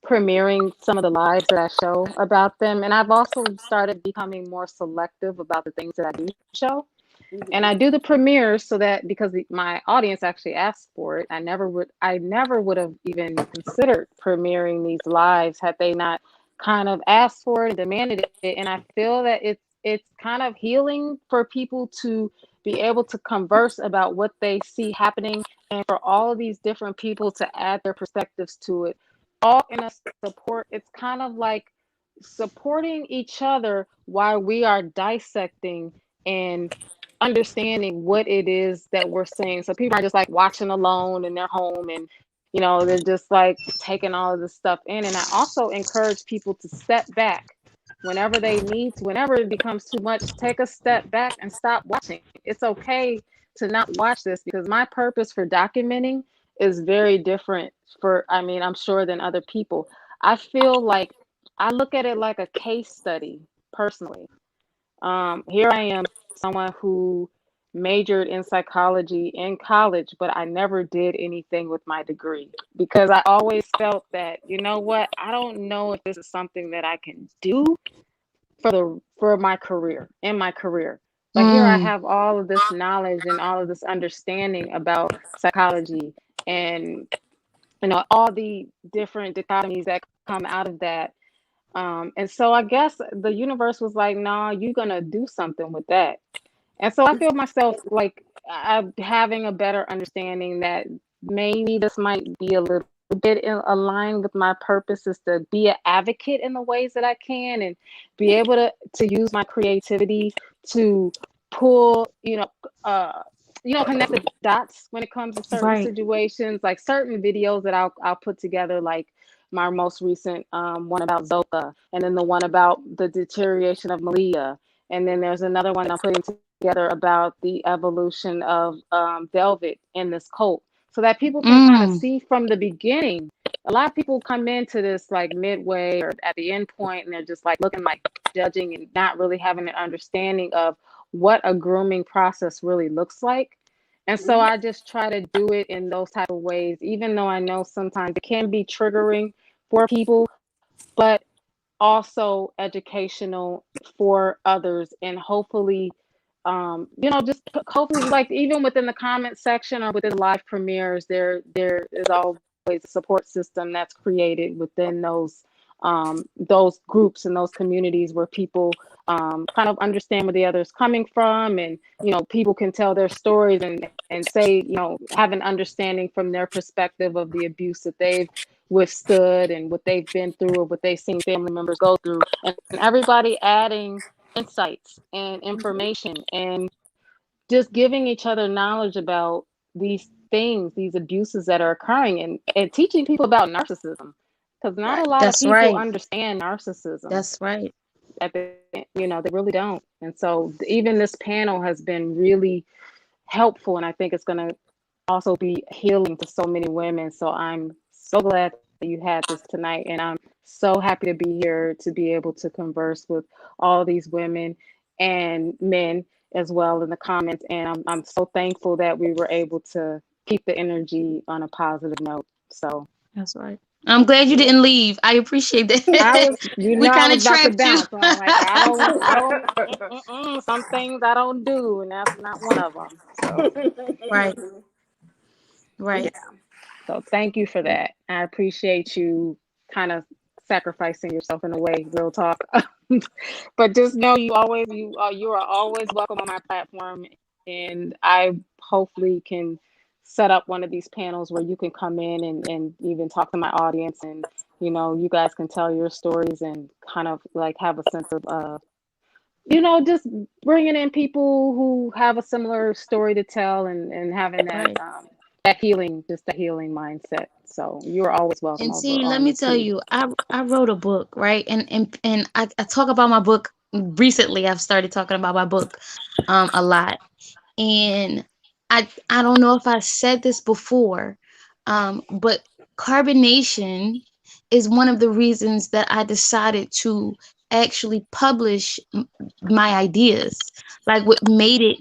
premiering some of the lives that I show about them, and I've also started becoming more selective about the things that I do show. And I do the premieres so that because my audience actually asked for it, I never would have even considered premiering these lives had they not kind of asked for it and demanded it. And I feel that it's kind of healing for people to be able to converse about what they see happening, and for all of these different people to add their perspectives to it, all in a support. It's kind of like supporting each other while we are dissecting and understanding what it is that we're seeing. So people are just like watching alone in their home, and they're just like taking all of this stuff in. And I also encourage people to step back whenever they need to. Whenever it becomes too much, take a step back and stop watching. It's okay to not watch this, because my purpose for documenting is very different for, I mean, I'm sure, than other people. I feel like I look at it like a case study personally. Here I am, someone who majored in psychology in college, but I never did anything with my degree because I always felt that, you know what, I don't know if this is something that I can do for my career, in my career. But here I Mm. have all of this knowledge and all of this understanding about psychology, and all the different dichotomies that come out of that. And so I guess the universe was like, nah, you're gonna do something with that. And so I feel myself like I'm having a better understanding that maybe this might be a little bit aligned with my purpose, is to be an advocate in the ways that I can, and be able to use my creativity to pull, connect the dots when it comes to certain Right. situations, like certain videos that I'll put together, like my most recent one about Zoka, and then the one about the deterioration of Malia, and then there's another one I'm putting together about the evolution of Velvet in this cult, so that people can kind of Mm. see from the beginning. A lot of people come into this like midway or at the end point, and they're just like looking, like judging, and not really having an understanding of what a grooming process really looks like. And so I just try to do it in those type of ways, even though I know sometimes it can be triggering for people, but also educational for others. And hopefully, just hopefully, like even within the comment section or within live premieres, there is always a support system that's created within those groups and those communities where people kind of understand where the other is coming from, and people can tell their stories and say, have an understanding from their perspective of the abuse that they've withstood and what they've been through or what they've seen family members go through, and everybody adding insights and information and just giving each other knowledge about these things, these abuses that are occurring, and teaching people about narcissism, because not Right. a lot of That's people right. understand narcissism. That's right. At the, they really don't. And so even this panel has been really helpful, and I think it's going to also be healing to so many women. So I'm so glad that you had this tonight, and I'm so happy to be here to be able to converse with all these women and men as well in the comments. And I'm so thankful that we were able to keep the energy on a positive note. So That's right. I'm glad you didn't leave. I appreciate I that. was, you We know, I kind was of about to trapped you. bounce. I'm like, some things I don't do, and that's not one of them. So, Right, Yeah. right. so thank you for that. I appreciate you kind of sacrificing yourself in a way, real talk. But just know you are always welcome on my platform, and I hopefully can set up one of these panels where you can come in and even talk to my audience, and you guys can tell your stories and kind of like have a sense of just bringing in people who have a similar story to tell, and having that Right. that healing mindset. So you're always welcome And over see, let on me me tell too. you, I wrote a book, right? And I talk about my book recently. I've started talking about my book a lot. And I don't know if I said this before, but carbonation is one of the reasons that I decided to actually publish my ideas. Like what made it,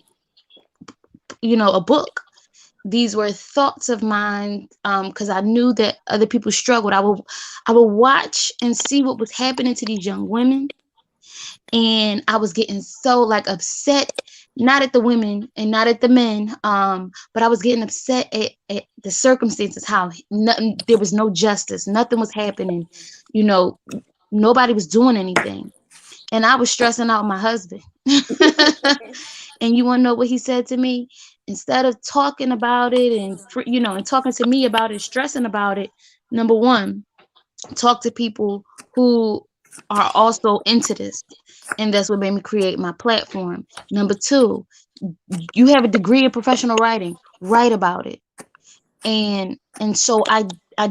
a book. These were thoughts of mine, because I knew that other people struggled. I would watch and see what was happening to these young women, and I was getting so like upset, not at the women and not at the men, but I was getting upset at the circumstances, how nothing, there was no justice, nothing was happening, you know, nobody was doing anything, and I was stressing out my husband. And you want to know what he said to me? Instead of talking about it and and talking to me about it, stressing about it, number one, talk to people who are also into this. And that's what made me create my platform. Number two, you have a degree in professional writing, write about it. And so I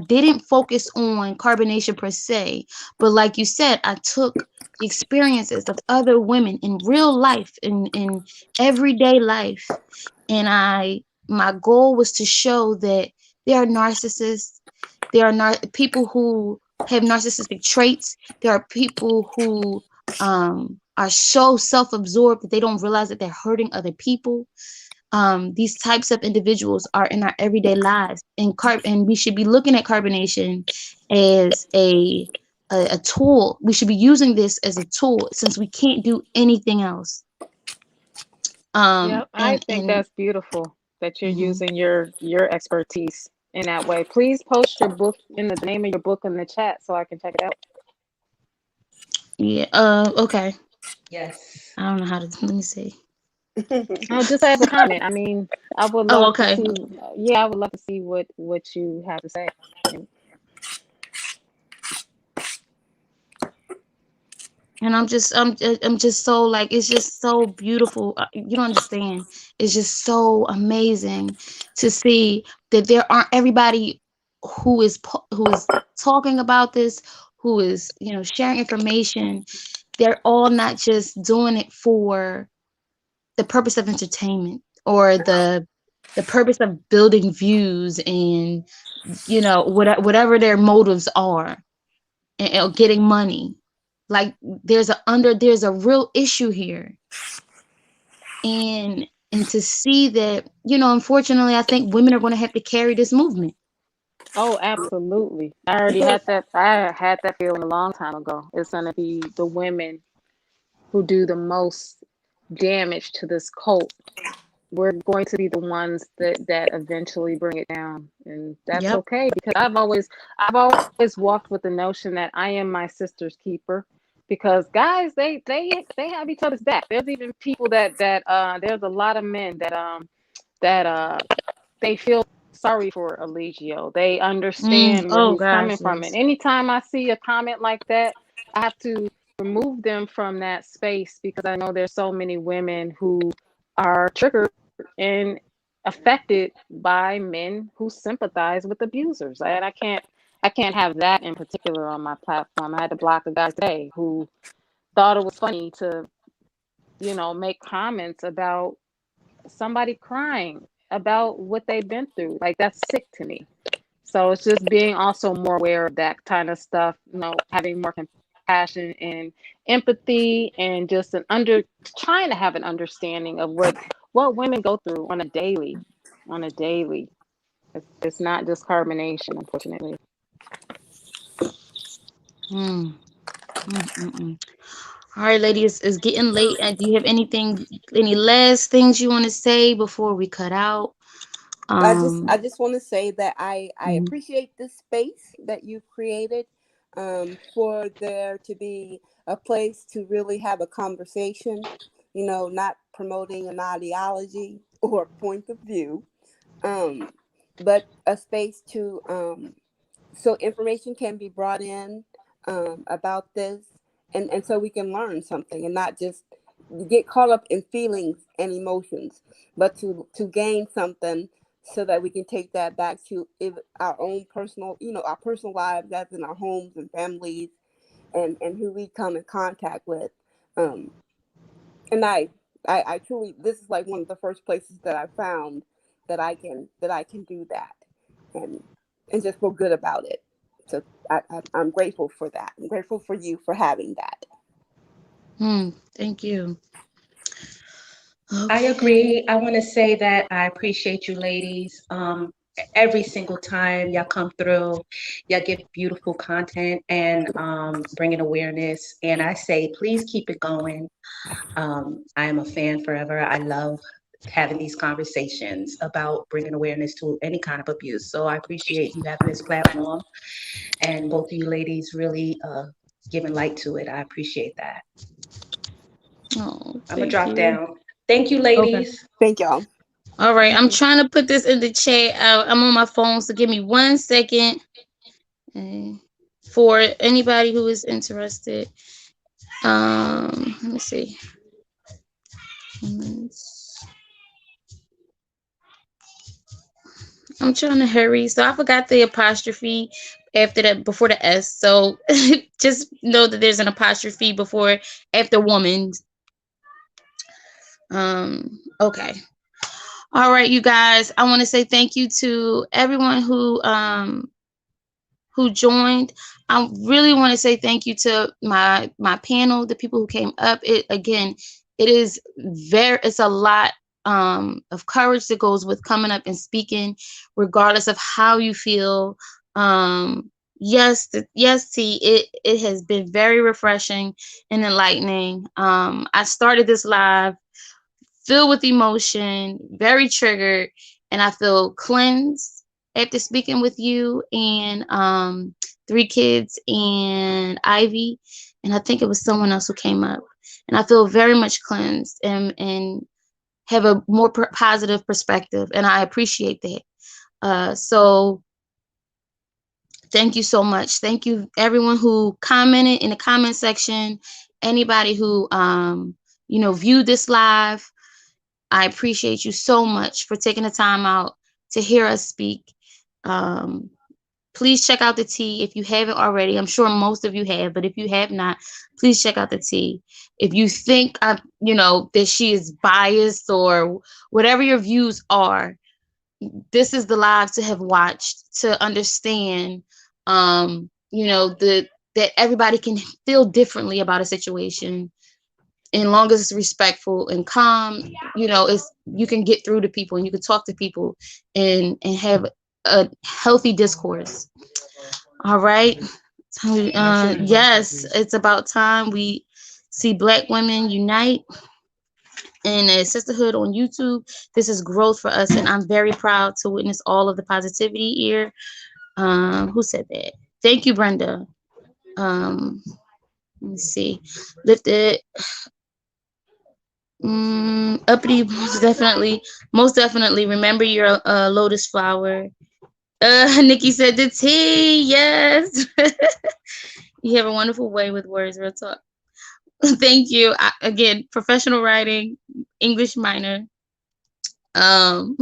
didn't focus on carbonation per se, but like you said, I took the experiences of other women in real life, in everyday life, and my goal was to show that there are narcissists, there are people who have narcissistic traits, there are people who are so self-absorbed that they don't realize that they're hurting other people. These types of individuals are in our everyday lives, and we should be looking at carbonation as a tool. We should be using this as a tool since we can't do anything else. Yep, I think And that's beautiful that you're mhm. using your expertise in that way. Please post your book in the name of your book in the chat so I can check it out. Yeah. Okay. Yes. I don't know how to. Let me see. Oh, just as a comment. I mean, I would Oh, love to okay. see. Yeah, I would love to see what you have to say. And I'm just so like, it's just so beautiful. You don't understand. It's just so amazing to see that there aren't everybody who is talking about this, who is sharing information. They're all not just doing it for the purpose of entertainment or the purpose of building views and whatever their motives are, and getting money. Like there's a real issue here, and to see that, unfortunately, I think women are going to have to carry this movement. Oh, absolutely. I already had that. I had that feeling a long time ago. It's going to be the women who do the most damage to this cult. We're going to be the ones that eventually bring it down, and that's Yep. okay because I've always walked with the notion that I am my sister's keeper. Because guys, they have each other's back. There's even people that there's a lot of men that they feel sorry for Eligio. They understand where Oh he's coming gosh, from. And yes. anytime I see a comment like that, I have to remove them from that space because I know there's so many women who are triggered and affected by men who sympathize with abusers. And I can't have that in particular on my platform. I had to block a guy today who thought it was funny to, make comments about somebody crying about what they've been through. Like that's sick to me. So it's just being also more aware of that kind of stuff, having more compassion and empathy and just an under trying to have an understanding of what women go through on a daily. It's not just carbonation, unfortunately. Mm, mm, mm, mm. All right, ladies, it's getting late. Do you have any last things you want to say before we cut out? I Um, just want to say that I mm, appreciate this space that you've created, for there to be a place to really have a conversation, not promoting an ideology or point of view, um, but a space to, so information can be brought in, about this, and so we can learn something and not just get caught up in feelings and emotions, but to gain something so that we can take that back to our own personal, our personal lives, as in our homes and families, and who we come in contact with. um, and I truly, this is like one of the first places that I found that I can do that, and just feel good about it. So I'm grateful for that. I'm grateful for you for having that. thank you. I Okay. agree. I want to say that I appreciate you ladies. Every single time y'all come through, y'all give beautiful content and bringing awareness. And I say, please keep it going. I am a fan forever. I love having these conversations about bringing awareness to any kind of abuse. So I appreciate you having this platform and both of you ladies really giving light to it. I appreciate that. Oh, I'm gonna thank drop you. down. Thank you, Okay. ladies. Thank y'all. All right. Thank I'm you. trying to put this in the chat. I'm on my phone, so give me 1 second. Uh, for anybody who is interested. Let me see. I'm trying to hurry. So I forgot the apostrophe after the before the S. So just know that there's an apostrophe before after woman. Okay. All right, you guys. I want to say thank you to everyone who joined. I really want to say thank you to my panel, the people who came up. It again, it's a lot of courage that goes with coming up and speaking, regardless of how you feel. Yes, T. It has been very refreshing and enlightening. I started this live filled with emotion, very triggered, and I feel cleansed after speaking with you and three kids and Ivy, and I think it was someone else who came up. And I feel very much cleansed and have a more positive perspective, and I appreciate that. So thank you so much. Thank you everyone who commented in the comment section. Anybody who viewed this live. I appreciate you so much for taking the time out to hear us speak. Um, please check out the tea if you haven't already. I'm sure most of you have, but if you have not, please check out the tea. If you think that she is biased or whatever your views are, this is the live to have watched to understand. The that everybody can feel differently about a situation, and long as it's respectful and calm, it's you can get through to people and you can talk to people and have a healthy discourse. All right. Yes, it's about time we see Black women unite in a sisterhood on YouTube. This is growth for us, and I'm very proud to witness all of the positivity here. Who said that? Thank you, Brenda. Let me see. Lifted. Uppity, most definitely. Remember your lotus flower. Nikki said the tea. Yes, you have a wonderful way with words. Real talk. Thank you. Again, professional writing, English minor. Um,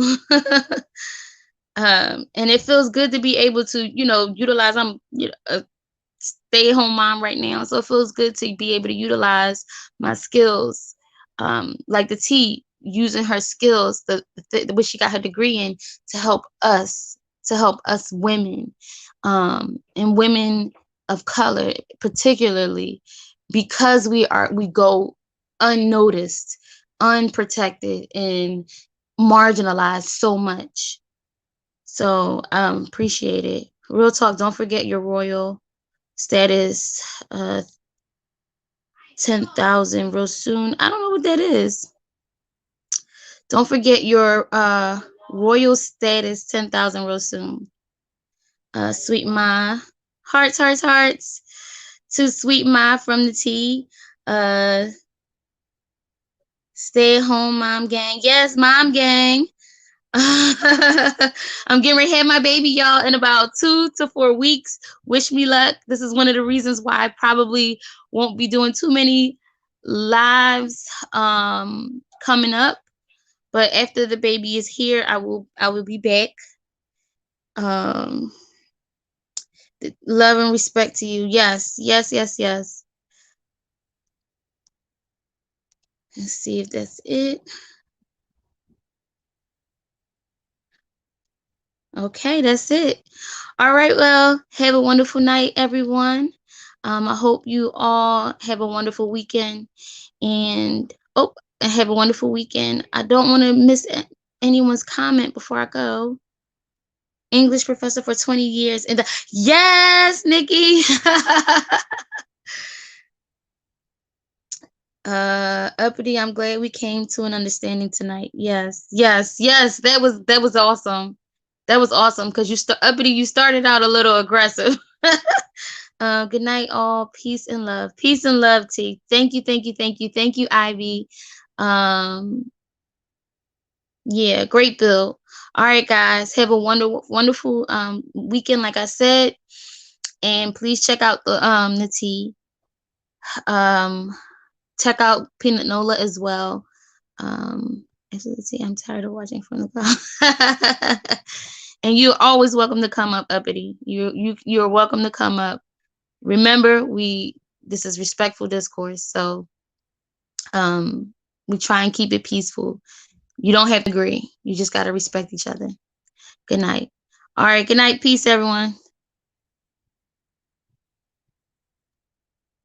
and it feels good to be able to, utilize. I'm a stay-at-home mom right now, so it feels good to be able to utilize my skills, like the T using her skills, what she got her degree in, to help us women, and women of color, particularly because we go unnoticed, unprotected, and marginalized so much. So appreciate it. Real talk. Don't forget your royal. Status 10,000 real soon. I don't know what that is. Don't forget your royal status 10,000 real soon. Sweet Ma. Hearts, hearts, hearts. To Sweet Ma from the T. Uh, Stay at home mom gang. Yes, mom gang. I'm getting ready to have my baby, y'all, in about 2 to 4 weeks. Wish me luck. This is one of the reasons why I probably won't be doing too many lives coming up. But after the baby is here, I will be back. Um, love and respect to you. Yes, yes, yes, yes. Let's see if that's it. Okay, that's it. All right, well, have a wonderful night, everyone. I hope you all have a wonderful weekend. And have a wonderful weekend. I don't want to miss anyone's comment before I go. English professor for 20 years. And yes, Nikki. Uppity, I'm glad we came to an understanding tonight. Yes, yes, yes. That was awesome. That was awesome because Uppity, you started out a little aggressive. Good night, all. Peace and love. Peace and love, T. Thank you, thank you, thank you, thank you, Ivy. Um, yeah, great bill. All right, guys. Have a wonderful weekend, like I said. And please check out the tea. Um, check out Peanut Nola as well. Actually, let's see. I'm tired of watching from the cloud. And you're always welcome to come up, Uppity. You're welcome to come up. Remember, this is respectful discourse, so um, we try and keep it peaceful. You don't have to agree. You just gotta respect each other. Good night. All right. Good night. Peace, everyone.